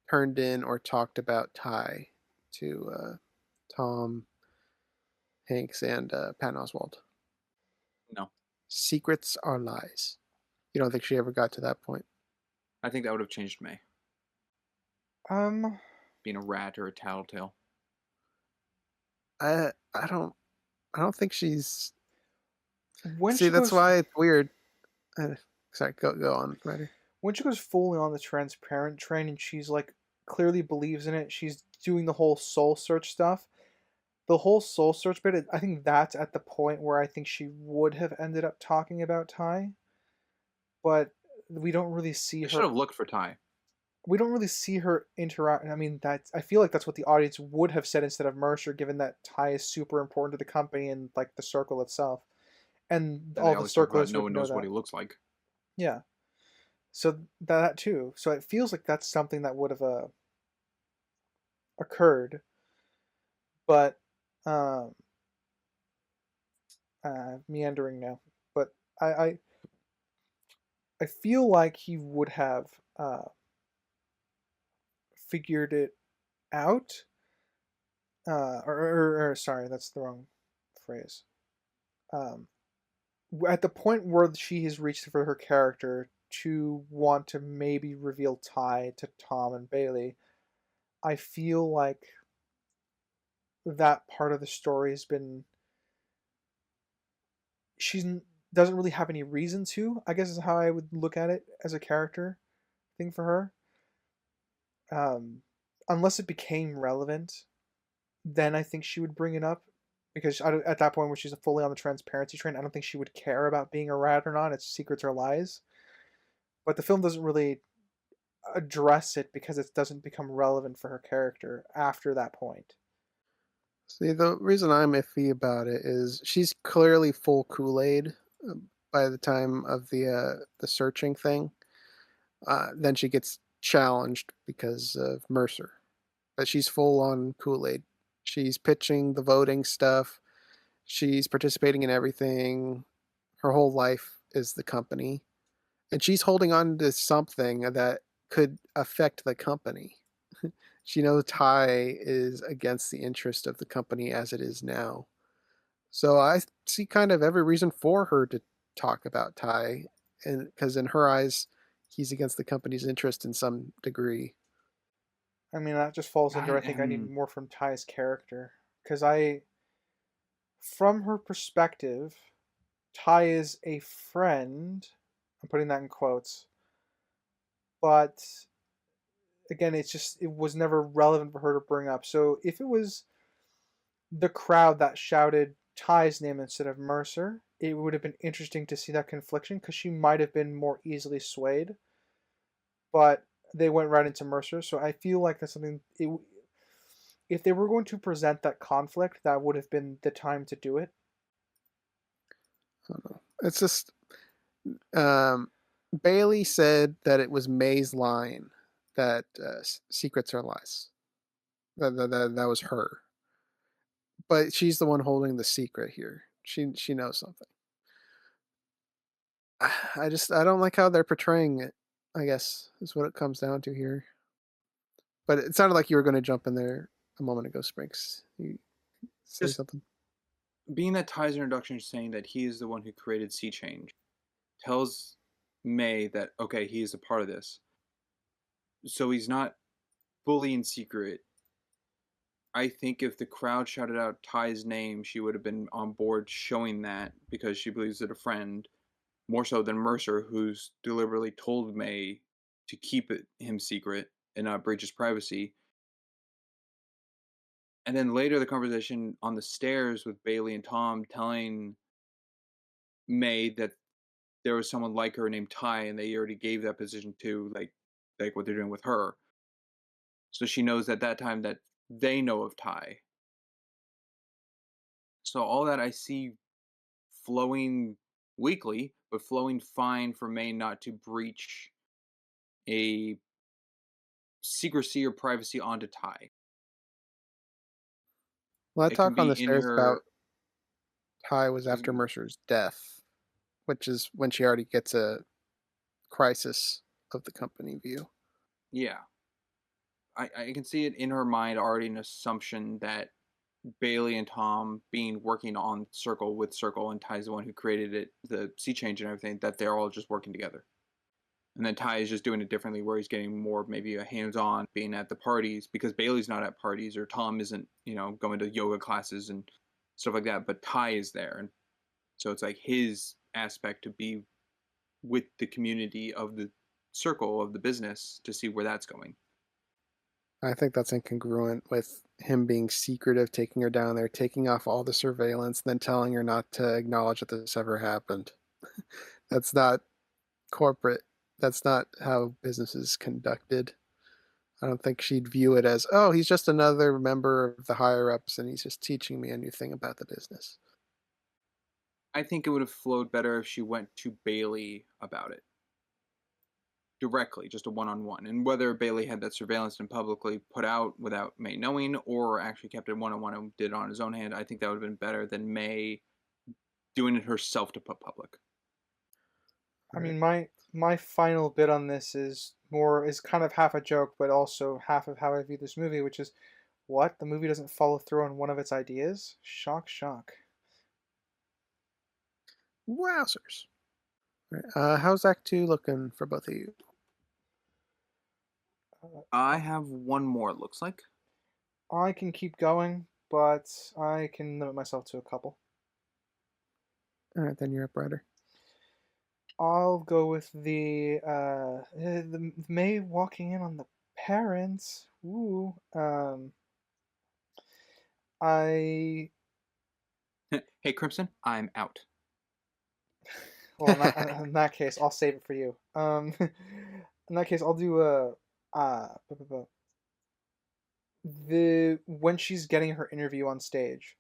turned in or talked about Ty to Tom Hanks and Patton Oswalt? No, Secrets are lies. You don't think she ever got to that point? I think that would have changed May, Um, being a rat or a tattletale. I don't think she's. when See, she that's goes why it's weird. Uh, Sorry, go on, Ryder. when she goes fully on the transparent train and she's like clearly believes in it, she's doing the whole soul search stuff. The whole soul search bit, I think that's at the point where I think she would have ended up talking about Ty, but we don't really see I should her. have looked for Ty. We don't really see her interact. I mean, that's. I feel like that's what the audience would have said instead of Mercer, given that Ty is super important to the company and like the circle itself, and And they all the always talk about circlers no would one know knows what that. he looks like. Yeah. So that too. So it feels like that's something that would have occurred, but um, meandering now. But I, I I feel like he would have uh, figured it out. Or sorry, that's the wrong phrase. Um, at the point where she has reached for her character to want to maybe reveal Ty to Tom and Bailey, I feel like that part of the story has been she doesn't really have any reason to. I guess is how I would look at it as a character thing for her. Unless it became relevant, then I think she would bring it up because at that point where she's fully on the transparency train, I don't think she would care about being a rat or not. It's secrets or lies. But the film doesn't really address it because it doesn't become relevant for her character after that point. See, the reason I'm iffy about it is she's clearly full Kool-Aid by the time of the searching thing. Then she gets challenged because of Mercer, but she's full on Kool-Aid. She's pitching the voting stuff. She's participating in everything. Her whole life is the company, and she's holding on to something that could affect the company. She knows Ty is against the interest of the company as it is now. So I see kind of every reason for her to talk about Ty, and because in her eyes, he's against the company's interest in some degree. I mean, that just falls under I I think I need am. more from Ty's character because from her perspective, Ty is a friend. I'm putting that in quotes, but again, it was never relevant for her to bring up. So if it was the crowd that shouted Ty's name instead of Mercer, it would have been interesting to see that confliction because she might have been more easily swayed. But they went right into Mercer, so I feel like that's something. If they were going to present that conflict, that would have been the time to do it. I don't know. It's just um, Bailey said that it was May's line that secrets are lies. That was her, but she's the one holding the secret here. She knows something. I don't like how they're portraying it. I guess is what it comes down to here. But it sounded like you were going to jump in there a moment ago, Sprinks. You say Just something. being that Ty's introduction saying that he is the one who created Sea Change tells May that, okay, he is a part of this. So he's not fully in secret. I think if the crowd shouted out Ty's name, she would have been on board showing that because she believes it a friend, more so than Mercer, who's deliberately told May to keep him secret and not breach his privacy. And then later the conversation on the stairs with Bailey and Tom telling May that there was someone like her named Ty, and they already gave that position to like what they're doing with her. So she knows at that time that they know of Ty. So all that I see flowing weakly, but flowing fine for May not to breach a secrecy or privacy onto Ty. Well, that It can talk on be the in stairs about her. Ty was after Mercer's death, which is when she already gets a crisis of the company view. Yeah, I can see it in her mind already an assumption that Bailey and Tom being working on Circle and Ty's the one who created it, the sea change and everything, that they're all just working together. And then Ty is just doing it differently where he's getting more maybe a hands-on being at the parties because Bailey's not at parties or Tom isn't, going to yoga classes and stuff like that, but Ty is there. And so it's like his aspect to be with the community of the circle of the business to see where that's going. I think that's incongruent with him being secretive, taking her down there, taking off all the surveillance, then telling her not to acknowledge that this ever happened. That's not corporate. That's not how business is conducted. I don't think she'd view it as, oh, he's just another member of the higher ups and he's just teaching me a new thing about the business. I think it would have flowed better if she went to Bailey about it directly, just a one-on-one. And whether Bailey had that surveillance and publicly put out without May knowing or actually kept it one-on-one and did it on his own hand, I think that would have been better than May doing it herself to put public. I mean, my final bit on this is kind of half a joke, but also half of how I view this movie, which is, what? The movie doesn't follow through on one of its ideas? Shock, shock. Wowzers. How's Act 2 looking for both of you? I have one more, it looks like. I can keep going, but I can limit myself to a couple. All right, then you're up, Ryder. I'll go with the May walking in on the parents. Ooh. I Hey, Crimson, I'm out. Well, in that case, I'll save it for you. In that case, I'll do the when she's getting her interview on stage,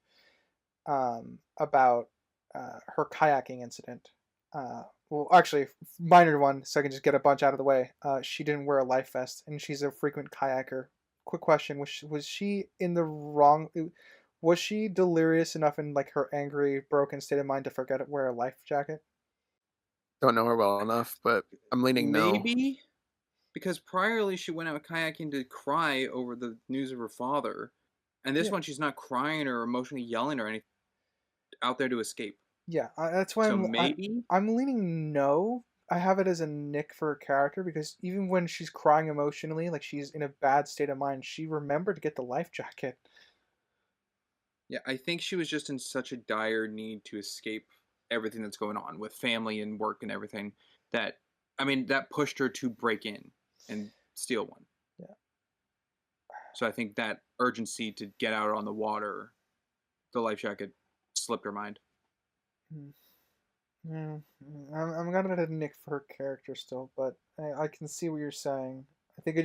about her kayaking incident. Well, actually, minor one, so I can just get a bunch out of the way. She didn't wear a life vest, and she's a frequent kayaker. Quick question: was she in the wrong? Was she delirious enough in like her angry, broken state of mind to forget to wear a life jacket? Don't know her well enough, but I'm leaning no. Maybe because priorly she went out kayaking to cry over the news of her father, and this Yeah. one she's not crying or emotionally yelling or anything. Out there to escape. Yeah, that's why So maybe I'm leaning no. I have it as a nick for her character because even when she's crying emotionally, like she's in a bad state of mind, she remembered to get the life jacket. Yeah, I think she was just in such a dire need to escape everything that's going on with family and work and everything that that pushed her to break in and steal one. Yeah. So I think that urgency to get out on the water, the life jacket slipped her mind. I'm gonna have a nick for her character still, but I can see what you're saying. I think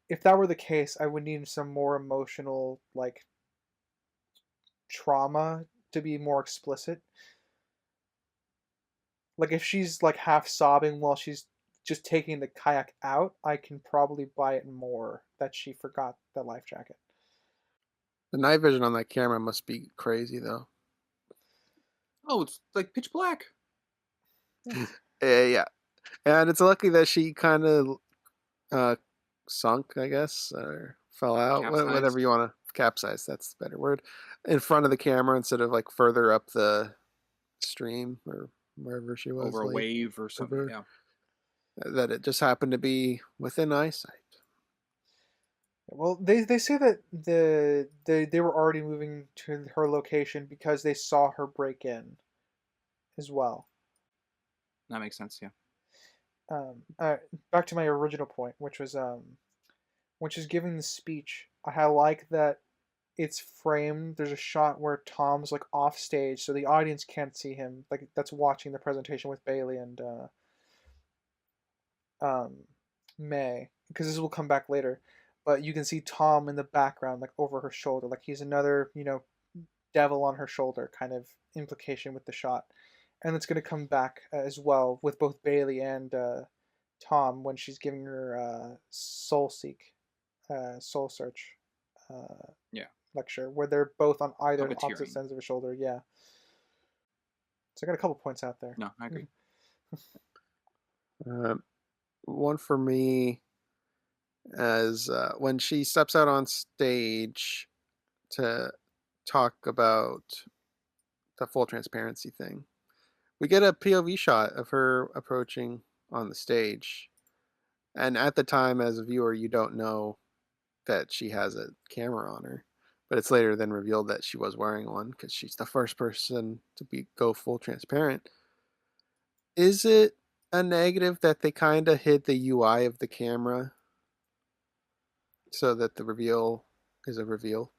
if that were the case, I would need some more emotional like trauma to be more explicit. Like if she's like half sobbing while she's just taking the kayak out, I can probably buy it more that she forgot the life jacket. The night vision on that camera must be crazy, though. Oh, it's like pitch black. Yeah. And it's lucky that she kind of sunk, I guess, or fell out, Capsized. whatever you want to capsize. That's the better word. In front of the camera instead of like further up the stream or wherever she was. Over a wave or something. Yeah. That it just happened to be within eyesight. Well, they say that they were already moving to her location because they saw her break in, as well. That makes sense. Yeah. Back to my original point, which was when she's giving the speech. I like that it's framed. There's a shot where Tom's like off stage, so the audience can't see him. Like that's watching the presentation with Bailey and um, May, because this will come back later. But you can see Tom in the background, like over her shoulder, like he's another, devil on her shoulder kind of implication with the shot. And it's going to come back as well with both Bailey and Tom when she's giving her soul search Yeah. lecture, where they're both on either opposite Puppeteering. ends of a shoulder. Yeah. So I got a couple points out there. No, I agree. One for me as when she steps out on stage to talk about the full transparency thing, we get a POV shot of her approaching on the stage. And at the time, as a viewer, you don't know that she has a camera on her. But it's later then revealed that she was wearing one because she's the first person to go full transparent. Is it a negative that they kind of hid the UI of the camera so that the reveal is a reveal?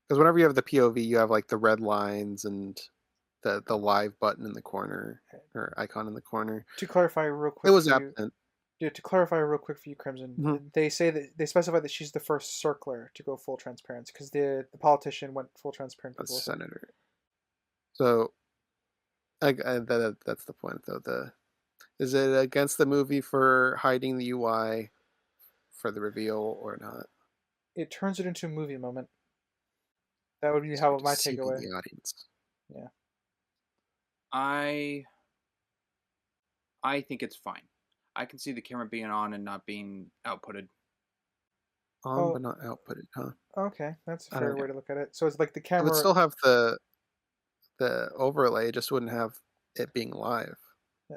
Because whenever you have the POV, you have like the red lines and the live button in the corner or icon in the corner. To clarify real quick, it was absent. To clarify real quick for you, Crimson, they say that they specify that she's the first circler to go full transparency because the politician went full transparent. The senator. So, that's the point, though. Is it against the movie for hiding the UI for the reveal or not? It turns it into a movie moment. That would be how my takeaway. The audience. Yeah. I think it's fine. I can see the camera being on and not being outputted. But not outputted, huh? Okay, that's a fair way to look at it. So it's like the camera It would still have the overlay, it just wouldn't have it being live.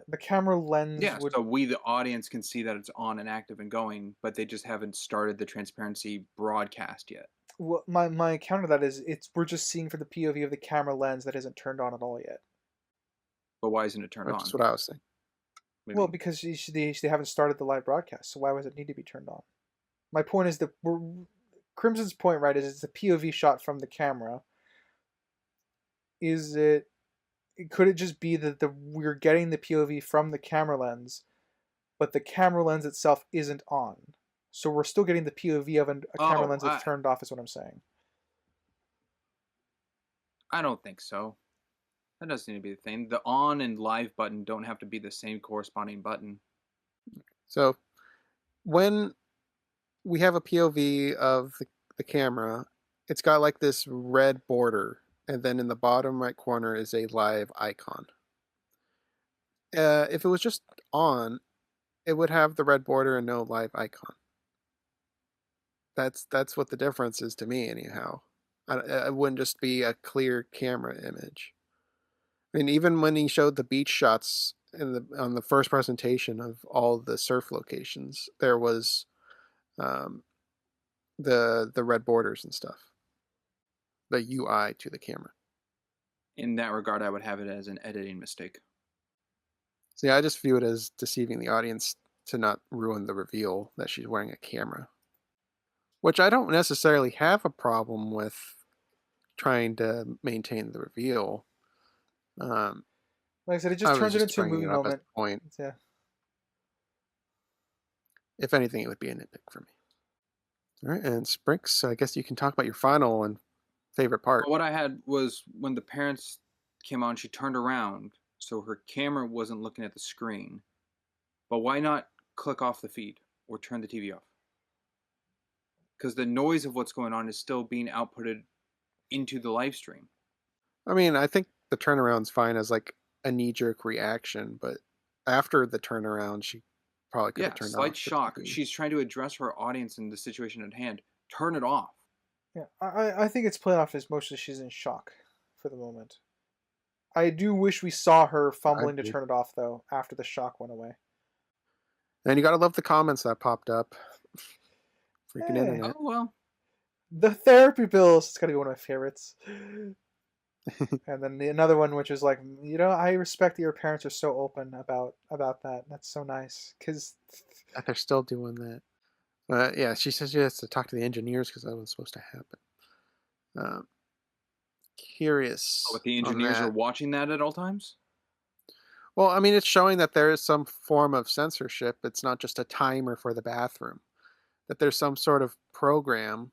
The camera lens would... so we, the audience, can see that it's on and active and going, but they just haven't started the transparency broadcast yet. Well, my counter to that is we're just seeing for the POV of the camera lens that isn't turned on at all yet. But why isn't it turned on? That's what I was saying. Maybe. Well, because they haven't started the live broadcast, so why would it need to be turned on? My point is that Crimson's point, right, is it's a POV shot from the camera. Could it just be that we're getting the POV from the camera lens, but the camera lens itself isn't on? So we're still getting the POV of a camera lens that's turned off, is what I'm saying. I don't think so. That doesn't need to be the thing. The on and live button don't have to be the same corresponding button. So when we have a POV of the camera, it's got like this red border, and then in the bottom right corner is a live icon. If it was just on, it would have the red border and no live icon. That's what the difference is to me, anyhow. It wouldn't just be a clear camera image. I mean, even when he showed the beach shots on the first presentation of all the surf locations, there was the red borders and stuff, the UI to the camera. In that regard, I would have it as an editing mistake. See, I just view it as deceiving the audience to not ruin the reveal that she's wearing a camera, which I don't necessarily have a problem with trying to maintain the reveal. Like I said, it just turns it into a movie moment. Point. Yeah. If anything, it would be a nitpick for me. All right, and Sprinks, I guess you can talk about your final and favorite part. Well, what I had was when the parents came on, she turned around, so her camera wasn't looking at the screen. But why not click off the feed or turn the TV off? Because the noise of what's going on is still being outputted into the live stream. I mean, I think the turnaround's fine as like a knee-jerk reaction, but after the turnaround, she probably could have turned off. Slight shock. She's trying to address her audience in the situation at hand. Turn it off. Yeah, I think it's played off as mostly she's in shock for the moment. I do wish we saw her fumbling to turn it off, though, after the shock went away. And you gotta love the comments that popped up. Freaking internet. Oh, well. The therapy bills. It's gotta be one of my favorites. And then another one, which is like, I respect that your parents are so open about that. That's so nice. Because they're still doing that. Yeah, she says she has to talk to the engineers because that was supposed to happen. Um, Oh, Curious but the on engineers are that. watching that at all times? Well, I mean, it's showing that there is some form of censorship. It's not just a timer for the bathroom. That there's some sort of program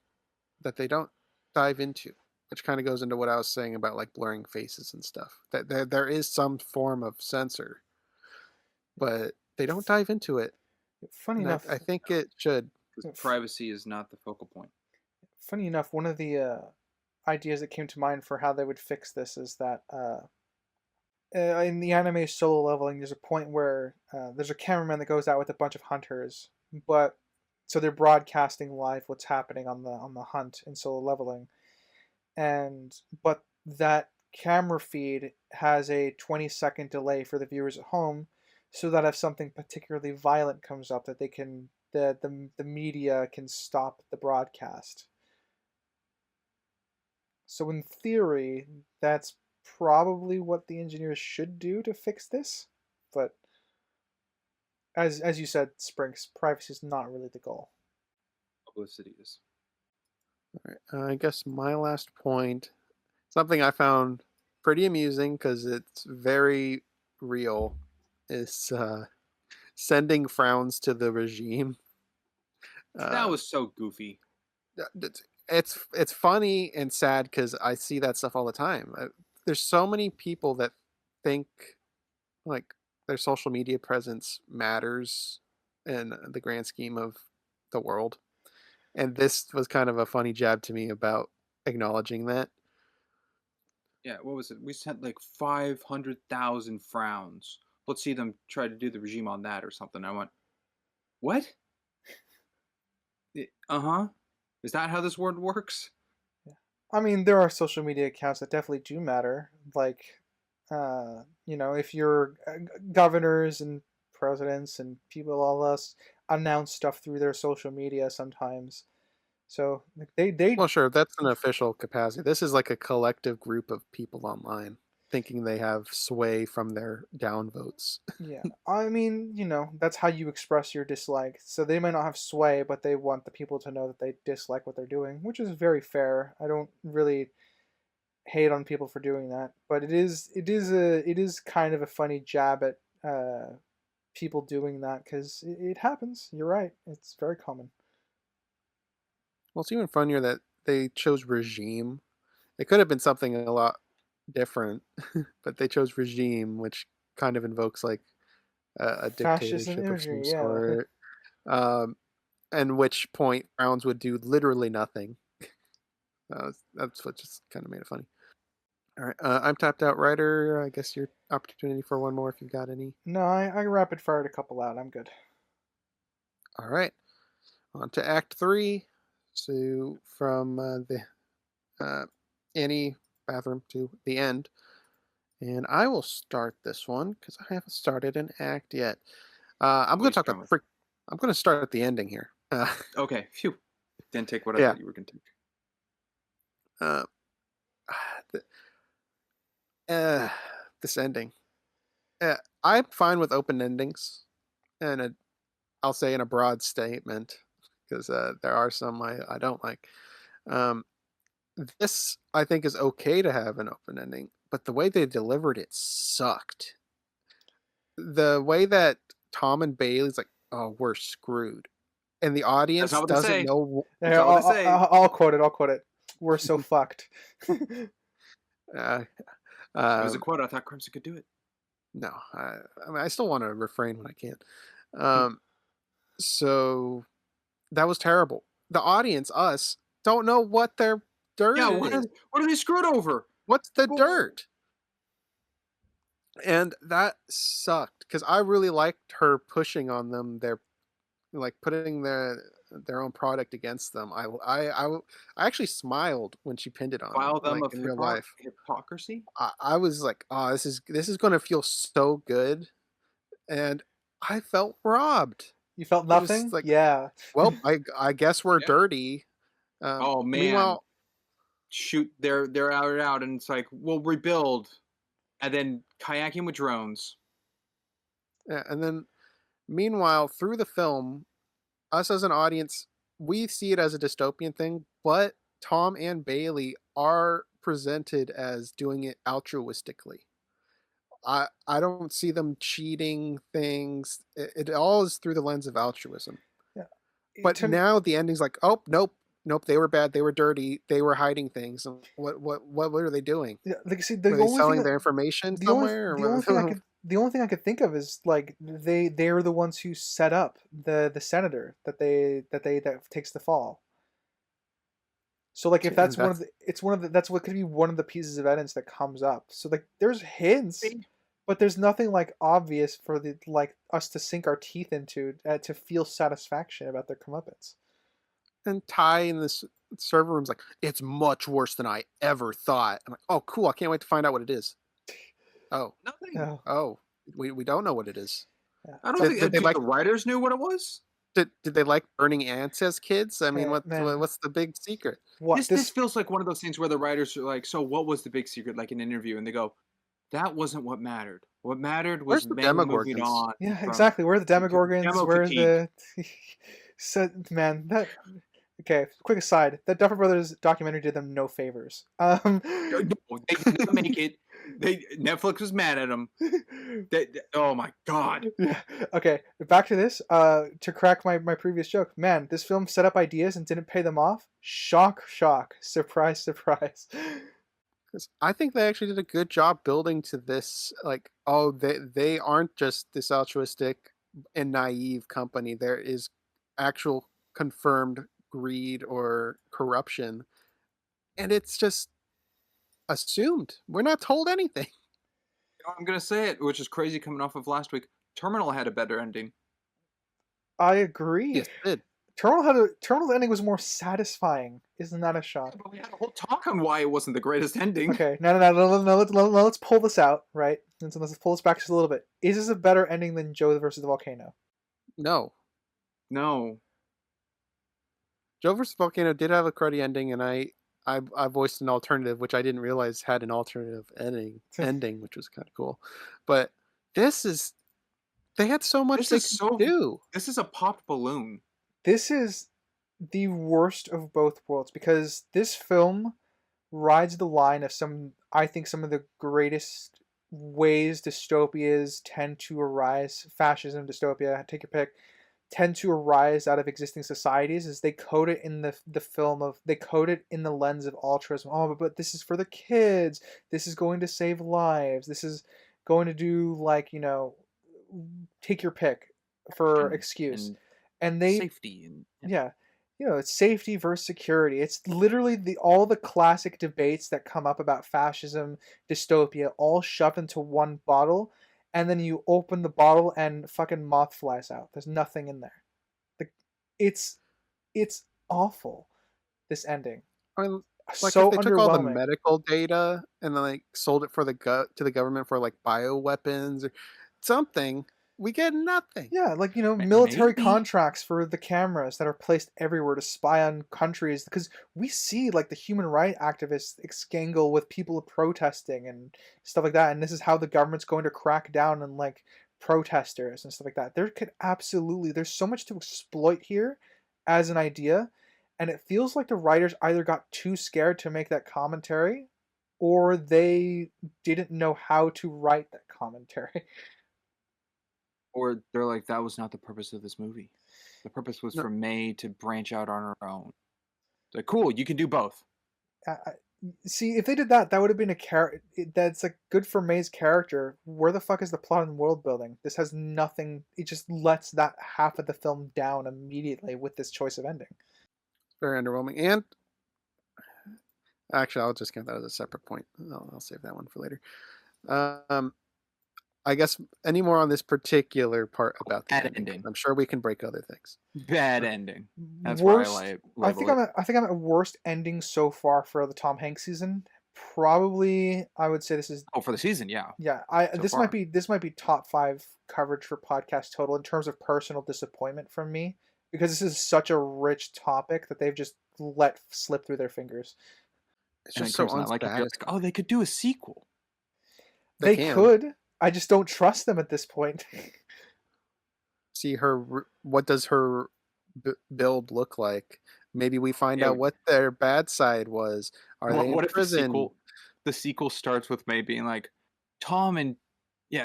that they don't dive into, which kind of goes into what I was saying about like blurring faces and stuff. That there is some form of censor, but they don't dive into it, Funny and I enough, think it should. Because f- privacy is not the focal point. funny enough, one of the ideas that came to mind for how they would fix this is that in the anime Solo Leveling, there's a point where there's a cameraman that goes out with a bunch of hunters, but so they're broadcasting live what's happening on the hunt in Solo Leveling, and but that camera feed has a 20-second delay for the viewers at home, so that if something particularly violent comes up, that they can the media can stop the broadcast. So in theory, that's probably what the engineers should do to fix this. But as you said, Sprinks, privacy is not really the goal. Publicity is. All right, I guess my last point, something I found pretty amusing because it's very real, is sending frowns to the regime. That Uh, was so goofy. it's funny and sad because I see that stuff all the time. There's so many people that think like their social media presence matters in the grand scheme of the world, and this was kind of a funny jab to me about acknowledging that. Yeah, what was it? We sent like 500,000 frowns. Let's see them try to do the regime on that or something. I went, what? Uh huh. Is that how this word works? I mean, there are social media accounts that definitely do matter. Like, if your governors and presidents and people all us announce stuff through their social media sometimes. So like, they Well, sure, that's an official capacity. This is like a collective group of people online thinking they have sway from their downvotes. yeah. I mean, that's how you express your dislike. So they might not have sway, but they want the people to know that they dislike what they're doing, which is very fair. I don't really hate on people for doing that, but it is kind of a funny jab at people doing that because it happens. You're right. It's very common. Well, it's even funnier that they chose regime. It could have been something a lot different, but they chose regime, which kind of invokes like a Fascism dictatorship of some imagery, yeah. sort. Um, and which point Browns would do literally nothing. That's what just kind of made it funny. All right, I'm tapped out, writer. I guess your opportunity for one more if you've got any. No, I rapid fired a couple out. I'm good. All right, on to Act 3. So from the Annie bathroom to the end. And I will start this one because I haven't started an act yet. I'm going Please, to talk drummer. about. I'm going to start at the ending here. Okay, phew. Didn't take what I Yeah. thought you were going to take. Uh, uh, this ending. I'm fine with open endings, and I'll say in a broad statement because there are some I don't like. Um, this I think is okay to have an open ending, but the way they delivered it sucked. The way that Tom and Bailey's like, "Oh, we're screwed," and the That's audience not what they doesn't say. know. That's Yeah, not what they say. I'll quote it. I'll quote it. We're so fucked. Uh, It was a um, quote. I thought Crimson could do it. no, I mean, I still want to refrain when I can. Hmm. So that was terrible. The audience, us, don't know what their dirt Yeah, is. what are they screwed over? What's the Well, dirt? And that sucked because I really liked her pushing on them. They're like putting their own product against them. I actually smiled when she pinned it on them, file them like of in real life. hypocrisy. I was like, oh, this is going to feel so good, and I felt robbed. You felt It was nothing? like, Yeah. well, I guess we're Yeah. dirty. Oh man, Meanwhile, shoot, they're out, and it's like we'll rebuild, and then kayaking with drones. yeah, and then meanwhile through the film, us as an audience, we see it as a dystopian thing, but Tom and Bailey are presented as doing it altruistically. I don't see them cheating things. It all is through the lens of altruism. Yeah. But To- now the ending's like, oh nope, they were bad, they were dirty, they were hiding things. And what were they doing? yeah, like see, Were the they only selling thing their information the only somewhere? the only thing I could the only thing I could think of is like they're the ones who set up the senator that takes the fall. So like if that's that's what could be one of the pieces of evidence that comes up. So like there's hints, but there's nothing like obvious for the like us to sink our teeth into to feel satisfaction about their comeuppance. And Ty in this server room's like, it's much worse than I ever thought. I'm like, oh cool, I can't wait to find out what it is. Oh. Nothing. Oh, Oh. We don't know what it is. yeah. I don't Did- think did they the writers knew what it was. Did they like burning ants as kids? I mean, Man. what's the big secret? What This feels like one of those things where the writers are like, "So what was the big secret?" Like in an interview, and they go, "That wasn't what mattered. What mattered Where's was the men moving Demogorgons? on." Yeah, from- exactly. Where are the Demogorgons? Demo Where are fatigue. the so man that okay, quick aside, that Duffer Brothers documentary did them no favors. No, they did not make it. Netflix was mad at them. Oh my god. Yeah. Okay, back to this. To crack my previous joke, man, this film set up ideas and didn't pay them off. Shock, shock, surprise, surprise. 'Cause I think they actually did a good job building to this. Like, oh, they aren't just this altruistic and naive company. There is actual confirmed greed or corruption, and it's just assumed. We're not told anything. I'm gonna say it, which is crazy coming off of last week. Terminal had a better ending. I agree. Yes, it did. Terminal's ending was more satisfying. Isn't that a shock? But we had a whole talk on why it wasn't the greatest ending. Okay, no, let's pull this out, right? Let's pull this back just a little bit. Is this a better ending than Joe versus the Volcano? No, No. Joe vs. Volcano did have a cruddy ending, and I voiced an alternative, which I didn't realize had an alternative ending, which was kind of cool. But they had so much they could do. This is a popped balloon. This is the worst of both worlds because this film rides the line of I think some of the greatest ways dystopias tend to arise, fascism, dystopia, take your pick, tend to arise out of existing societies is they code it in the film of they code it in the lens of altruism. Oh, but this is for the kids. This is going to save lives. This is going to do like, take your pick for excuse. And they safety and yeah. It's safety versus security. It's literally all the classic debates that come up about fascism, dystopia, all shoved into one bottle, and then you open the bottle and fucking moth flies out. There's nothing in there. It's awful. This ending. I mean, like so if they took all the underwhelming. medical data and then like sold it to the government for like bioweapons or something, we get nothing. Yeah, like military Maybe. contracts for the cameras that are placed everywhere to spy on countries because we see like the human rights activists excangle with people protesting and stuff like that, and this is how the government's going to crack down on like protesters and stuff like that. There's so much to exploit here as an idea, and it feels like the writers either got too scared to make that commentary or they didn't know how to write that commentary. Or they're like, that was not the purpose of this movie. The purpose was No. for May to branch out on her own. Like, cool, you can do both. See, if they did that, that would have been a character that's like good for May's character. Where the fuck is the plot and world building? This has nothing. It just lets that half of the film down immediately with this choice of ending. Very underwhelming. And actually, I'll just count that as a separate point. I'll save that one for later. I guess any more on this particular part about the Bad ending? ending. I'm sure we can break other things. Bad ending. That's Worst. where I I think I'm at worst ending so far for the Tom Hanks season. Probably, I would say this is. Oh, for the season, yeah. Yeah, So this far. might be top 5 coverage for podcast total in terms of personal disappointment from me because this is such a rich topic that they've just let slip through their fingers. It's And just then so Chris and I like it. They're unsatisfying. like, oh, they could do a sequel. They can. could. I just don't trust them at this point. See what does her build look like? Maybe we find Yeah. out what their bad side was. Are they in What if prison? the sequel starts with May being like, Tom and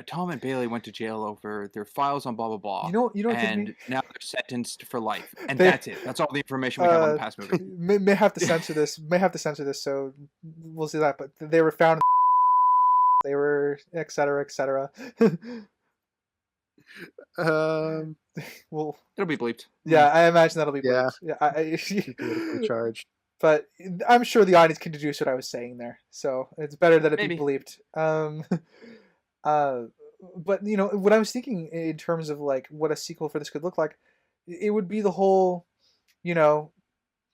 Tom and Bailey went to jail over their files on blah blah blah, You know what did me? and now they're sentenced for life, and They that's it. That's all the information we have on the past movie. may have to censor this. May have to censor this, so we'll see that. But they were found. They were etc. etc. Well, It'll be bleeped. yeah, I imagine that'll be Yeah. bleeped. Yeah, Politically charged. but I'm sure the audience can deduce what I was saying there, so it's better that it Maybe. be bleeped. But you know what I was thinking in terms of like what a sequel for this could look like, it would be the whole, you know,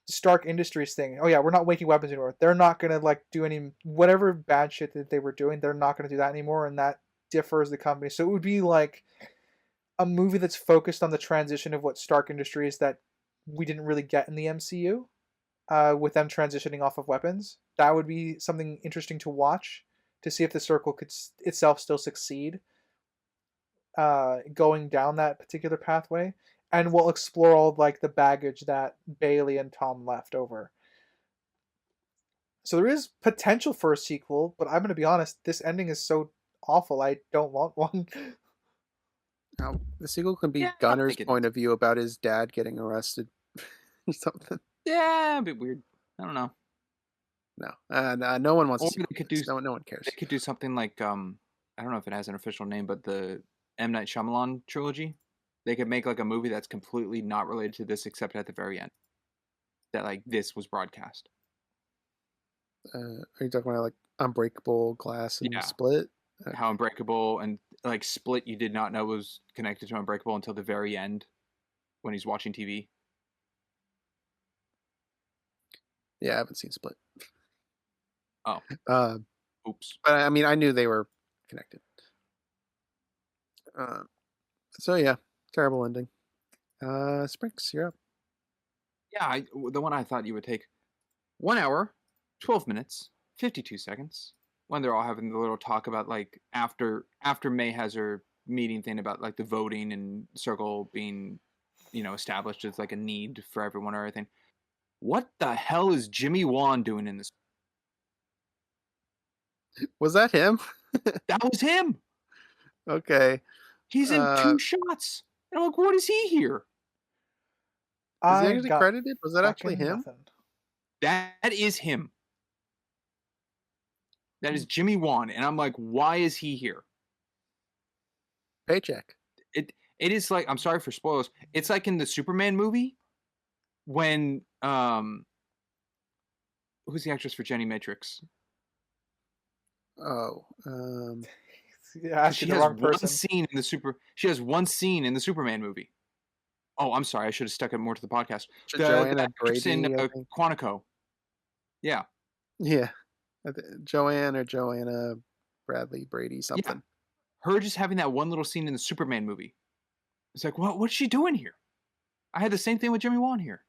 Stark Industries thing. Oh yeah, we're not making weapons anymore. They're not gonna like do any whatever bad shit that they were doing. They're not gonna do that anymore, and that differs the company. So it would be like a movie that's focused on the transition of what Stark Industries that we didn't really get in the MCU, with them transitioning off of weapons. That would be something interesting to watch to see if the circle could itself still succeed, going down that particular pathway, and we'll explore all like the baggage that Bailey and Tom left over. So there is potential for a sequel, but I'm going to be honest, this ending is so awful. I don't want one. Now, the sequel can be Yeah, Gunner's thinking- point of view about his dad getting arrested or something. Yeah, a bit weird. I don't know. No, no one wants Or to see they could do this. No one cares. They could do something like I don't know if it has an official name, but the M. Night Shyamalan trilogy. They could make like a movie that's completely not related to this, except at the very end, that like this was broadcast. Are you talking about like Unbreakable, Glass, and Yeah. Split? How Unbreakable and like Split, you did not know was connected to Unbreakable until the very end, when he's watching TV. Yeah, I haven't seen Split. Oh. Oops. But I mean, I knew they were connected. So yeah, terrible ending. Sprinks, you're up. Yeah, the one I thought you would take 1 hour, 12 minutes, 52 seconds, when they're all having the little talk about like after May has her meeting thing about like the voting and circle being, established as like a need for everyone or everything. What the hell is Jimmy Wan doing in this? Was that him? That was him. Okay. He's in 2 shots. And I'm like, what is he here? Is he actually credited? Was that actually him? Nothing. That is him. That is Jimmy Wan. And I'm like, why is he here? Paycheck. It is like, I'm sorry for spoilers. It's like in the Superman movie when who's the actress for Jenny Matrix? Oh. Yeah, She the has wrong one person. scene in the She has one scene in the Superman movie. Oh, I'm sorry. I should have stuck it more to the podcast. The Joanna actress Brady. in Quantico. Yeah. Yeah. Joanne or Joanna Bradley Brady something. Yeah. Her just having that one little scene in the Superman movie. It's like, what's she doing here? I had the same thing with Jimmy Wan here.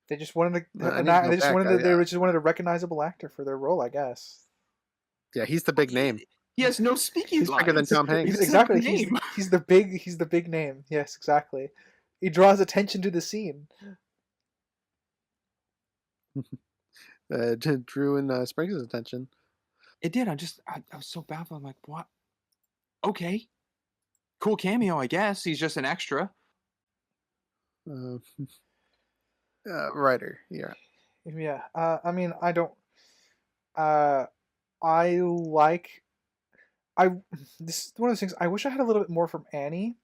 They just wanted I a, need to go they just back. wanted they just wanted a recognizable actor for their role, I guess. Yeah, he's the big name. He has no speaking He's lines. bigger than Tom Hanks. Exactly. Name. He's the big name. Yes, exactly. He draws attention to the scene. Drew and Springs' attention. It did. I was so baffled. I'm like, what? Okay. Cool cameo, I guess. He's just an extra. Writer, yeah. Yeah. I mean, I don't. I like. This is one of those things. I wish I had a little bit more from Annie,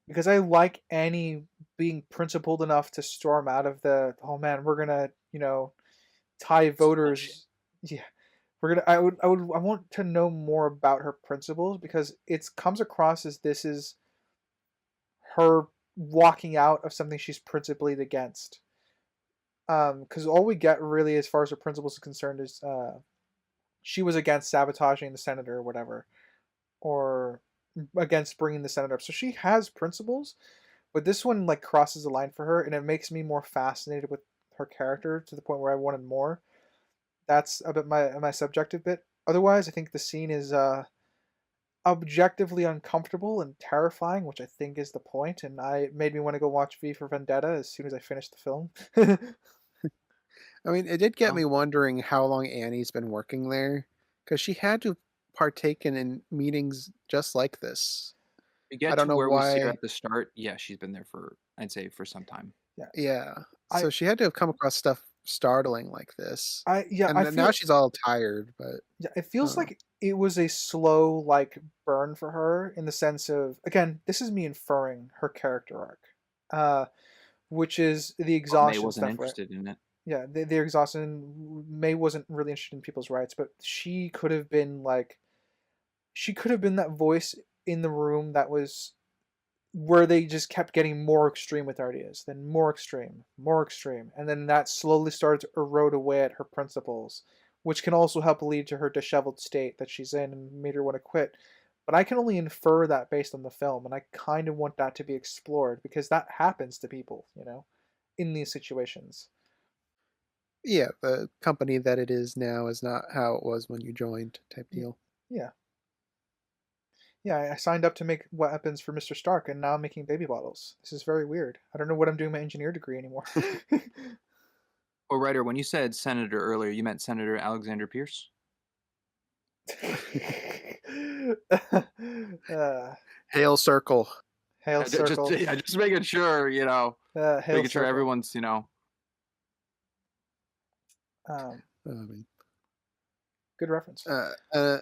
because I like Annie being principled enough to storm out of the. Oh man, we're gonna tie voters. Yeah, we're gonna. I want to know more about her principles, because it comes across as this is her walking out of something she's principally against. Because all we get really, as far as her principles is concerned, is she was against sabotaging the senator or whatever, or against bringing the senator up. So she has principles, but this one like crosses the line for her, and it makes me more fascinated with her character to the point where I wanted more. That's a bit my subjective bit. Otherwise, I think the scene is a objectively uncomfortable and terrifying, which I think is the point, and it made me want to go watch V for Vendetta as soon as I finished the film. I mean, it did get Oh. me wondering how long Annie's been working there, because she had to partake in meetings just like this. We I get don't to know where we see her why. at the start. Yeah, she's been there for, I'd say, for some time. Yeah, Yeah. I, So she had to have come across stuff startling like this. yeah, And now she's all tired, but yeah, it I feels don't know. like it was a slow like burn for her in the sense of, again, this is me inferring her character arc, uh, which is the But May exhaustion wasn't stuff, right? interested in it. Yeah, the exhaustion. May wasn't really interested in people's rights, but she could have been that voice in the room that was where they just kept getting more extreme with their ideas, then more extreme, and then that slowly started to erode away at her principles, which can also help lead to her disheveled state that she's in and made her want to quit. But I can only infer that based on the film, and I kind of want that to be explored because that happens to people, in these situations. Yeah, the company that it is now is not how it was when you joined, type Yeah, deal. yeah, yeah. I signed up to make weapons for Mr. Stark, and now I'm making baby bottles. This is very weird. I don't know what I'm doing my engineer degree anymore. Oh, Ryder, when you said senator earlier, you meant Senator Alexander Pierce? uh, Hail Circle. Hail Circle. Just making sure, Hail making sure Circle. everyone's, I mean, Good reference. I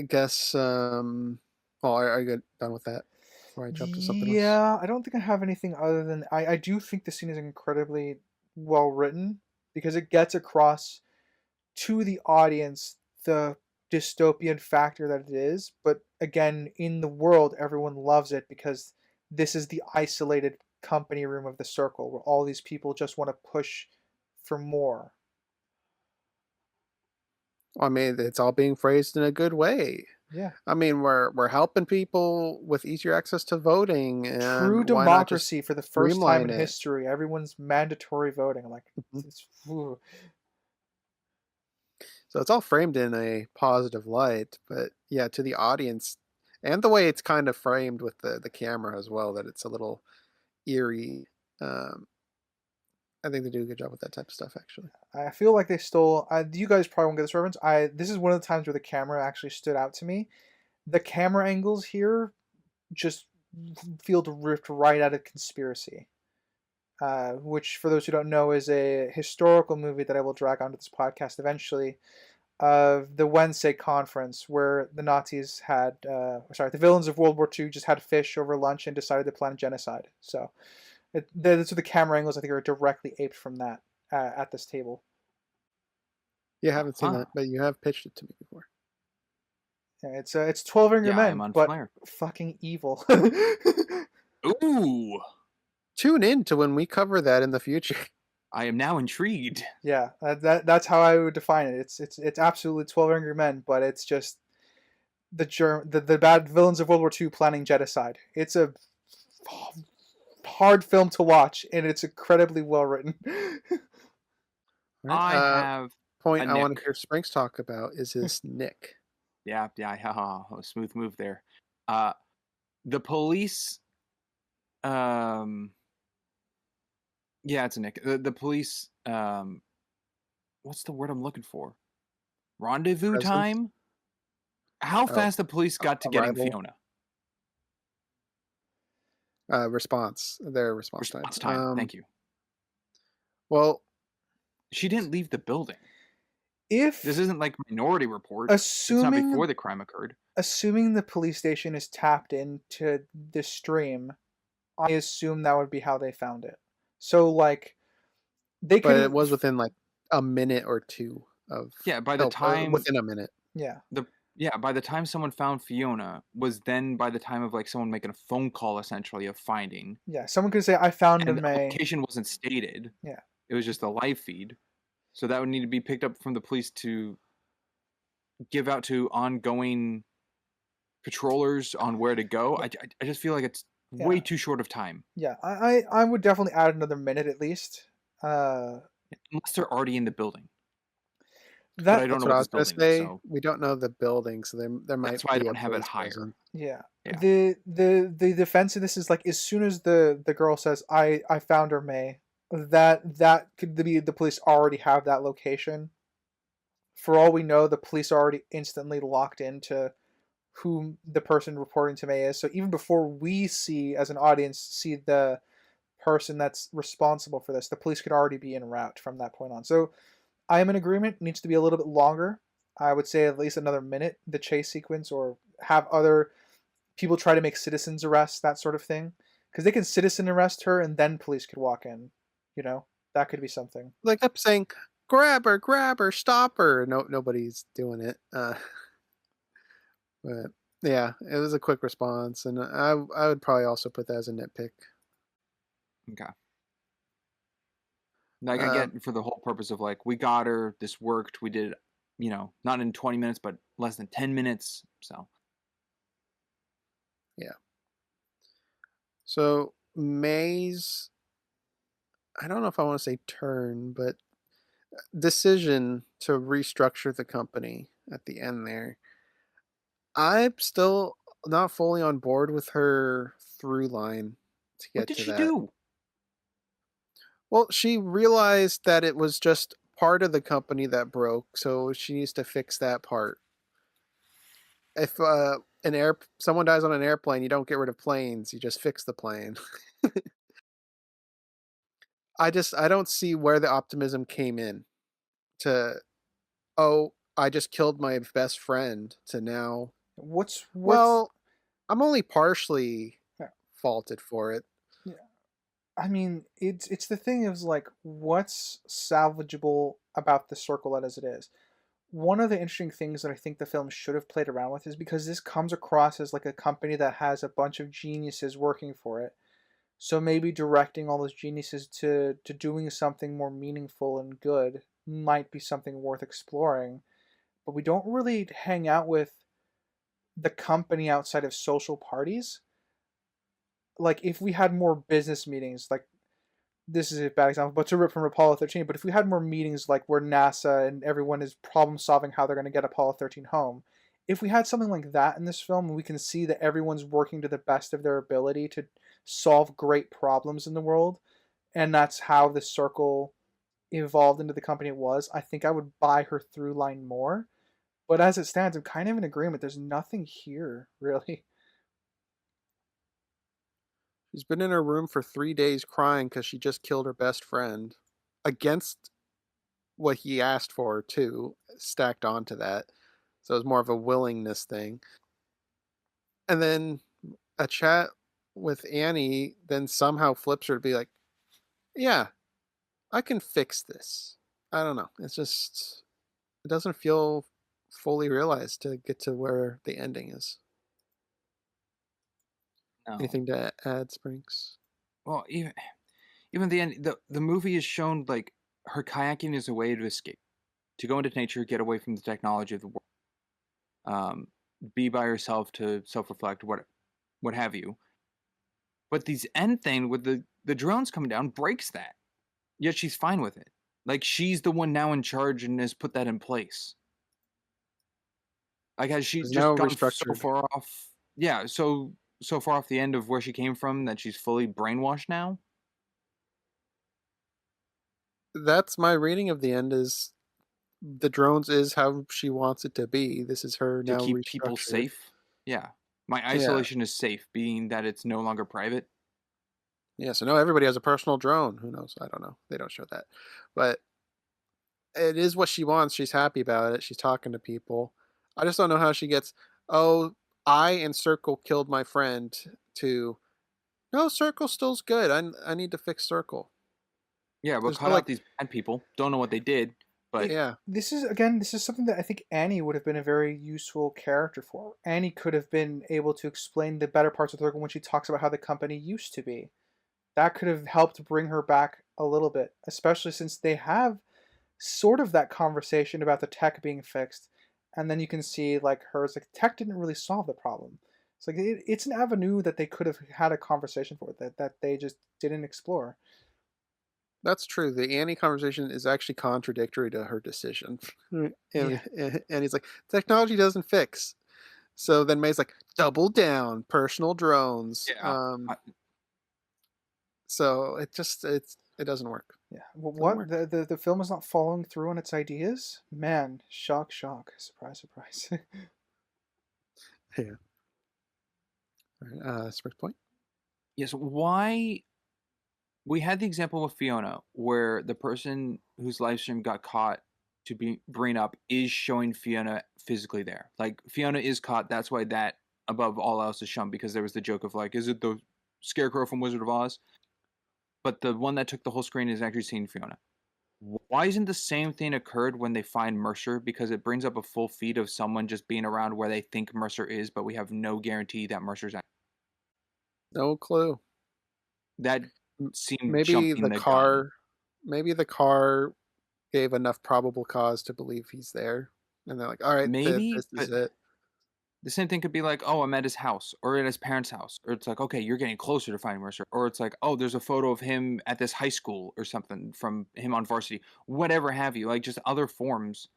guess. Well, are you done with that? Before I jump to something else. Yeah, I don't think I have anything other than I do think the scene is incredibly well written because it gets across to the audience the dystopian factor that it is, but again, in the world, everyone loves it because this is the isolated company room of the circle where all these people just want to push for more. I mean, it's all being phrased in a good way. Yeah. I mean, we're helping people with easier access to voting, True and why not just democracy for the first time streamline in it? history. Everyone's mandatory voting. I'm like, Mhm. it's, ooh. So it's all framed in a positive light, but yeah, to the audience, and the way it's kind of framed with the camera as well, that it's a little eerie. Um, I think they do a good job with that type of stuff, actually. I feel like they stole. You guys probably won't get this reference. This is one of the times where the camera actually stood out to me. The camera angles here just feel ripped right out of Conspiracy, which, for those who don't know, is a historical movie that I will drag onto this podcast eventually. Of the Wednesday Conference, where the Nazis had, the villains of World War II just had fish over lunch and decided to plan genocide. So, that's what the camera angles I think are directly aped from that at this table. Yeah, I haven't seen Huh. that, but you have pitched it to me before. Yeah, it's 12 Angry Yeah, Men, I'm on but fire. fucking evil. Ooh, Tune in to when we cover that in the future. I am now intrigued. Yeah, that's how I would define it. It's absolutely 12 Angry Men, but it's just the bad villains of World War II planning genocide. It's a hard film to watch, and it's incredibly well written. Right? I have Point a I want to Nick. hear Sprinks talk about is his Nick. Yeah, smooth move there. The police, yeah, it's a Nick. The police, what's the word I'm looking for? Rendezvous Presence? time? How Oh, fast the police got to getting arrival. Fiona? Response. Their response time. Response time. Thank you. Well, She didn't leave the building. If This isn't like Minority Report. It's not before assuming the crime occurred. assuming the police station is tapped into the stream, I assume that would be how they found it. So like they but it can was within like a minute or two of. Yeah, by the Oh, time within a minute. yeah. by the time someone found Fiona was then by the time of like someone making a phone call essentially of finding. Yeah, someone could say I found And a the May. location wasn't stated. Yeah. It was just a live feed. So that would need to be picked up from the police to give out to ongoing patrollers on where to go. I just feel like it's way Yeah. too short of time. Yeah, I would definitely add another minute at least. Unless they're already in the building. but I That don't That's know what what I this was gonna building is. say. So We don't know the building, so there might that's why I be a don't have it police higher. presence. yeah. Yeah. The defense of this is like as soon as the girl says I found her, May, that could be the police already have that location. For all we know, the police are already instantly locked into who the person reporting to May is. So even before we see as an audience see the person that's responsible for this, the police could already be en route from that point on. So I am in agreement. It needs to be a little bit longer. I would say at least another minute, the chase sequence, or have other people try to make citizens arrests, that sort of thing. Because they can citizen arrest her and then police could walk in. You know, that could be something. Like kept saying, grab her, stop her." No, nobody's doing it. But yeah, it was a quick response, and I would probably also put that as a nitpick. Okay. Like I Um, get for the whole purpose of like we got her, this worked, we did, not in 20 minutes, but less than 10 minutes. So yeah. So May's, I don't know if I want to say turn, but decision to restructure the company at the end there. I'm still not fully on board with her through line to what get did to she that. do? Well, she realized that it was just part of the company that broke, so she needs to fix that part. If someone dies on an airplane, you don't get rid of planes, you just fix the plane. I don't see where the optimism came in to, oh, I just killed my best friend, to now, What's well, I'm only partially yeah, faulted for it. yeah. I mean, it's the thing is like what's salvageable about the circle as it is. One of the interesting things that I think the film should have played around with is because this comes across as like a company that has a bunch of geniuses working for it. So maybe directing all those geniuses to doing something more meaningful and good might be something worth exploring. But we don't really hang out with the company outside of social parties. Like if we had more business meetings, like this is a bad example, but to rip from Apollo 13, but if we had more meetings like where NASA and everyone is problem solving how they're going to get Apollo 13 home, if we had something like that in this film, we can see that everyone's working to the best of their ability to solve great problems in the world, and that's how the circle evolved into the company it was, I think I would buy her through line more. But as it stands, I'm kind of in agreement. There's nothing here, really. She's been in her room for 3 days crying because she just killed her best friend against what he asked for, too, stacked onto that. So it was more of a willingness thing. And then a chat with Annie then somehow flips her to be like, yeah, I can fix this. I don't know. It's just, it doesn't feel fully realized to get to where the ending is. No. Anything to add, Sprinks? Well, even the end, the movie is shown like her kayaking is a way to escape, to go into nature, get away from the technology of the world, be by herself to self-reflect, what have you. But these end thing with the drones coming down breaks that. Yet she's fine with it. Like she's the one now in charge and has put that in place. Like has she Is just now gone so restructured. far off? Yeah, so far off the end of where she came from that she's fully brainwashed now That's my reading of the end, is the drones is how she wants it to be. This is her to now keep people restructured. safe. Yeah, my Yeah. isolation is safe, being that it's no longer private. Yeah, so now everybody has a personal drone. Who knows? I don't know. They don't show that. But it is what she wants. She's happy about it. She's talking to people. I just don't know how she gets, oh, I and Circle killed my friend, to, no, Circle still's good. I need to fix Circle. Yeah, we'll There's cut no out like, these bad people. Don't know what they did, but It yeah. this is again this is something that I think Annie would have been a very useful character for. Annie could have been able to explain the better parts of the circle when she talks about how the company used to be. That could have helped bring her back a little bit, especially since they have sort of that conversation about the tech being fixed, and then you can see like hers like tech didn't really solve the problem. It's like it's an avenue that they could have had a conversation for that they just didn't explore. That's true. The Annie conversation is actually contradictory to her decision. Right. Yeah, And he's like, technology doesn't fix. So then May's like, double down, personal drones. Yeah. So it doesn't work. yeah. Doesn't What work. the film is not following through on its ideas? Man, shock, shock, surprise, surprise. Yeah. All right, first point. Yes. Why? We had the example with Fiona where the person whose live stream got caught to be bring up is showing Fiona physically there. Like Fiona is caught. That's why that above all else is shown, because there was the joke of like, is it the Scarecrow from Wizard of Oz? But the one that took the whole screen is actually seeing Fiona. Why isn't the same thing occurred when they find Mercer? Because it brings up a full feed of someone just being around where they think Mercer is, but we have no guarantee that Mercer's at. No clue. That seemed Maybe jumping the the gun. car gave enough probable cause to believe he's there. And they're like, all right, Maybe, this is but it. the same thing could be like, oh, I'm at his house or at his parents' house. Or it's like, okay, you're getting closer to finding Mercer. Or it's like, oh, there's a photo of him at this high school or something from him on varsity. Whatever have you. Like just other forms.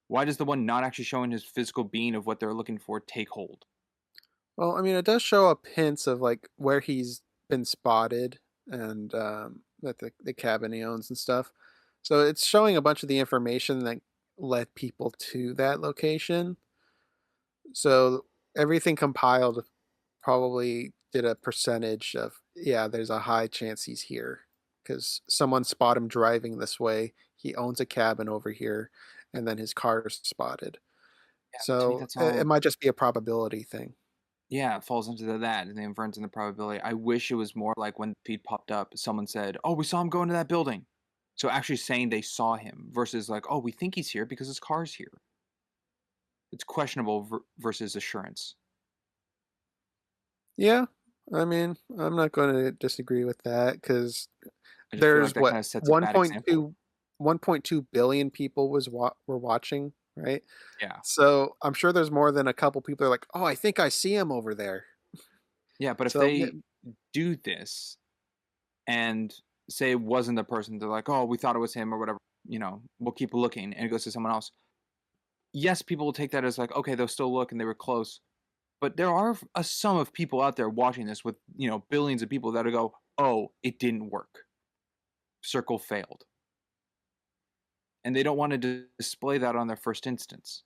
Why does the one not actually showing his physical being of what they're looking for take hold? Well, I mean, it does show up hints of like where he's been spotted and at the cabin he owns and stuff. So it's showing a bunch of the information that led people to that location. So everything compiled probably did a percentage of, yeah, there's a high chance he's here because someone spot him driving this way. He owns a cabin over here, and then his car is spotted. Yeah, but to me, So that's it all. might just be a probability thing. Yeah, it falls into that and the inference and the probability. I wish it was more like when the feed popped up, someone said, "Oh, we saw him go into that building." So actually saying they saw him versus like, "Oh, we think he's here because his car's here." It's questionable versus assurance. Yeah, I mean, I'm not going to disagree with that because I just feel like there's that what kind of sets a bad example. 1.2 billion people were watching, right? Yeah. So I'm sure there's more than a couple people that are like, oh, I think I see him over there. Yeah, but if So they do this and say it wasn't the person, they're like, "Oh, we thought it was him or whatever." We'll keep looking, and it goes to someone else. Yes, people will take that as like, okay, they'll still look and they were close. But there are a sum of people out there watching this with, billions of people that'll go, oh, it didn't work. Circle failed. And they don't want to display that on their first instance.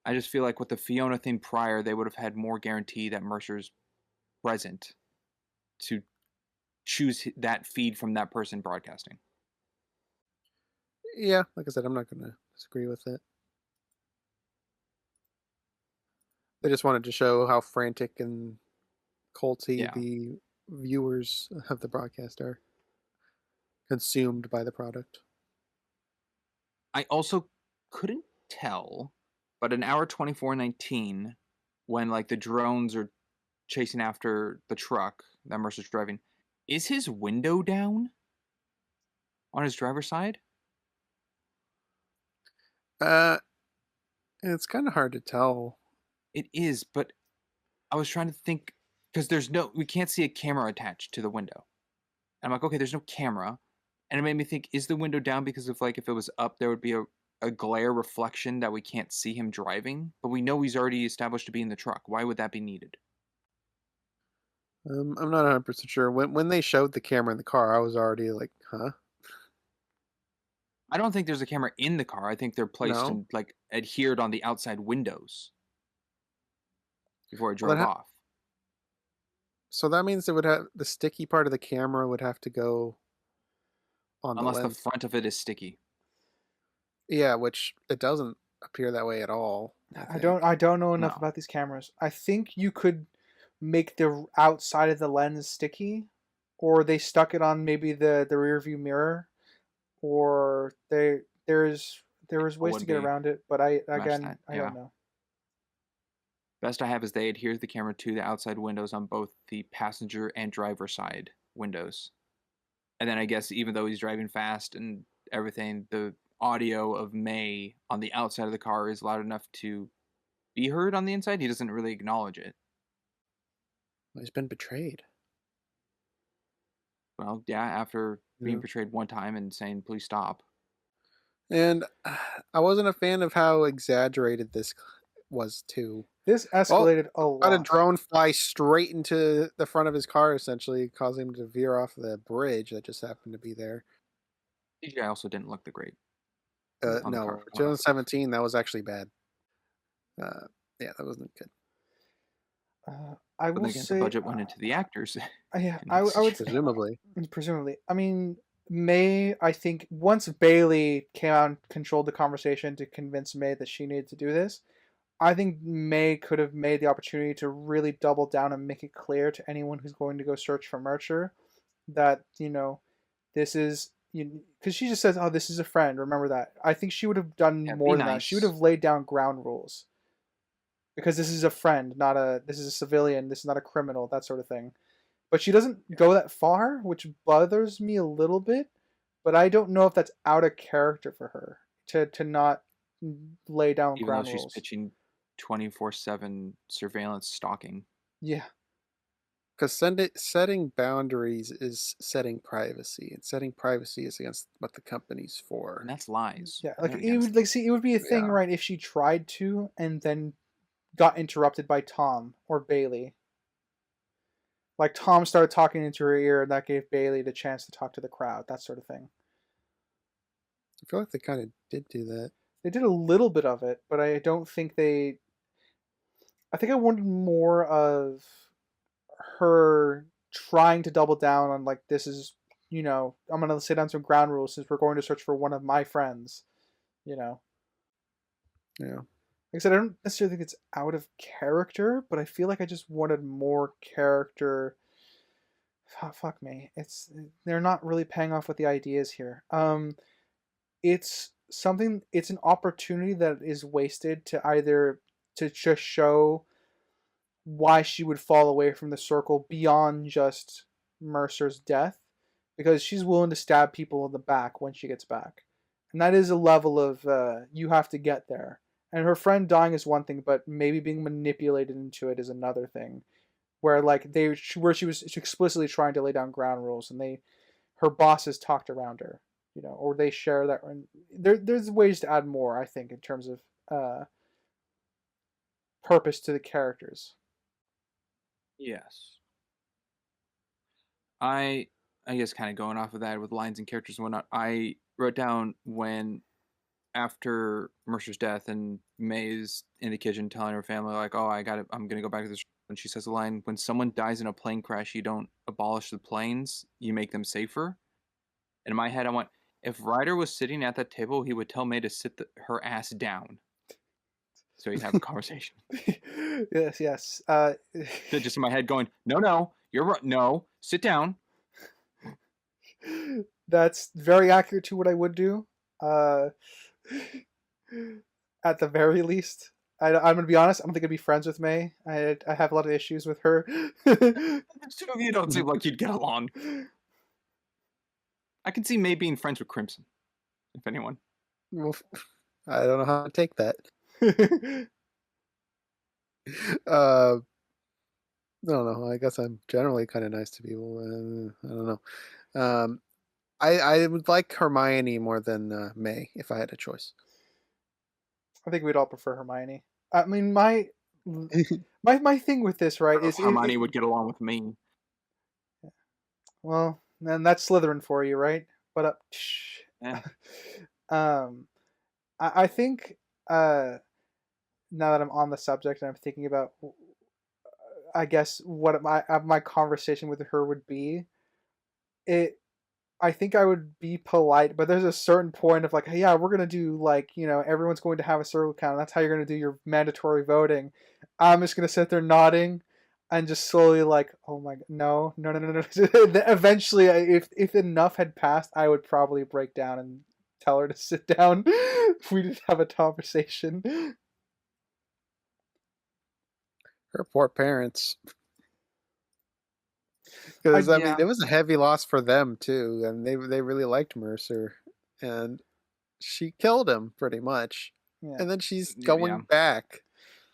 I just feel like with the Fiona thing prior, they would have had more guarantee that Mercer's present to choose that feed from that person broadcasting. yeah, like I said, I'm not going to disagree with it. They just wanted to show how frantic and culty Yeah. the viewers of the broadcast are consumed by the product. I also couldn't tell, but an hour 24:19, when like the drones are chasing after the truck that Mercer's driving, is his window down on his driver's side? Uh, it's kind of hard to tell. It is, but I was trying to think because we can't see a camera attached to the window. And I'm like, okay, there's no camera. And it made me think, is the window down because of like if it was up, there would be a glare reflection that we can't see him driving? But we know he's already established to be in the truck. Why would that be needed? I'm not 100% sure. When they showed the camera in the car, I was already like, huh? I don't think there's a camera in the car. I think they're placed No. and like adhered on the outside windows before it Well, drove off. so that means it would have the sticky part of the camera would have to go on the Unless the lens. front of it is sticky. Yeah, which it doesn't appear that way at all. I don't know enough No. about these cameras. I think you could make the outside of the lens sticky, or they stuck it on maybe the rear view mirror, or there is ways to Would get be around it. But I match again that. I Yeah. don't know. Best I have is they adhere the camera to the outside windows on both the passenger and driver side windows. And then I guess even though he's driving fast and everything, the audio of May on the outside of the car is loud enough to be heard on the inside. He doesn't really acknowledge it. He's been betrayed. Well, yeah, after being portrayed one time and saying, please stop. And I wasn't a fan of how exaggerated this was too. This Oh, escalated a got a lot. drone fly straight into the front of his car, essentially causing him to veer off the bridge that just happened to be there. CGI also didn't look the great. on the car No, photography. 2017, that was actually bad. Yeah, that wasn't good. I But will again, say, the budget went into the actors. yeah, and I it's- would Presumably. presumably. I mean, May. I think once Bailey came out and controlled the conversation to convince May that she needed to do this, I think May could have made the opportunity to really double down and make it clear to anyone who's going to go search for Mercer that this is because she just says, "Oh, this is a friend." Remember that. I think she would have done Yeah, more be than that. She would nice. have laid down ground rules because this is a friend, not a. This is a civilian. This is not a criminal. That sort of thing. But she doesn't go that far, which bothers me a little bit. But I don't know if that's out of character for her to not lay down Even though ground she's rules. pitching 24/7 surveillance stalking. Yeah. Because setting boundaries is setting privacy, and setting privacy is against what the company's for. And that's lies. Yeah, And like they're it would against it would be a thing, Yeah. right, if she tried to and then got interrupted by Tom or Bailey. Like Tom started talking into her ear and that gave Bailey the chance to talk to the crowd, that sort of thing. I feel like they kind of did do that. They did a little bit of it, but I don't think I think I wanted more of her trying to double down on like this is, I'm going to sit down some ground rules since we're going to search for one of my friends, Yeah. Like I said, I don't necessarily think it's out of character, but I feel like I just wanted more character. Fuck me. They're not really paying off with the ideas here. It's something. It's an opportunity that is wasted to either to just show why she would fall away from the circle beyond just Mercer's death, because she's willing to stab people in the back when she gets back, and that is a level of you have to get there. And her friend dying is one thing, but maybe being manipulated into it is another thing. Where like where she was explicitly trying to lay down ground rules, and her bosses talked around her, or they share that. There's ways to add more, I think, in terms of purpose to the characters. Yes. I guess kind of going off of that with lines and characters and whatnot, I wrote down when after Mercer's death and May's in the kitchen telling her family like, "Oh, I'm gonna go back to this." And she says the line, "When someone dies in a plane crash, you don't abolish the planes, you make them safer." And in my head, I went, if Ryder was sitting at that table, he would tell May to sit her ass down, so he'd have a conversation. Yes. Just in my head, going, "No, you're right. No, sit down." That's very accurate to what I would do. At the very least, I'm gonna be honest. I don't think I'd be friends with May. I have a lot of issues with her. The two of you don't seem like you'd get along. I can see May being friends with Crimson, if anyone. Well, I don't know how to take that. I don't know. I guess I'm generally kind of nice to people. I don't know. I would like Hermione more than May if I had a choice. I think we'd all prefer Hermione. I mean, my thing with this, right, is Hermione would get along with me. well, then that's Slytherin for you, right? But Eh. I think now that I'm on the subject and I'm thinking about, I guess what my conversation with her would be, I think I would be polite, but there's a certain point of like, hey, yeah, we're gonna do like, everyone's going to have a circle count. That's how you're gonna do your mandatory voting. I'm just gonna sit there nodding, and just slowly like, oh my, no. Eventually, if enough had passed, I would probably break down and tell her to sit down. We didn't have a conversation. Her poor parents. Because I mean, it was a heavy loss for them too, and they really liked Mercer, and she killed him pretty much, and then she's going back.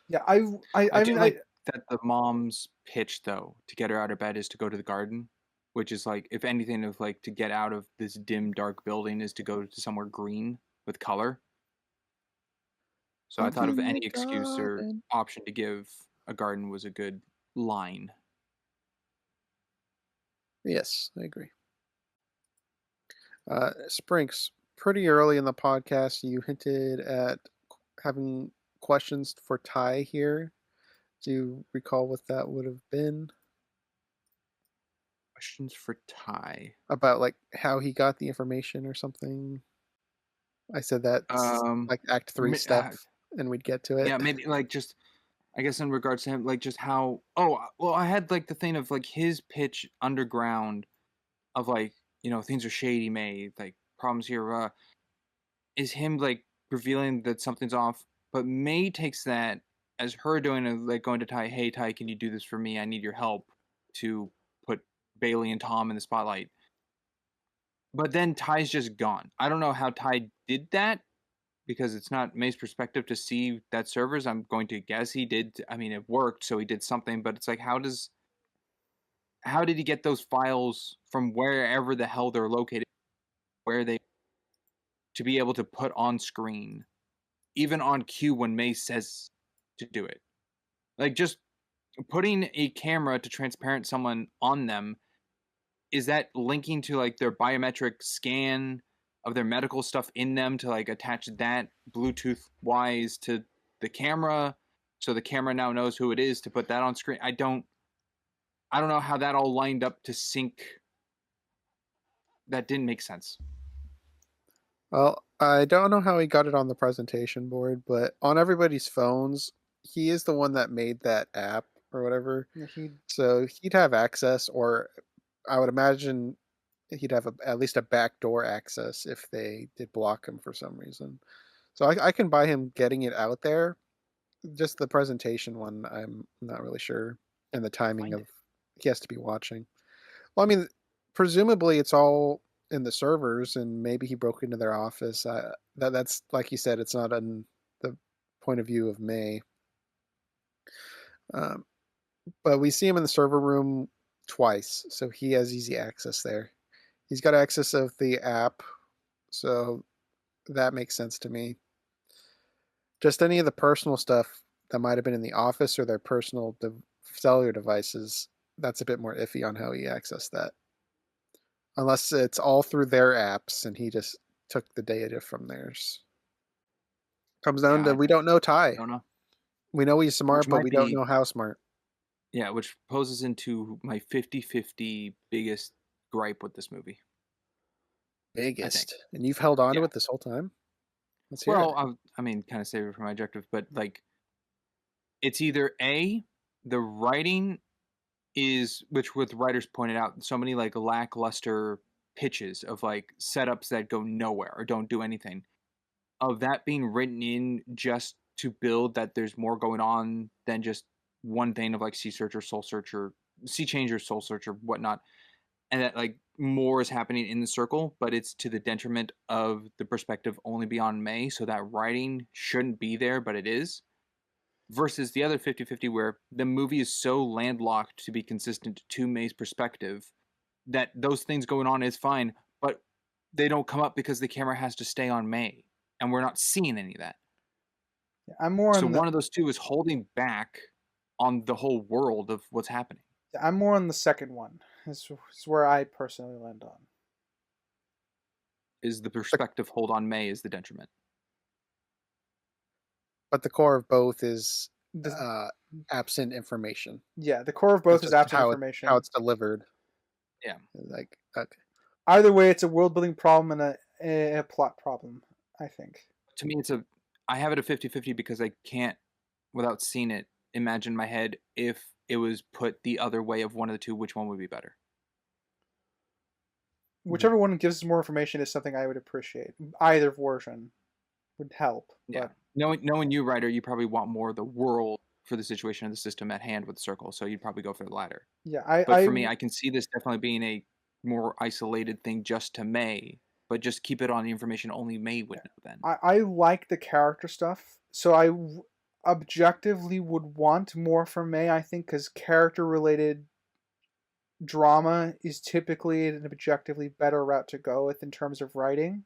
Yeah, I mean, like that the mom's pitch though to get her out of bed is to go to the garden. which is like, if anything, of like to get out of this dim, dark building is to go to somewhere green with color. So I Up thought of in any the excuse or garden. option to give a garden was a good line. Yes, I agree. Sprinks, pretty early in the podcast, you hinted at having questions for Ty here. Do you recall what that would have been? Questions for Ty. About like how he got the information or something? I said that's like Act 3 stuff, and we'd get to it. Yeah, maybe like just, I guess in regards to him, like just how. Oh, well, I had like the thing of like his pitch underground, of like, things are shady, May, like problems here. Is him like revealing that something's off, but May takes that as her doing it, like going to Ty, hey Ty, can you do this for me? I need your help to put Bailey and Tom in the spotlight. But then Ty's just gone. I don't know how Ty did that, because it's not May's perspective to see that servers. I'm going to guess he did. I mean, it worked, so he did something. But it's like, how did he get those files from wherever the hell they're located, where they, to be able to put on screen, even on cue when May says to do it? Like, just putting a camera to transparent someone on them, is that linking to like their biometric scan of their medical stuff in them to like attach that Bluetooth wise to the camera, so the camera now knows who it is to put that on screen? I don't know how that all lined up to sync. That didn't make sense. Well, I don't know how he got it on the presentation board, but on everybody's phones, he is the one that made that app or whatever. Yeah, so he'd have access, or I would imagine he'd have at least a backdoor access if they did block him for some reason. So I can buy him getting it out there. Just the presentation one, I'm not really sure, and the timing of he has to be watching. Well, I mean, presumably it's all in the servers, and maybe he broke into their office. That's like you said, it's not in the point of view of May. But we see him in the server room twice, so he has easy access there. He's got access of the app, so that makes sense to me. Just any of the personal stuff that might have been in the office or their personal cellular devices, that's a bit more iffy on how he accessed that. Unless it's all through their apps and he just took the data from theirs. Comes down to we don't know Ty. I don't know. We know he's smart, but we don't know how smart. Yeah, which poses into my 50-50 biggest gripe with this movie. Biggest. And you've held on to it this whole time? Let's hear it. I mean, kind of save it for my objective, but like, it's either A, the writing is, which with writers pointed out, so many like lackluster pitches of like setups that go nowhere or don't do anything, of that being written in just to build that there's more going on than just one thing of like Sea Searcher, Soul Searcher, Sea Changer, Soul Searcher, whatnot, and that like more is happening in the circle, but it's to the detriment of the perspective only beyond May, so that writing shouldn't be there, but it is. Versus the other 50-50 where the movie is so landlocked to be consistent to May's perspective that those things going on is fine, but they don't come up because the camera has to stay on May, and we're not seeing any of that. Yeah, I'm more so on one of those two is holding back on the whole world of what's happening. I'm more on the second one. It's where I personally land on. Is the perspective hold on May is the detriment. But the core of both is absent information. Yeah, the core of both is absent information. How it's delivered. Yeah. Like, okay. Either way, it's a world-building problem and a plot problem, I think. To me, I have it a 50-50 because I can't, without seeing it, imagine in my head if it was put the other way of one of the two, which one would be better. Whichever one gives us more information is something I would appreciate. Either version would help. Yeah. Knowing you, writer, you probably want more of the world for the situation of the system at hand with the circle, so you'd probably go for the latter. Yeah, but for me, I can see this definitely being a more isolated thing just to May, but just keep it on the information only May would know then. I like the character stuff, so I objectively would want more from May, I think, because character-related drama is typically an objectively better route to go with in terms of writing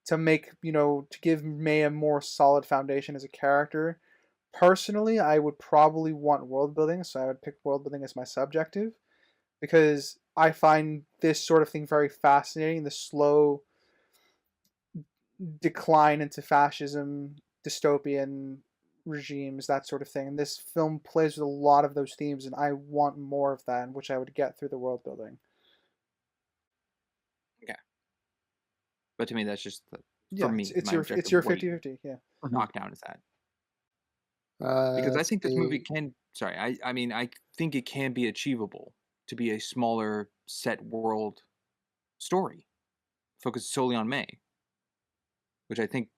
to make, to give May a more solid foundation as a character. Personally, I would probably want world building, so I would pick world building as my subjective because I find this sort of thing very fascinating, the slow decline into fascism, dystopian regimes, that sort of thing. And this film plays with a lot of those themes, and I want more of that, which I would get through the world building. Okay. But to me, that's just Yeah, for me. it's my your objective. it's your What 50-50, yeah. knockdown is that? Because I Let's think this movie see. can. Sorry, I mean, I think it can be achievable to be a smaller set world story, focused solely on May, which I think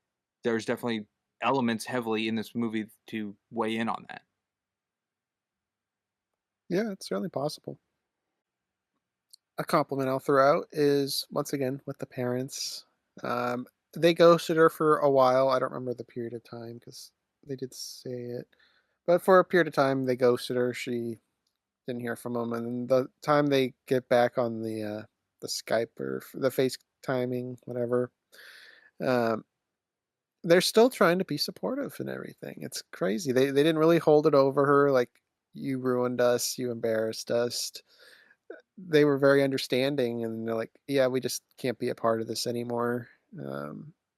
there's definitely elements heavily in this movie to weigh in on that. Yeah, it's certainly possible. A compliment I'll throw out is once again with the parents. Um, they ghosted her for a while. I don't remember the period of time because they did say it, but for a period of time they ghosted her. She didn't hear from them, and the time they get back on the Skype or the FaceTiming, whatever, um, they're still trying to be supportive and everything. It's crazy. They didn't really hold it over her like you ruined us, you embarrassed us. They were very understanding, and they're like, yeah, we just can't be a part of this anymore.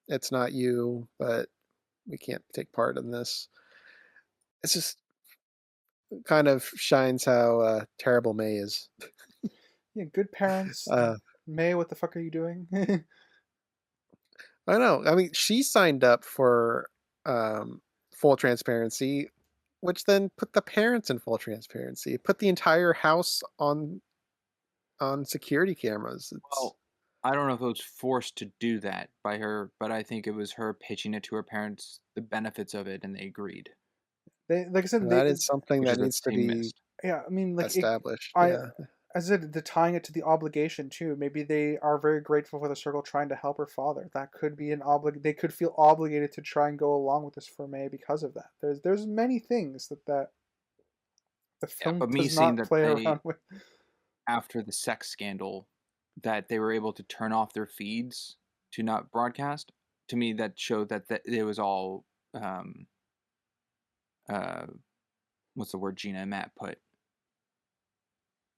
It's not you, but we can't take part in this. It's just kind of shines how terrible May is. Yeah, good parents. uh, May, what the fuck are you doing? I know. I mean, she signed up for um, full transparency, which then put the parents in full transparency. Put the entire house on security cameras. It's Well, I don't know if it was forced to do that by her, but I think it was her pitching it to her parents, the benefits of it, and they agreed, They, like I said, that is something which that is what needs to they be missed. yeah, I mean, like established. I, Yeah. as I said, the tying it to the obligation too. Maybe they are very grateful for the circle trying to help her father. That could be an they could feel obligated to try and go along with this for May because of that. There's many things that the Yeah, film but me does seeing not that play they, around with. after the sex scandal, that they were able to turn off their feeds to not broadcast, to me that showed that it was all uh what's the word Gina and Matt put?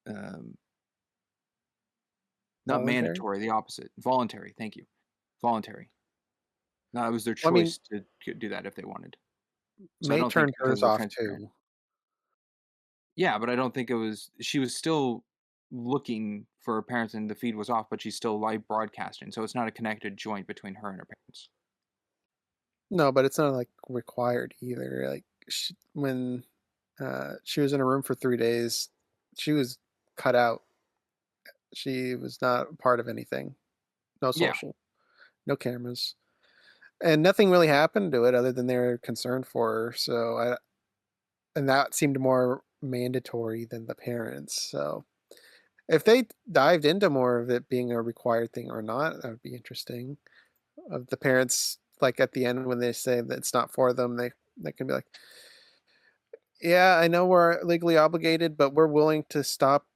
Um Not Voluntary. mandatory, the opposite. Voluntary, thank you. Voluntary. No, it was their Well, I mean, choice to do that if they wanted. So I May don't think turned because hers they're off transparent. too. Yeah, but I don't think it was. She was still looking for her parents, and the feed was off, but she's still live broadcasting. So it's not a connected joint between her and her parents. No, but it's not like required either. Like when she was in a room for 3 days, she was cut out. She was not a part of anything. No Yeah, social, no cameras, and nothing really happened to it other than they were concerned for her. So and that seemed more mandatory than the parents. So if they dived into more of it being a required thing or not, that would be interesting. Of the parents, like at the end when they say that it's not for them, they can be like, yeah, I know we're legally obligated, but we're willing to stop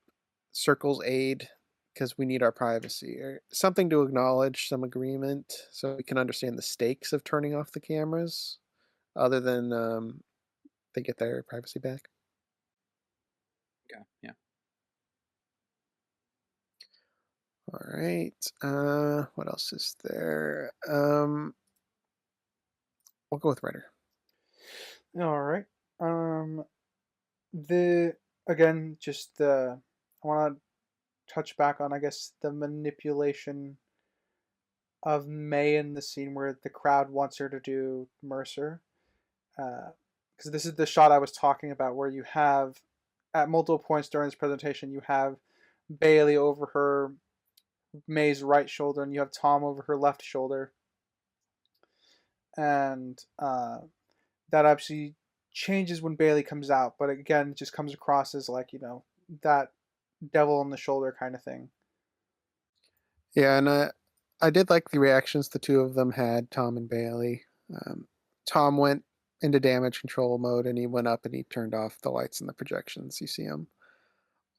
Circle's aid because we need our privacy or something to acknowledge some agreement so we can understand the stakes of turning off the cameras other than they get their privacy back. okay, yeah. All right. What else is there? We'll go with writer. All right. Um, the again, just I want to touch back on, I guess, the manipulation of May in the scene where the crowd wants her to do Mercer. Because this is the shot I was talking about, where you have, at multiple points during this presentation, you have Bailey over her May's right shoulder, and you have Tom over her left shoulder, and that actually changes when Bailey comes out. But again, it just comes across as like that devil on the shoulder kind of thing. Yeah, and I did like the reactions the two of them had, Tom and Bailey. Tom went into damage control mode and he went up and he turned off the lights and the projections. You see him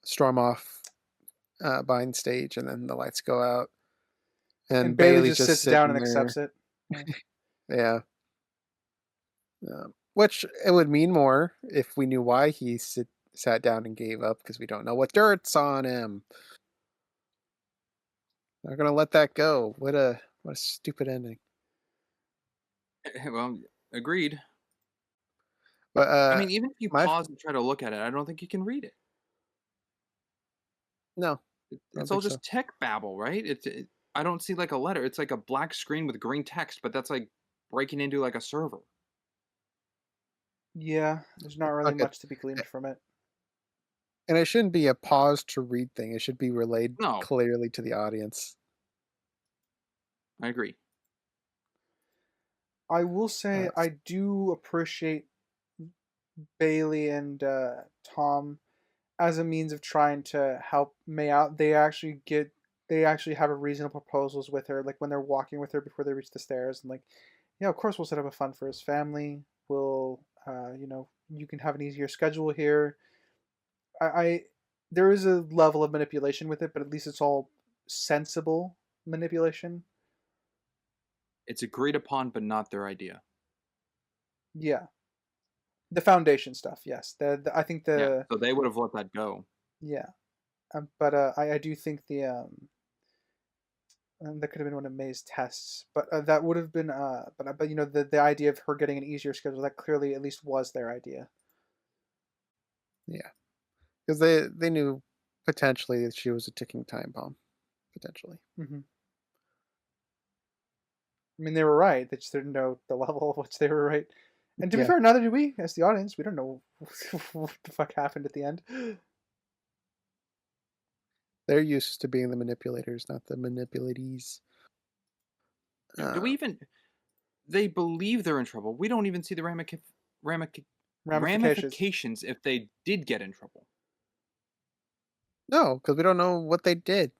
storm off behind stage, and then the lights go out, And and Bailey Bailey's just just sits down sitting and there. accepts it. Yeah. Yeah. Which it would mean more if we knew why he sat down and gave up, because we don't know what dirt's on him. They're gonna let that go. What a stupid ending. Well, agreed. But I mean, even if you my pause and try to look at it, I don't think you can read it. no, I don't It's all think so. just tech babble, right? I don't see like a letter. It's like a black screen with green text, but that's like breaking into like a server. Yeah, there's not It's really not good. much to be gleaned from it. And it shouldn't be a pause to read thing. It should be relayed No, clearly to the audience. I agree. I will say I do appreciate Bailey and Tom as a means of trying to help May out. They actually have a reasonable proposals with her, like when they're walking with her before they reach the stairs, and like, yeah, of course we'll set up a fund for his family. We'll, you can have an easier schedule here. I there is a level of manipulation with it, but at least it's all sensible manipulation. It's agreed upon, but not their idea. Yeah, the foundation stuff. Yes, I think Yeah, the so they would have let that go. yeah, but I do think the and that could have been one of May's tests, but that would have been but the idea of her getting an easier schedule, that clearly at least was their idea. Yeah, because they knew potentially that she was a ticking time bomb, potentially. Hmm. I mean, they were right. They just didn't know the level of which they were right. And to be Yeah, fair, neither do we, as the audience. We don't know what the fuck happened at the end. they're used to being the manipulators, not the manipulatees. Do we Uh, even? They believe they're in trouble. We don't even see the ramic- Ramifications. ramifications if they did get in trouble. no, because we don't know what they did.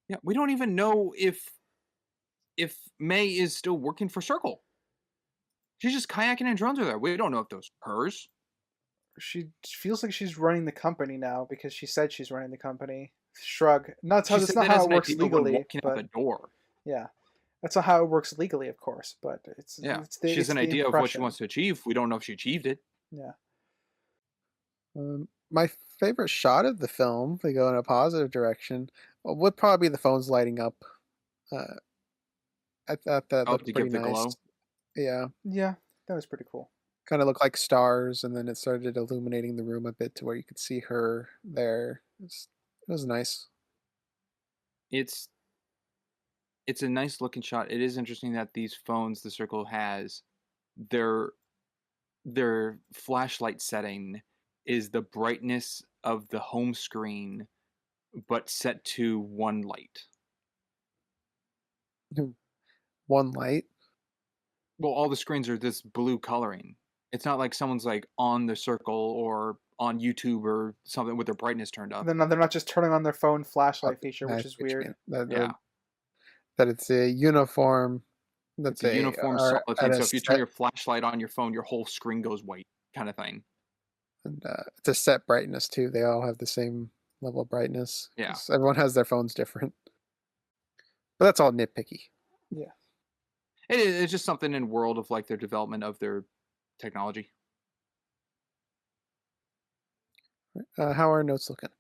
Yeah, we don't even know if May is still working for Circle. She's just kayaking and drones are there. We don't know if those are hers. She feels like she's running the company now because she said she's running the company. Shrug. She That's said not that how as it an works idea when legally, walking out but the door. yeah, that's not how it works legally, of course. But Yeah, she's it's an the idea of what she impression. wants to achieve. We don't know if she achieved it. Yeah. My favorite shot of the film, they go in a positive direction, would probably be the phones lighting up. Uh, I thought that Oh, looked to pretty give the nice. glow. Yeah, Yeah, that was pretty cool. kind of looked like stars, and then it started illuminating the room a bit to where you could see her there. It was nice. It's it's a nice looking shot. It is interesting that these phones the Circle has, their their flashlight setting is the brightness of the home screen, but set to one light. One light. Well, all the screens are this blue coloring. It's not like someone's like on the Circle or on YouTube or something with their brightness turned up. They're not just turning on their phone flashlight Okay, feature, I which see is what you weird. mean. That, Yeah, that it's a uniform that it's a they uniform are at solitude. a So if you turn set, your flashlight on your phone, your whole screen goes white, kind of thing. and it's a set brightness too. They all have the same level of brightness Yeah, because everyone has their phones different. But that's all nitpicky. Yeah. it's just something in world of like their development of their technology. How are notes looking?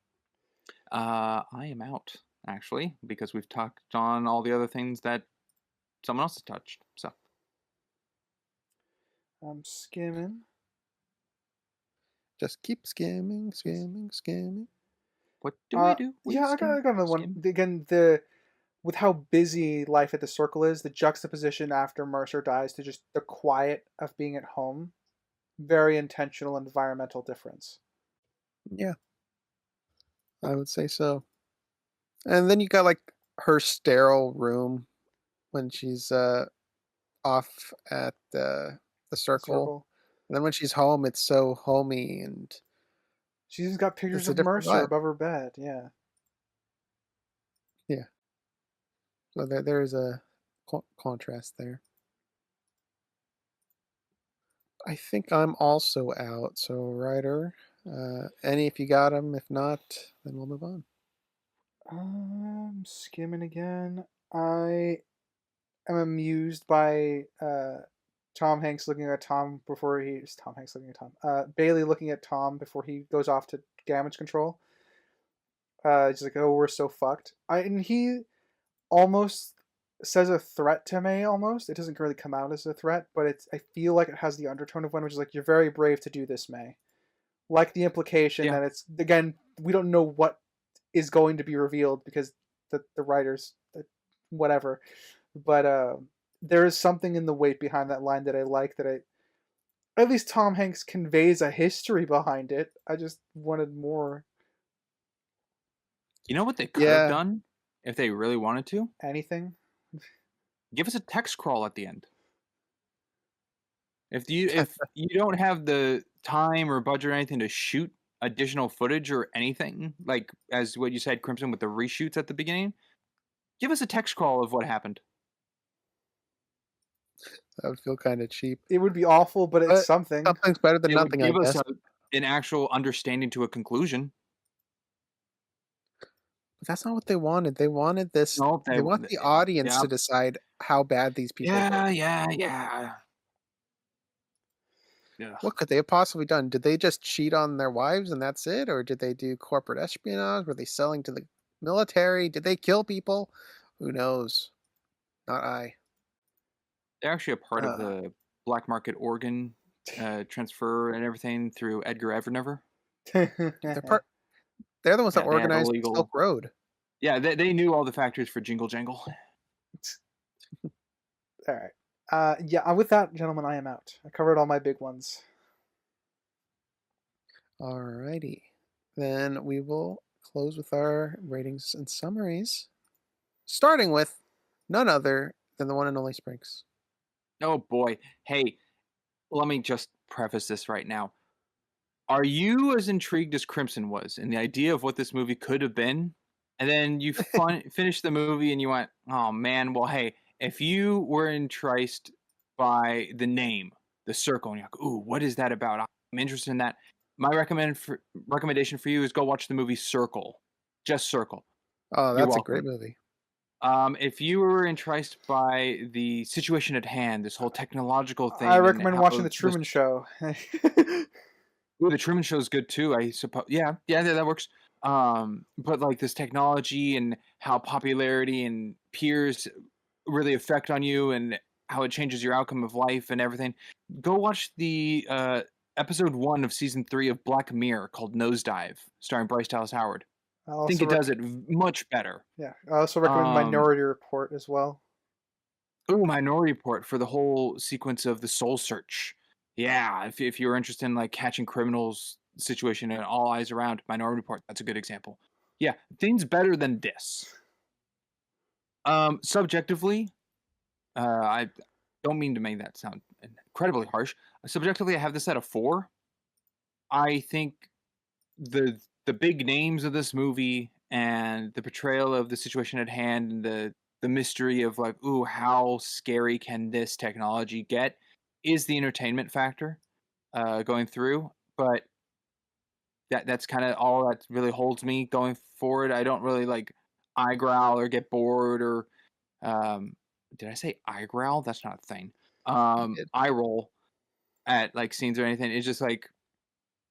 I am out actually because we've talked on all the other things that someone else has touched. So I'm skimming. Just keep scamming. what do we do? We Yeah, I skim, got another one. skim. Again, the with how busy life at the Circle is, the juxtaposition after Mercer dies to just the quiet of being at home, very intentional environmental difference. Yeah, I would say so. And then you got like her sterile room when she's off at the circle. Circle. And then when she's home, it's so homey and She's got pictures it's a of different Mercer vibe. above her bed. Yeah. Yeah. So there is a contrast there. I think I'm also out. So Ryder, any if you got them. If not, then we'll move on. Skimming again. I am amused by Tom Hanks looking at Tom before he's Tom Hanks looking at Tom. Bailey looking at Tom before he goes off to damage control. It's like, oh, we're so fucked. And he almost says a threat to May. Almost, it doesn't really come out as a threat, but it's. I feel like it has the undertone of one, which is like, you're very brave to do this, May. Like the implication Yeah. that it's, again, we don't know what is going to be revealed because the writers, whatever, but there is something in the weight behind that line that I like. That at least Tom Hanks conveys a history behind it. I just wanted more. You know what they could have Yeah. done if they really wanted to? Anything. Give us a text crawl at the end. If you don't have the time or budget or anything to shoot additional footage or anything, like as what you said, Crimson, with the reshoots at the beginning, give us a text crawl of what happened. That would feel kind of cheap. It would be awful, but it's But something. something's better than It would nothing, I give us guess. an actual understanding to a conclusion. But that's not what they wanted. They wanted this. No, They want the audience yeah. to decide how bad these people were. Yeah. What could they have possibly done? Did they just cheat on their wives and that's it? Or did they do corporate espionage? Were they selling to the military? Did they kill people? Who knows? Not I. They're actually a part of the black market organ transfer and everything through Edgar Evernever. They're the ones that organized Silk Road. Yeah, they knew all the factors for Jingle Jangle. All right. Yeah, with that, gentlemen, I am out. I covered all my big ones. Alrighty. Then we will close with our ratings and summaries, starting with none other than the one and only Sprinks. Oh boy. Hey, let me just preface this right now. Are you as intrigued as Crimson was in the idea of what this movie could have been? And then you finished the movie and you went, oh man, well, hey, if you were enticed by the name, the circle, and you're like, ooh, what is that about? I'm interested in that. My recommendation for you is go watch the movie Circle. Just Circle. Oh, that's a great movie. If you were enticed by the situation at hand, this whole technological thing, I recommend watching The Truman Show. Ooh, The Truman Show is good too, I suppose. Yeah, that works. But like this technology and how popularity and peers really affect on you and how it changes your outcome of life and everything. Go watch the episode 1 of season 3 of Black Mirror called Nosedive, starring Bryce Dallas Howard. I think it does it much better. Yeah, I also recommend Minority Report as well. Ooh, Minority Report for the whole sequence of the soul search. Yeah, if you're interested in like catching criminals situation and all eyes around, Minority Report, that's a good example. Yeah, things better than this. Subjectively, I don't mean to make that sound incredibly harsh. Subjectively, I have this at a 4. I think the big names of this movie and the portrayal of the situation at hand and the mystery of like, ooh, how scary can this technology get, is the entertainment factor going through. But that's kind of all that really holds me going forward. I don't really like eye growl or get bored or did I say eye growl? That's not a thing. Eye roll at like scenes or anything. It's just like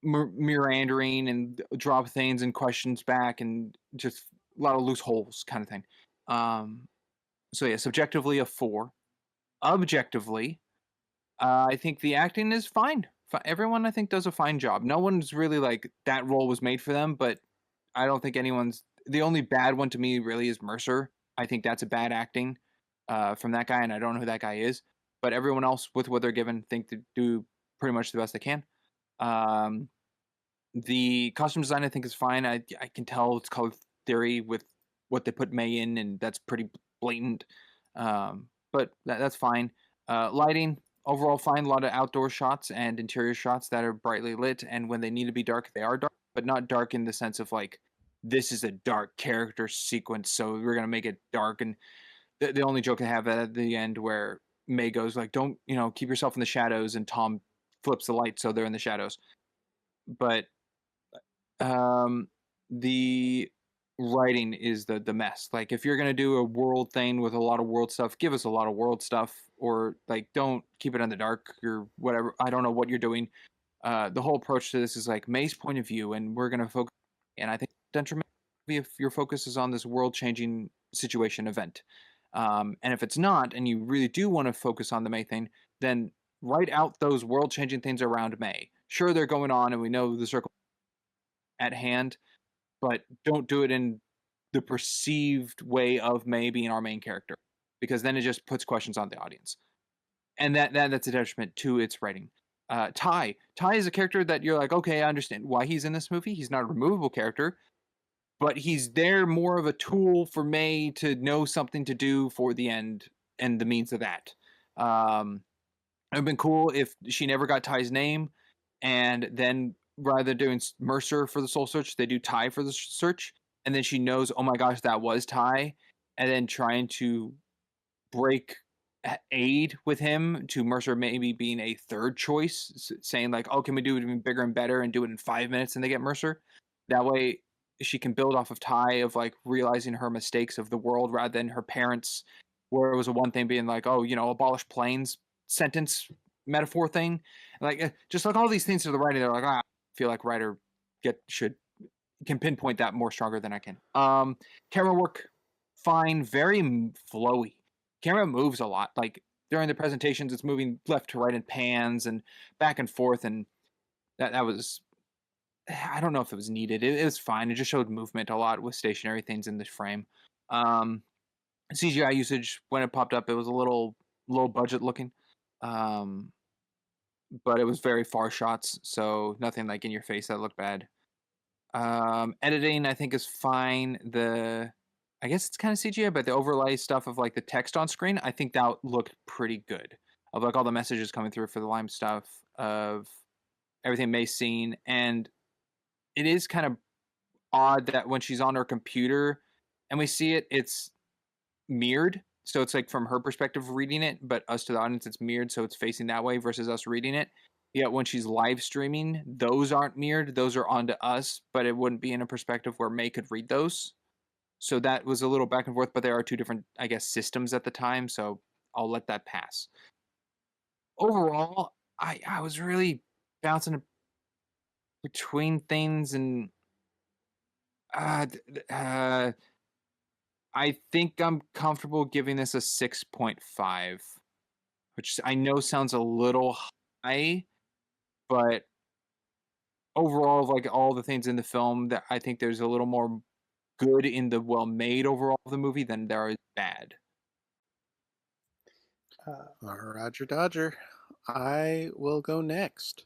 meandering and drop things and questions back and just a lot of loose holes kind of thing. So yeah, subjectively a 4. Objectively, I think the acting is fine. Everyone I think does a fine job. No one's really like that role was made for them, but I don't think anyone's. The only bad one to me really is Mercer. I think that's a bad acting from that guy, and I don't know who that guy is. But everyone else, with what they're given, think to do pretty much the best they can. The costume design I think is fine. I can tell it's color theory with what they put May in, and that's pretty blatant. But that's fine. Lighting overall fine. A lot of outdoor shots and interior shots that are brightly lit, and when they need to be dark, they are dark, but not dark in the sense of like this is a dark character sequence, so we're gonna make it dark. And the only joke I have at the end where May goes like, "Don't keep yourself in the shadows," and Tom flips the light so they're in the shadows. But the writing is the mess. Like, if you're gonna do a world thing with a lot of world stuff, give us a lot of world stuff, or like don't keep it in the dark or whatever. I don't know what you're doing. The whole approach to this is like May's point of view, and we're gonna focus. And I think detrimental if your focus is on this world-changing situation event. And if it's not, and you really do want to focus on the May thing, then write out those world-changing things around May. Sure, they're going on, and we know the circle at hand, but don't do it in the perceived way of May being our main character, because then it just puts questions on the audience, and that's a detriment to its writing. Ty is a character that you're like, okay, I understand why he's in this movie. He's not a removable character, but he's there more of a tool for May to know something to do for the end and the means of that. It would have been cool if she never got Ty's name, and then rather than doing Mercer for the soul search, they do Ty for the search, and then she knows, oh my gosh, that was Ty, and then trying to break aid with him to Mercer maybe being a third choice, saying like, oh, can we do it even bigger and better and do it in 5 minutes and they get Mercer? That way she can build off of Ty of like realizing her mistakes of the world rather than her parents, where it was a one thing being like, oh, abolish planes sentence metaphor thing. Like, just like all these things to the writing, they're like, I feel like writer can pinpoint that more stronger than I can. Camera work, fine, very flowy. Camera moves a lot. Like during the presentations, it's moving left to right in pans and back and forth, and that was, I don't know if it was needed. It was fine. It just showed movement a lot with stationary things in the frame. CGI usage, when it popped up, it was a little low budget looking, but it was very far shots, so nothing like in your face that looked bad. Editing, I think, is fine. I guess it's kind of CGI, but the overlay stuff of like the text on screen, I think that looked pretty good. Of like all the messages coming through for the Lime stuff, of everything May's seen, and it is kind of odd that when she's on her computer and we see it, it's mirrored. So it's like from her perspective reading it, but us to the audience, it's mirrored, so it's facing that way versus us reading it. Yet when she's live streaming, those aren't mirrored; those are onto us. But it wouldn't be in a perspective where May could read those. So that was a little back and forth. But there are two different, I guess, systems at the time. So I'll let that pass. Overall, I was really bouncing between things, and uh, I think I'm comfortable giving this a 6.5, which I know sounds a little high, but overall, like all the things in the film, that I think there's a little more good in the well-made overall of the movie than there is bad. Roger Dodger. I will go next.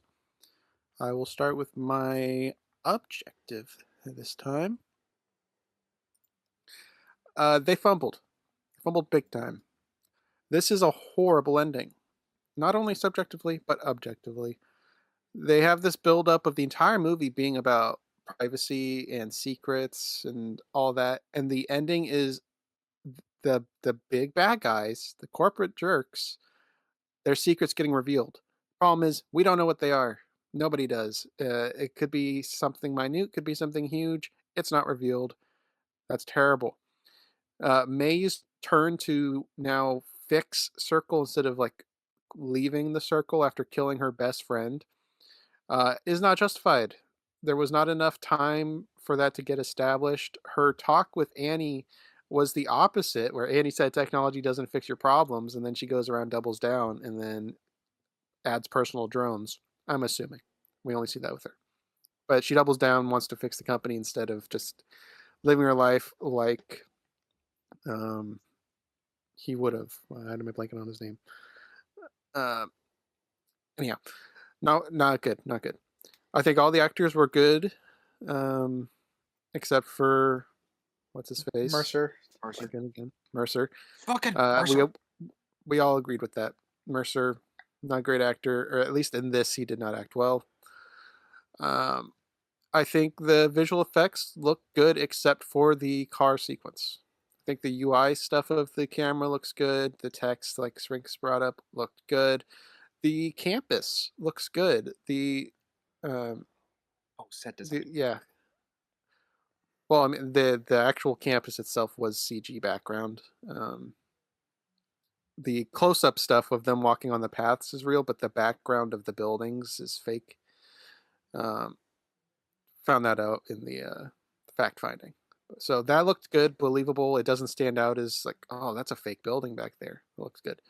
I will start with my objective this time. They fumbled big time. This is a horrible ending, not only subjectively but objectively. They have this build up of the entire movie being about privacy and secrets and all that, and the ending is the big bad guys, the corporate jerks, their secrets getting revealed. Problem is, we don't know what they are. Nobody does. It could be something minute, could be something huge. It's not revealed. That's terrible. May's turn to now fix Circle instead of like leaving the Circle after killing her best friend is not justified. There was not enough time for that to get established. Her talk with Annie was the opposite, where Annie said technology doesn't fix your problems, and then she goes around, doubles down, and then adds personal drones. I'm assuming. We only see that with her. But she doubles down, wants to fix the company instead of just living her life like he would have. I had him blanking on his name. Anyhow, no, not good. Not good. I think all the actors were good, except for what's his face, Mercer. Again. Mercer. Fucking Mercer. We all agreed with that. Mercer, not a great actor, or at least in this, he did not act well. I think the visual effects look good, except for the car sequence. I think the UI stuff of the camera looks good. The text, like Shrinks brought up, looked good. The campus looks good. The set design. yeah. Well, I mean, the actual campus itself was CG background. The close-up stuff of them walking on the paths is real, but the background of the buildings is fake. Um, Found that out in the fact finding. So that looked good, believable. It doesn't stand out as like, oh, that's a fake building back there. It looks good.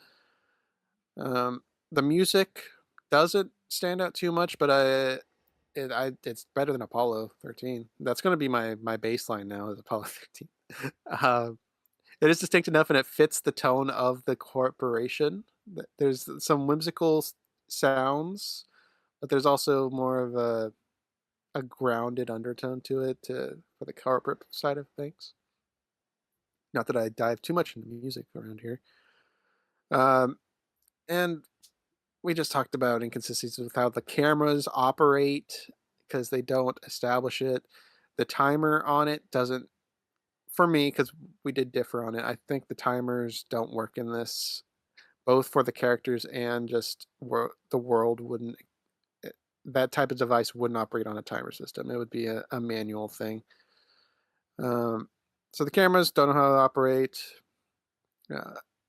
The music doesn't stand out too much, but it's better than Apollo 13. That's going to be my baseline now is Apollo 13. uh, it is distinct enough, and it fits the tone of the corporation. There's some whimsical sounds, but there's also more of a grounded undertone to it for the corporate side of things. Not that I dive too much into music around here. And we just talked about inconsistencies with how the cameras operate because they don't establish it. The timer on it doesn't, for me, because we did differ on it. I think the timers don't work in this, both for the characters and just the world wouldn't. That type of device wouldn't operate on a timer system. It would be a manual thing. So the cameras don't know how to operate.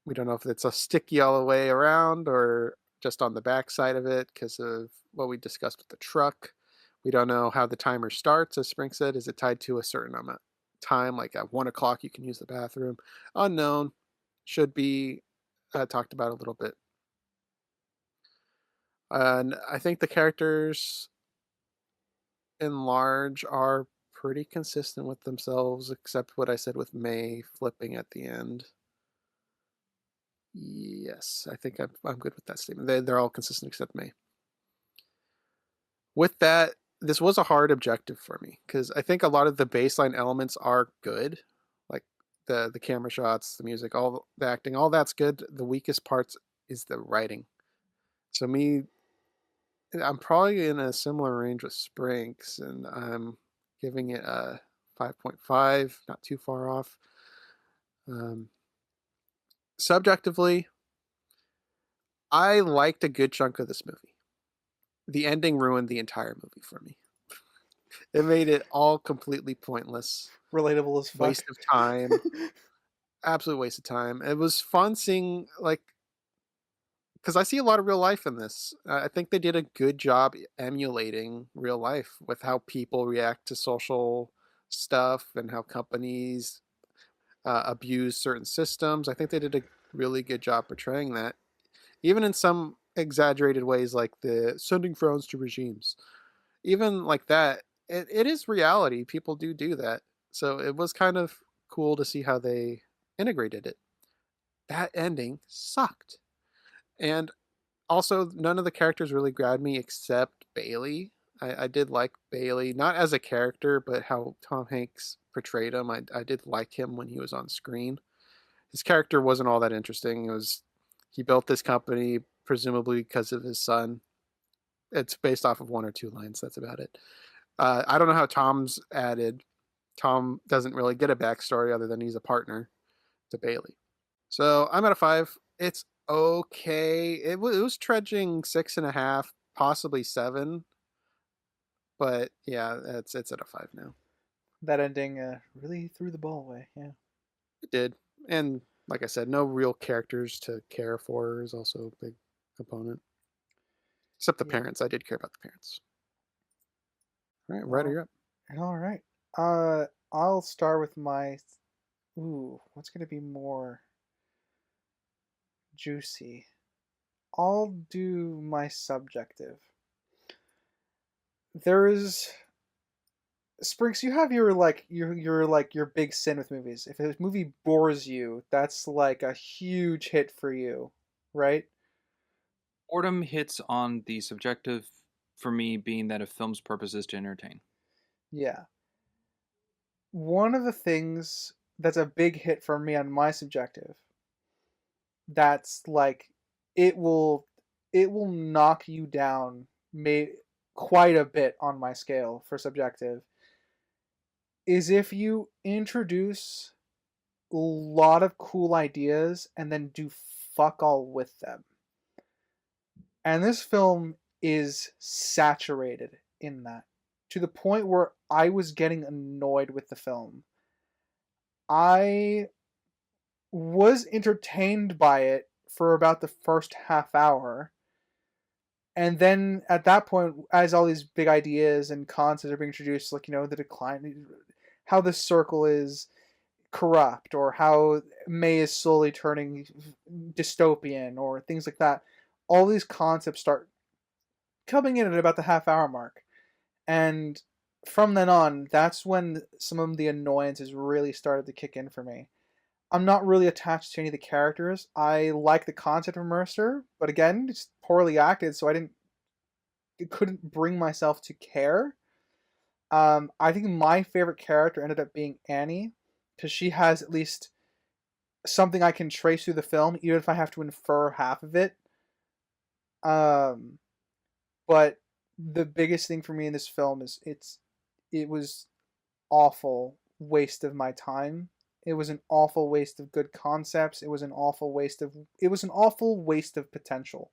We don't know if it's a sticky all the way around or just on the back side of it because of what we discussed with the truck. We don't know how the timer starts, as Spring said. Is it tied to a certain amount of time, like at 1 o'clock you can use the bathroom? Unknown. Should be talked about a little bit. And I think the characters in large are pretty consistent with themselves, except what I said with May flipping at the end. Yes, I think I'm good with that statement. They're all consistent except May. With that, this was a hard objective for me because I think a lot of the baseline elements are good, like the camera shots, the music, all the acting, all that's good. The weakest parts is the writing. So I'm probably in a similar range with Sprinks, and I'm giving it a 5.5, not too far off. Subjectively, I liked a good chunk of this movie. The ending ruined the entire movie for me. It made it all completely pointless. Relatable as fuck. Waste of time. Absolute waste of time. It was fun seeing, like, because I see a lot of real life in this. I think they did a good job emulating real life with how people react to social stuff and how companies abuse certain systems. I think they did a really good job portraying that, even in some exaggerated ways, like the sending frowns to regimes. Even like that, it is reality. People do that. So it was kind of cool to see how they integrated it. That ending sucked. And also, none of the characters really grabbed me except Bailey. I did like Bailey, not as a character, but how Tom Hanks portrayed him. I did like him when he was on screen. His character wasn't all that interesting. He built this company presumably because of his son. It's based off of 1 or 2 lines. That's about it. I don't know how Tom's added. Tom doesn't really get a backstory other than he's a partner to Bailey. So I'm at a 5. It's okay. It was trudging 6.5, possibly 7. But yeah, it's at a 5 now. That ending really threw the ball away. Yeah, It did. And like I said, no real characters to care for is also a big component. Except the parents. I did care about the parents. All right, Ryder, you're up. All right. I'll start with my. Ooh, what's gonna be more juicy? I'll do my subjective. There is Sprinks, you have your big sin with movies. If a movie bores you, that's like a huge hit for you, right? Boredom hits on the subjective for me being that a film's purpose is to entertain. Yeah. One of the things that's a big hit for me on my subjective, that's like it will knock you down quite a bit on my scale for subjective, is if you introduce a lot of cool ideas and then do fuck all with them. And this film is saturated in that. to the point where I was getting annoyed with the film. I was entertained by it for about the first half hour. And then at that point, as all these big ideas and concepts are being introduced, like, the decline, how the circle is corrupt, or how May is slowly turning dystopian, or things like that, all these concepts start coming in at about the half hour mark. And from then on, that's when some of the annoyances really started to kick in for me. I'm not really attached to any of the characters. I like the concept of Mercer, but again, it's poorly acted, so I couldn't bring myself to care. I think my favorite character ended up being Annie, because she has at least something I can trace through the film, even if I have to infer half of it. But the biggest thing for me in this film is it was awful waste of my time. It was an awful waste of good concepts. It was an awful waste of potential.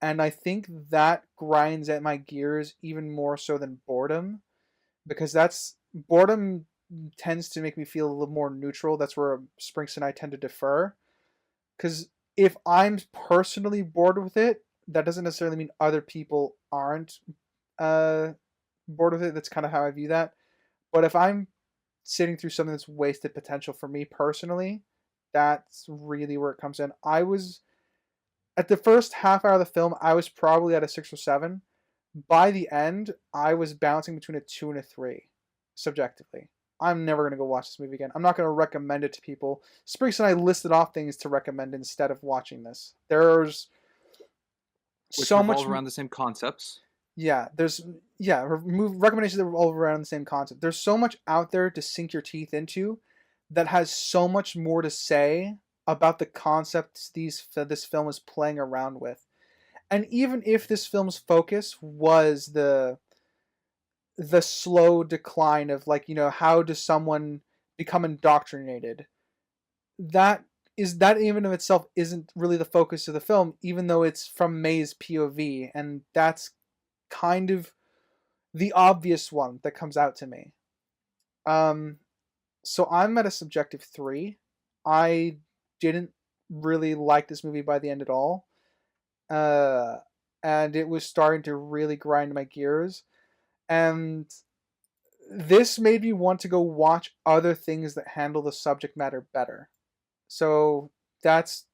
And I think that grinds at my gears even more so than boredom, because boredom tends to make me feel a little more neutral. That's where Sprinks and I tend to defer. Because if I'm personally bored with it, that doesn't necessarily mean other people aren't bored with it. That's kind of how I view that. But if I'm sitting through something that's wasted potential for me personally, that's really where it comes in. I was, at the first half hour of the film, I was probably at a 6 or 7. By the end, I was bouncing between a 2 and a 3, subjectively. I'm never going to go watch this movie again. I'm not going to recommend it to people. Spriggs and I listed off things to recommend instead of watching this. There's Which so revolve much around the same concepts. Yeah, recommendations that revolve around the same concept. There's so much out there to sink your teeth into that has so much more to say about the concepts this film is playing around with. And even if this film's focus was the slow decline of, like, how does someone become indoctrinated, that even of itself isn't really the focus of the film, even though it's from May's POV, and that's kind of the obvious one that comes out to me. So I'm at a subjective 3. I didn't really like this movie by the end at all. And it was starting to really grind my gears. And this made me want to go watch other things that handle the subject matter better. So that's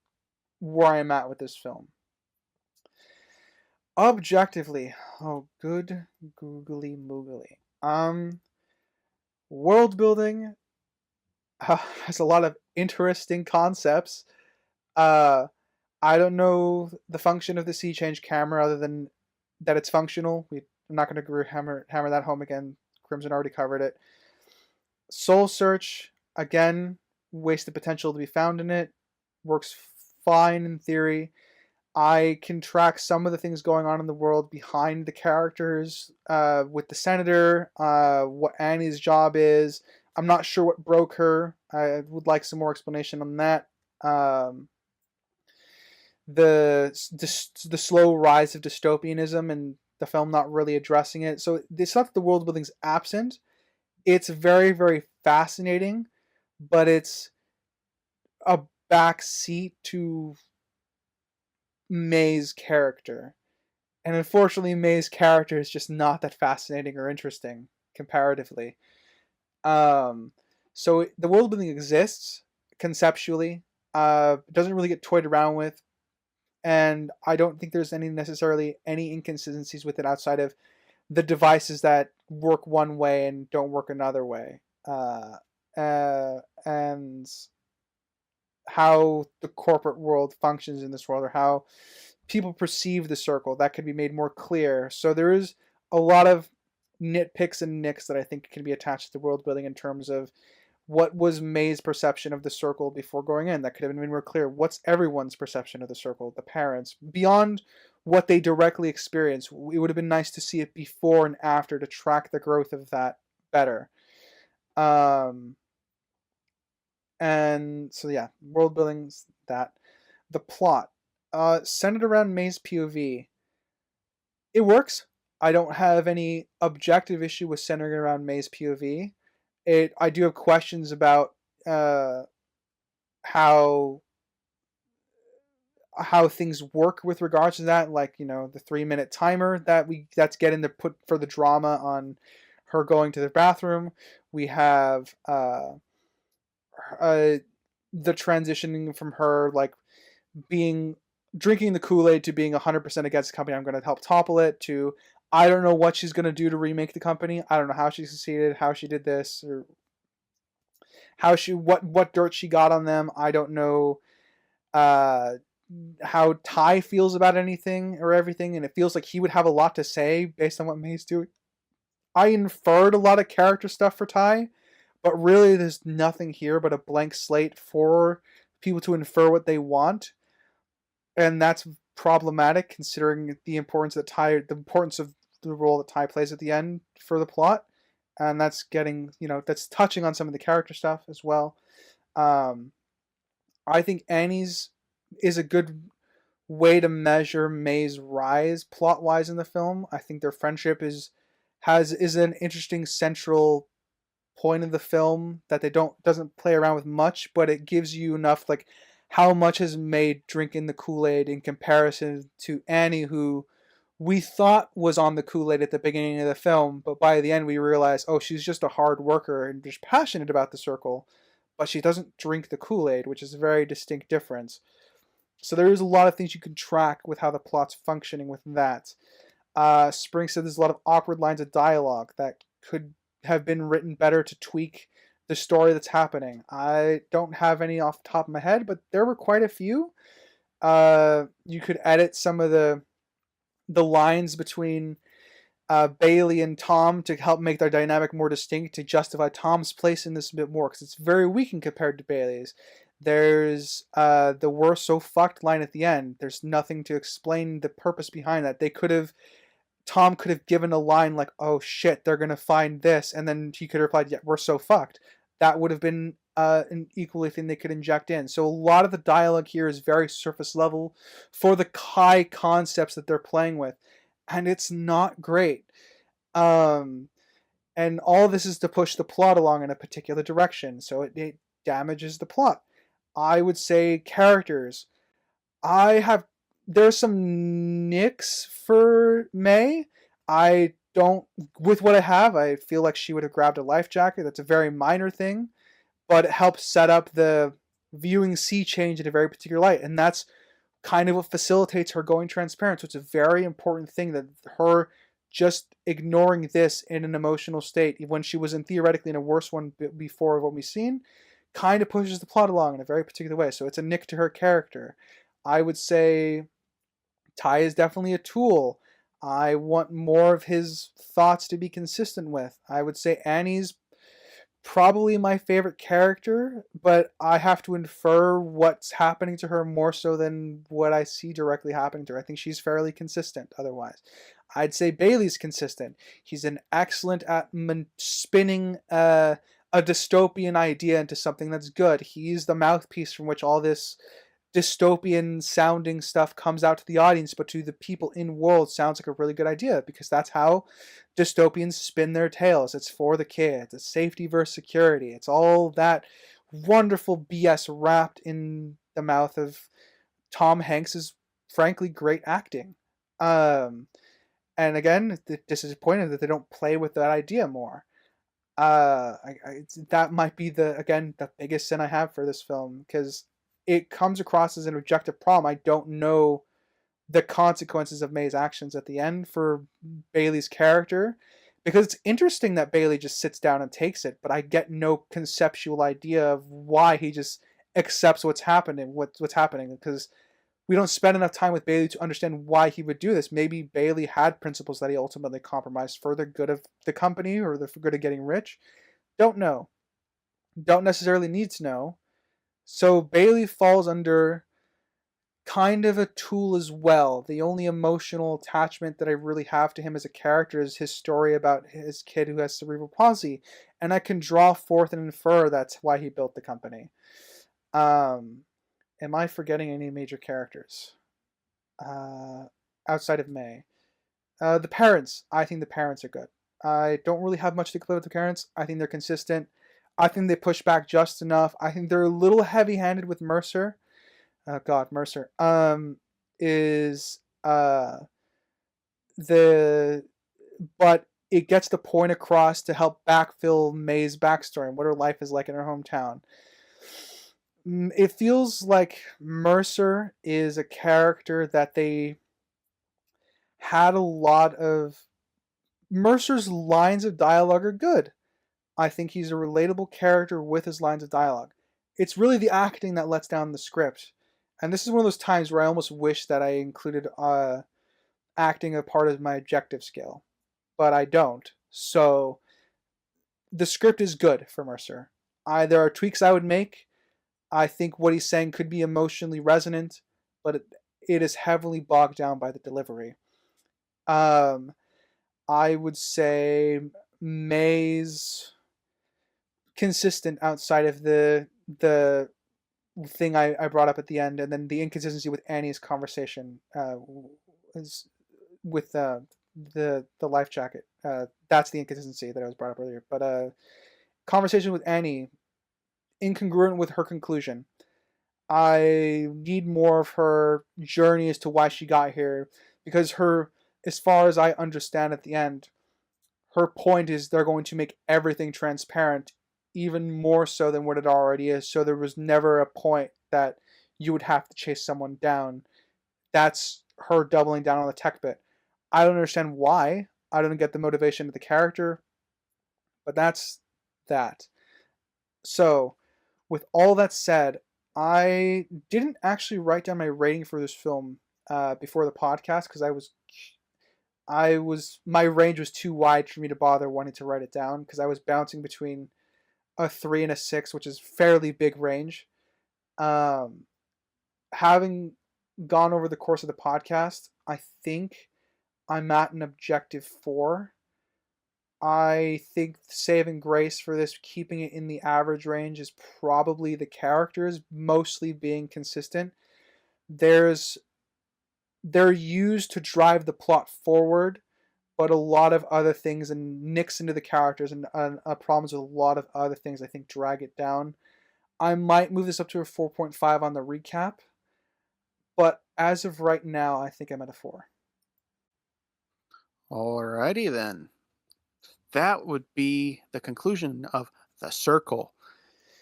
where I'm at with this film. Objectively, oh, good googly moogly. World building has a lot of interesting concepts. I don't know the function of the sea change camera other than that it's functional. I'm not going to hammer that home again. Crimson already covered it. Soul Search, again, wasted potential to be found in it. Works fine in theory. I can track some of the things going on in the world behind the characters, with the senator, what Annie's job is. I'm not sure what broke her. I would like some more explanation on that. The slow rise of dystopianism and the film not really addressing it. So it's not that the world building's absent. It's very, very fascinating, but it's a backseat to May's character. And unfortunately, May's character is just not that fascinating or interesting comparatively. So the world building exists conceptually. Doesn't really get toyed around with. And I don't think there's necessarily any inconsistencies with it outside of the devices that work one way and don't work another way. And how the corporate world functions in this world, or how people perceive the circle, that could be made more clear. So there is a lot of nitpicks and nicks that I think can be attached to the world building in terms of what was May's perception of the circle before going in. That could have been made more clear. What's everyone's perception of the circle, the parents, beyond what they directly experience? It would have been nice to see it before and after to track the growth of that better. And so yeah, world building's that. The plot, centered around May's POV. It works. I don't have any objective issue with centering around May's POV. I do have questions about uh, how things work with regards to that, like, you know, the 3-minute timer that's getting to put for the drama on her going to the bathroom. We have uh the transitioning from her like being drinking the Kool-Aid to being 100% against the company. I'm going to help topple it, to I don't know what she's going to do to remake the company. I don't know how she succeeded, how she did this, or how she what dirt she got on them. I don't know uh how Ty feels about anything or everything, and it feels like he would have a lot to say based on what May's doing. I inferred a lot of character stuff for Ty, but really there's nothing here but a blank slate for people to infer what they want, and that's problematic considering the importance of the role that Ty plays at the end for the plot, and that's getting, you know, that's touching on some of the character stuff as well. Um, I think Annie's is a good way to measure May's rise plot wise in the film. I think their friendship is an interesting central point of the film that they doesn't play around with much, but it gives you enough, like, how much has May drinking the Kool-Aid in comparison to Annie, who we thought was on the Kool-Aid at the beginning of the film, but by the end we realize, oh, she's just a hard worker and just passionate about the circle, but she doesn't drink the Kool-Aid, which is a very distinct difference. So there is a lot of things you can track with how the plot's functioning with that. Spring said there's a lot of awkward lines of dialogue that could have been written better to tweak the story that's happening. I don't have any off the top of my head, but there were quite a few. You could edit some of the lines between Bailey and Tom to help make their dynamic more distinct, to justify Tom's place in this a bit more, because it's very weak in compared to Bailey's. There's the "we're so fucked" line at the end. There's nothing to explain the purpose behind that. Tom could have given a line like, "Oh shit, they're gonna find this," and then he could have replied, "Yeah, we're so fucked." That would have been an equally thing they could inject in. So a lot of the dialogue here is very surface level for the high concepts that they're playing with, and it's not great. Um, and all this is to push the plot along in a particular direction, so it damages the plot. I would say characters. I have There's some nicks for May. I don't With what I have, I feel like she would have grabbed a life jacket. That's a very minor thing, but it helps set up the viewing sea change in a very particular light, and that's kind of what facilitates her going transparent. So it's a very important thing that her just ignoring this in an emotional state when she was theoretically in a worse one before what we've seen, kind of pushes the plot along in a very particular way. So it's a nick to her character. I would say Ty is definitely a tool. I want more of his thoughts to be consistent with. I would say Annie's probably my favorite character, but I have to infer what's happening to her more so than what I see directly happening to her. I think she's fairly consistent otherwise. I'd say Bailey's consistent. He's an excellent at spinning a dystopian idea into something that's good. He's the mouthpiece from which all this dystopian sounding stuff comes out to the audience, but to the people in world sounds like a really good idea, because that's how dystopians spin their tales. It's for the kids. It's safety versus security. It's all that wonderful BS wrapped in the mouth of Tom Hanks's frankly great acting. And again, disappointed that they don't play with that idea more. That might be the biggest sin I have for this film, because it comes across as an objective problem. I don't know the consequences of May's actions at the end for Bailey's character, because it's interesting that Bailey just sits down and takes it, but I get no conceptual idea of why he just accepts what's happening, because we don't spend enough time with Bailey to understand why he would do this. Maybe Bailey had principles that he ultimately compromised for the good of the company or the good of getting rich. Don't know. Don't necessarily need to know. So Bailey falls under kind of a tool as well. The only emotional attachment that I really have to him as a character is his story about his kid who has cerebral palsy, and I can draw forth and infer that's why he built the company. Am I forgetting any major characters outside of May? The parents. I think the parents are good. I don't really have much to complain with the parents. I think they're consistent. I think they push back just enough. I think they're a little heavy-handed with Mercer. God, Mercer. Is the but it gets the point across to help backfill May's backstory and what her life is like in her hometown. It feels like Mercer is a character that they had a lot of. Mercer's lines of dialogue are good. I think he's a relatable character with his lines of dialogue. It's really the acting that lets down the script. And this is one of those times where I almost wish that I included acting a part of my objective scale. But I don't. So the script is good for Mercer. There are tweaks I would make. I think what he's saying could be emotionally resonant, but it is heavily bogged down by the delivery. I would say May's consistent outside of the thing I brought up at the end, and then the inconsistency with Annie's conversation with the life jacket. That's the inconsistency that I was brought up earlier. But conversation with Annie, incongruent with her conclusion. I need more of her journey as to why she got here, because as far as I understand at the end, her point is they're going to make everything transparent, even more so than what it already is. So there was never a point that you would have to chase someone down. That's her doubling down on the tech bit. I don't understand why. I don't get the motivation of the character, but that's that. So, with all that said, I didn't actually write down my rating for this film before the podcast because my range was too wide for me to bother wanting to write it down because I was bouncing between a 3 and a 6, which is fairly big range. Having gone over the course of the podcast, I think I'm at an objective 4. I think saving grace for this, keeping it in the average range, is probably the characters mostly being consistent. They're used to drive the plot forward, but a lot of other things and nicks into the characters and problems with a lot of other things I think drag it down. I might move this up to a 4.5 on the recap, but as of right now, I think I'm at a 4. Alrighty then. That would be the conclusion of The Circle.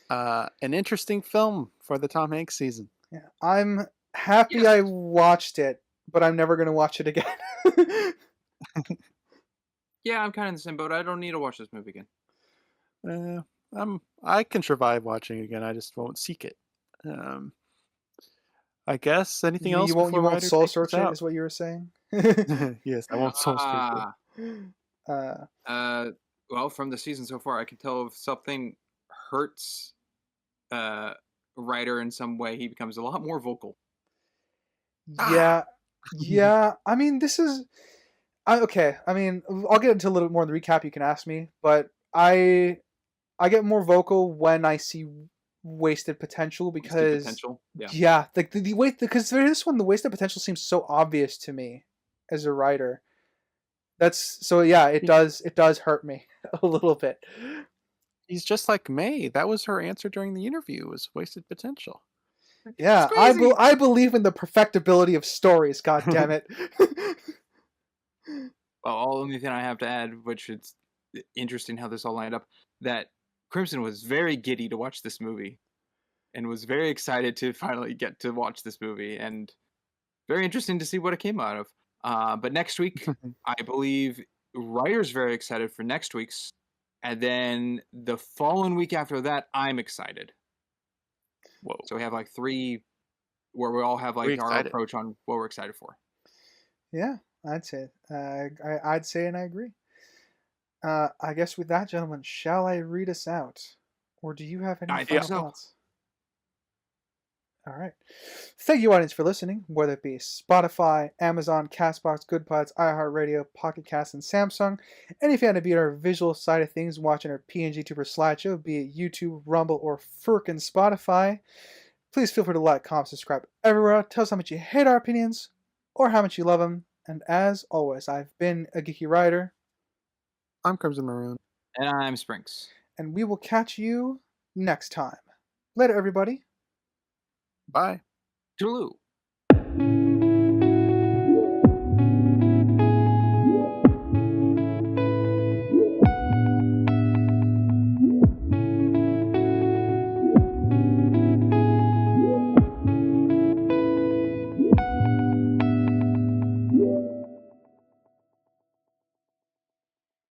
An interesting film for the Tom Hanks season. Yeah, I'm happy I watched it, but I'm never going to watch it again. Yeah, I'm kind of in the same boat. I don't need to watch this movie again. I can survive watching it again. I just won't seek it. I guess anything else? You won't soul search it, is what you were saying? Yes, I won't soul search it. Well, from the season so far, I can tell if something hurts writer in some way, he becomes a lot more vocal. Yeah. I mean, this is okay. I mean, I'll get into a little bit more in the recap. You can ask me, but I get more vocal when I see wasted potential because like because for this one, the wasted potential seems so obvious to me as a writer. That's so yeah. It does hurt me a little bit. He's just like May. That was her answer during the interview. Was wasted potential. Yeah, I believe in the perfectibility of stories. God damn it. Well, only thing I have to add, which it's interesting how this all lined up, that Crimson was very giddy to watch this movie, and was very excited to finally get to watch this movie, and very interesting to see what it came out of. But next week, I believe writer's very excited for next week's, and then the following week after that, I'm excited. Whoa! So we have like 3, where we all have like our approach on what we're excited for. Yeah, I'd say. I'd say, and I agree. I guess with that, gentlemen, shall I read us out, or do you have any final thoughts? All right. Thank you, audience, for listening, whether it be Spotify, Amazon, Castbox, Goodpods, iHeartRadio, Pocket Cast, and Samsung. And if you had to be on our visual side of things, watching our PNG Tuber slideshow, be it YouTube, Rumble, or frickin' Spotify, please feel free to like, comment, subscribe everywhere. Tell us how much you hate our opinions or how much you love them. And as always, I've been a Geeky Writer, I'm Crimson Maroon. And I'm Sprinks. and we will catch you next time. Later, everybody. Bye. Toodaloo.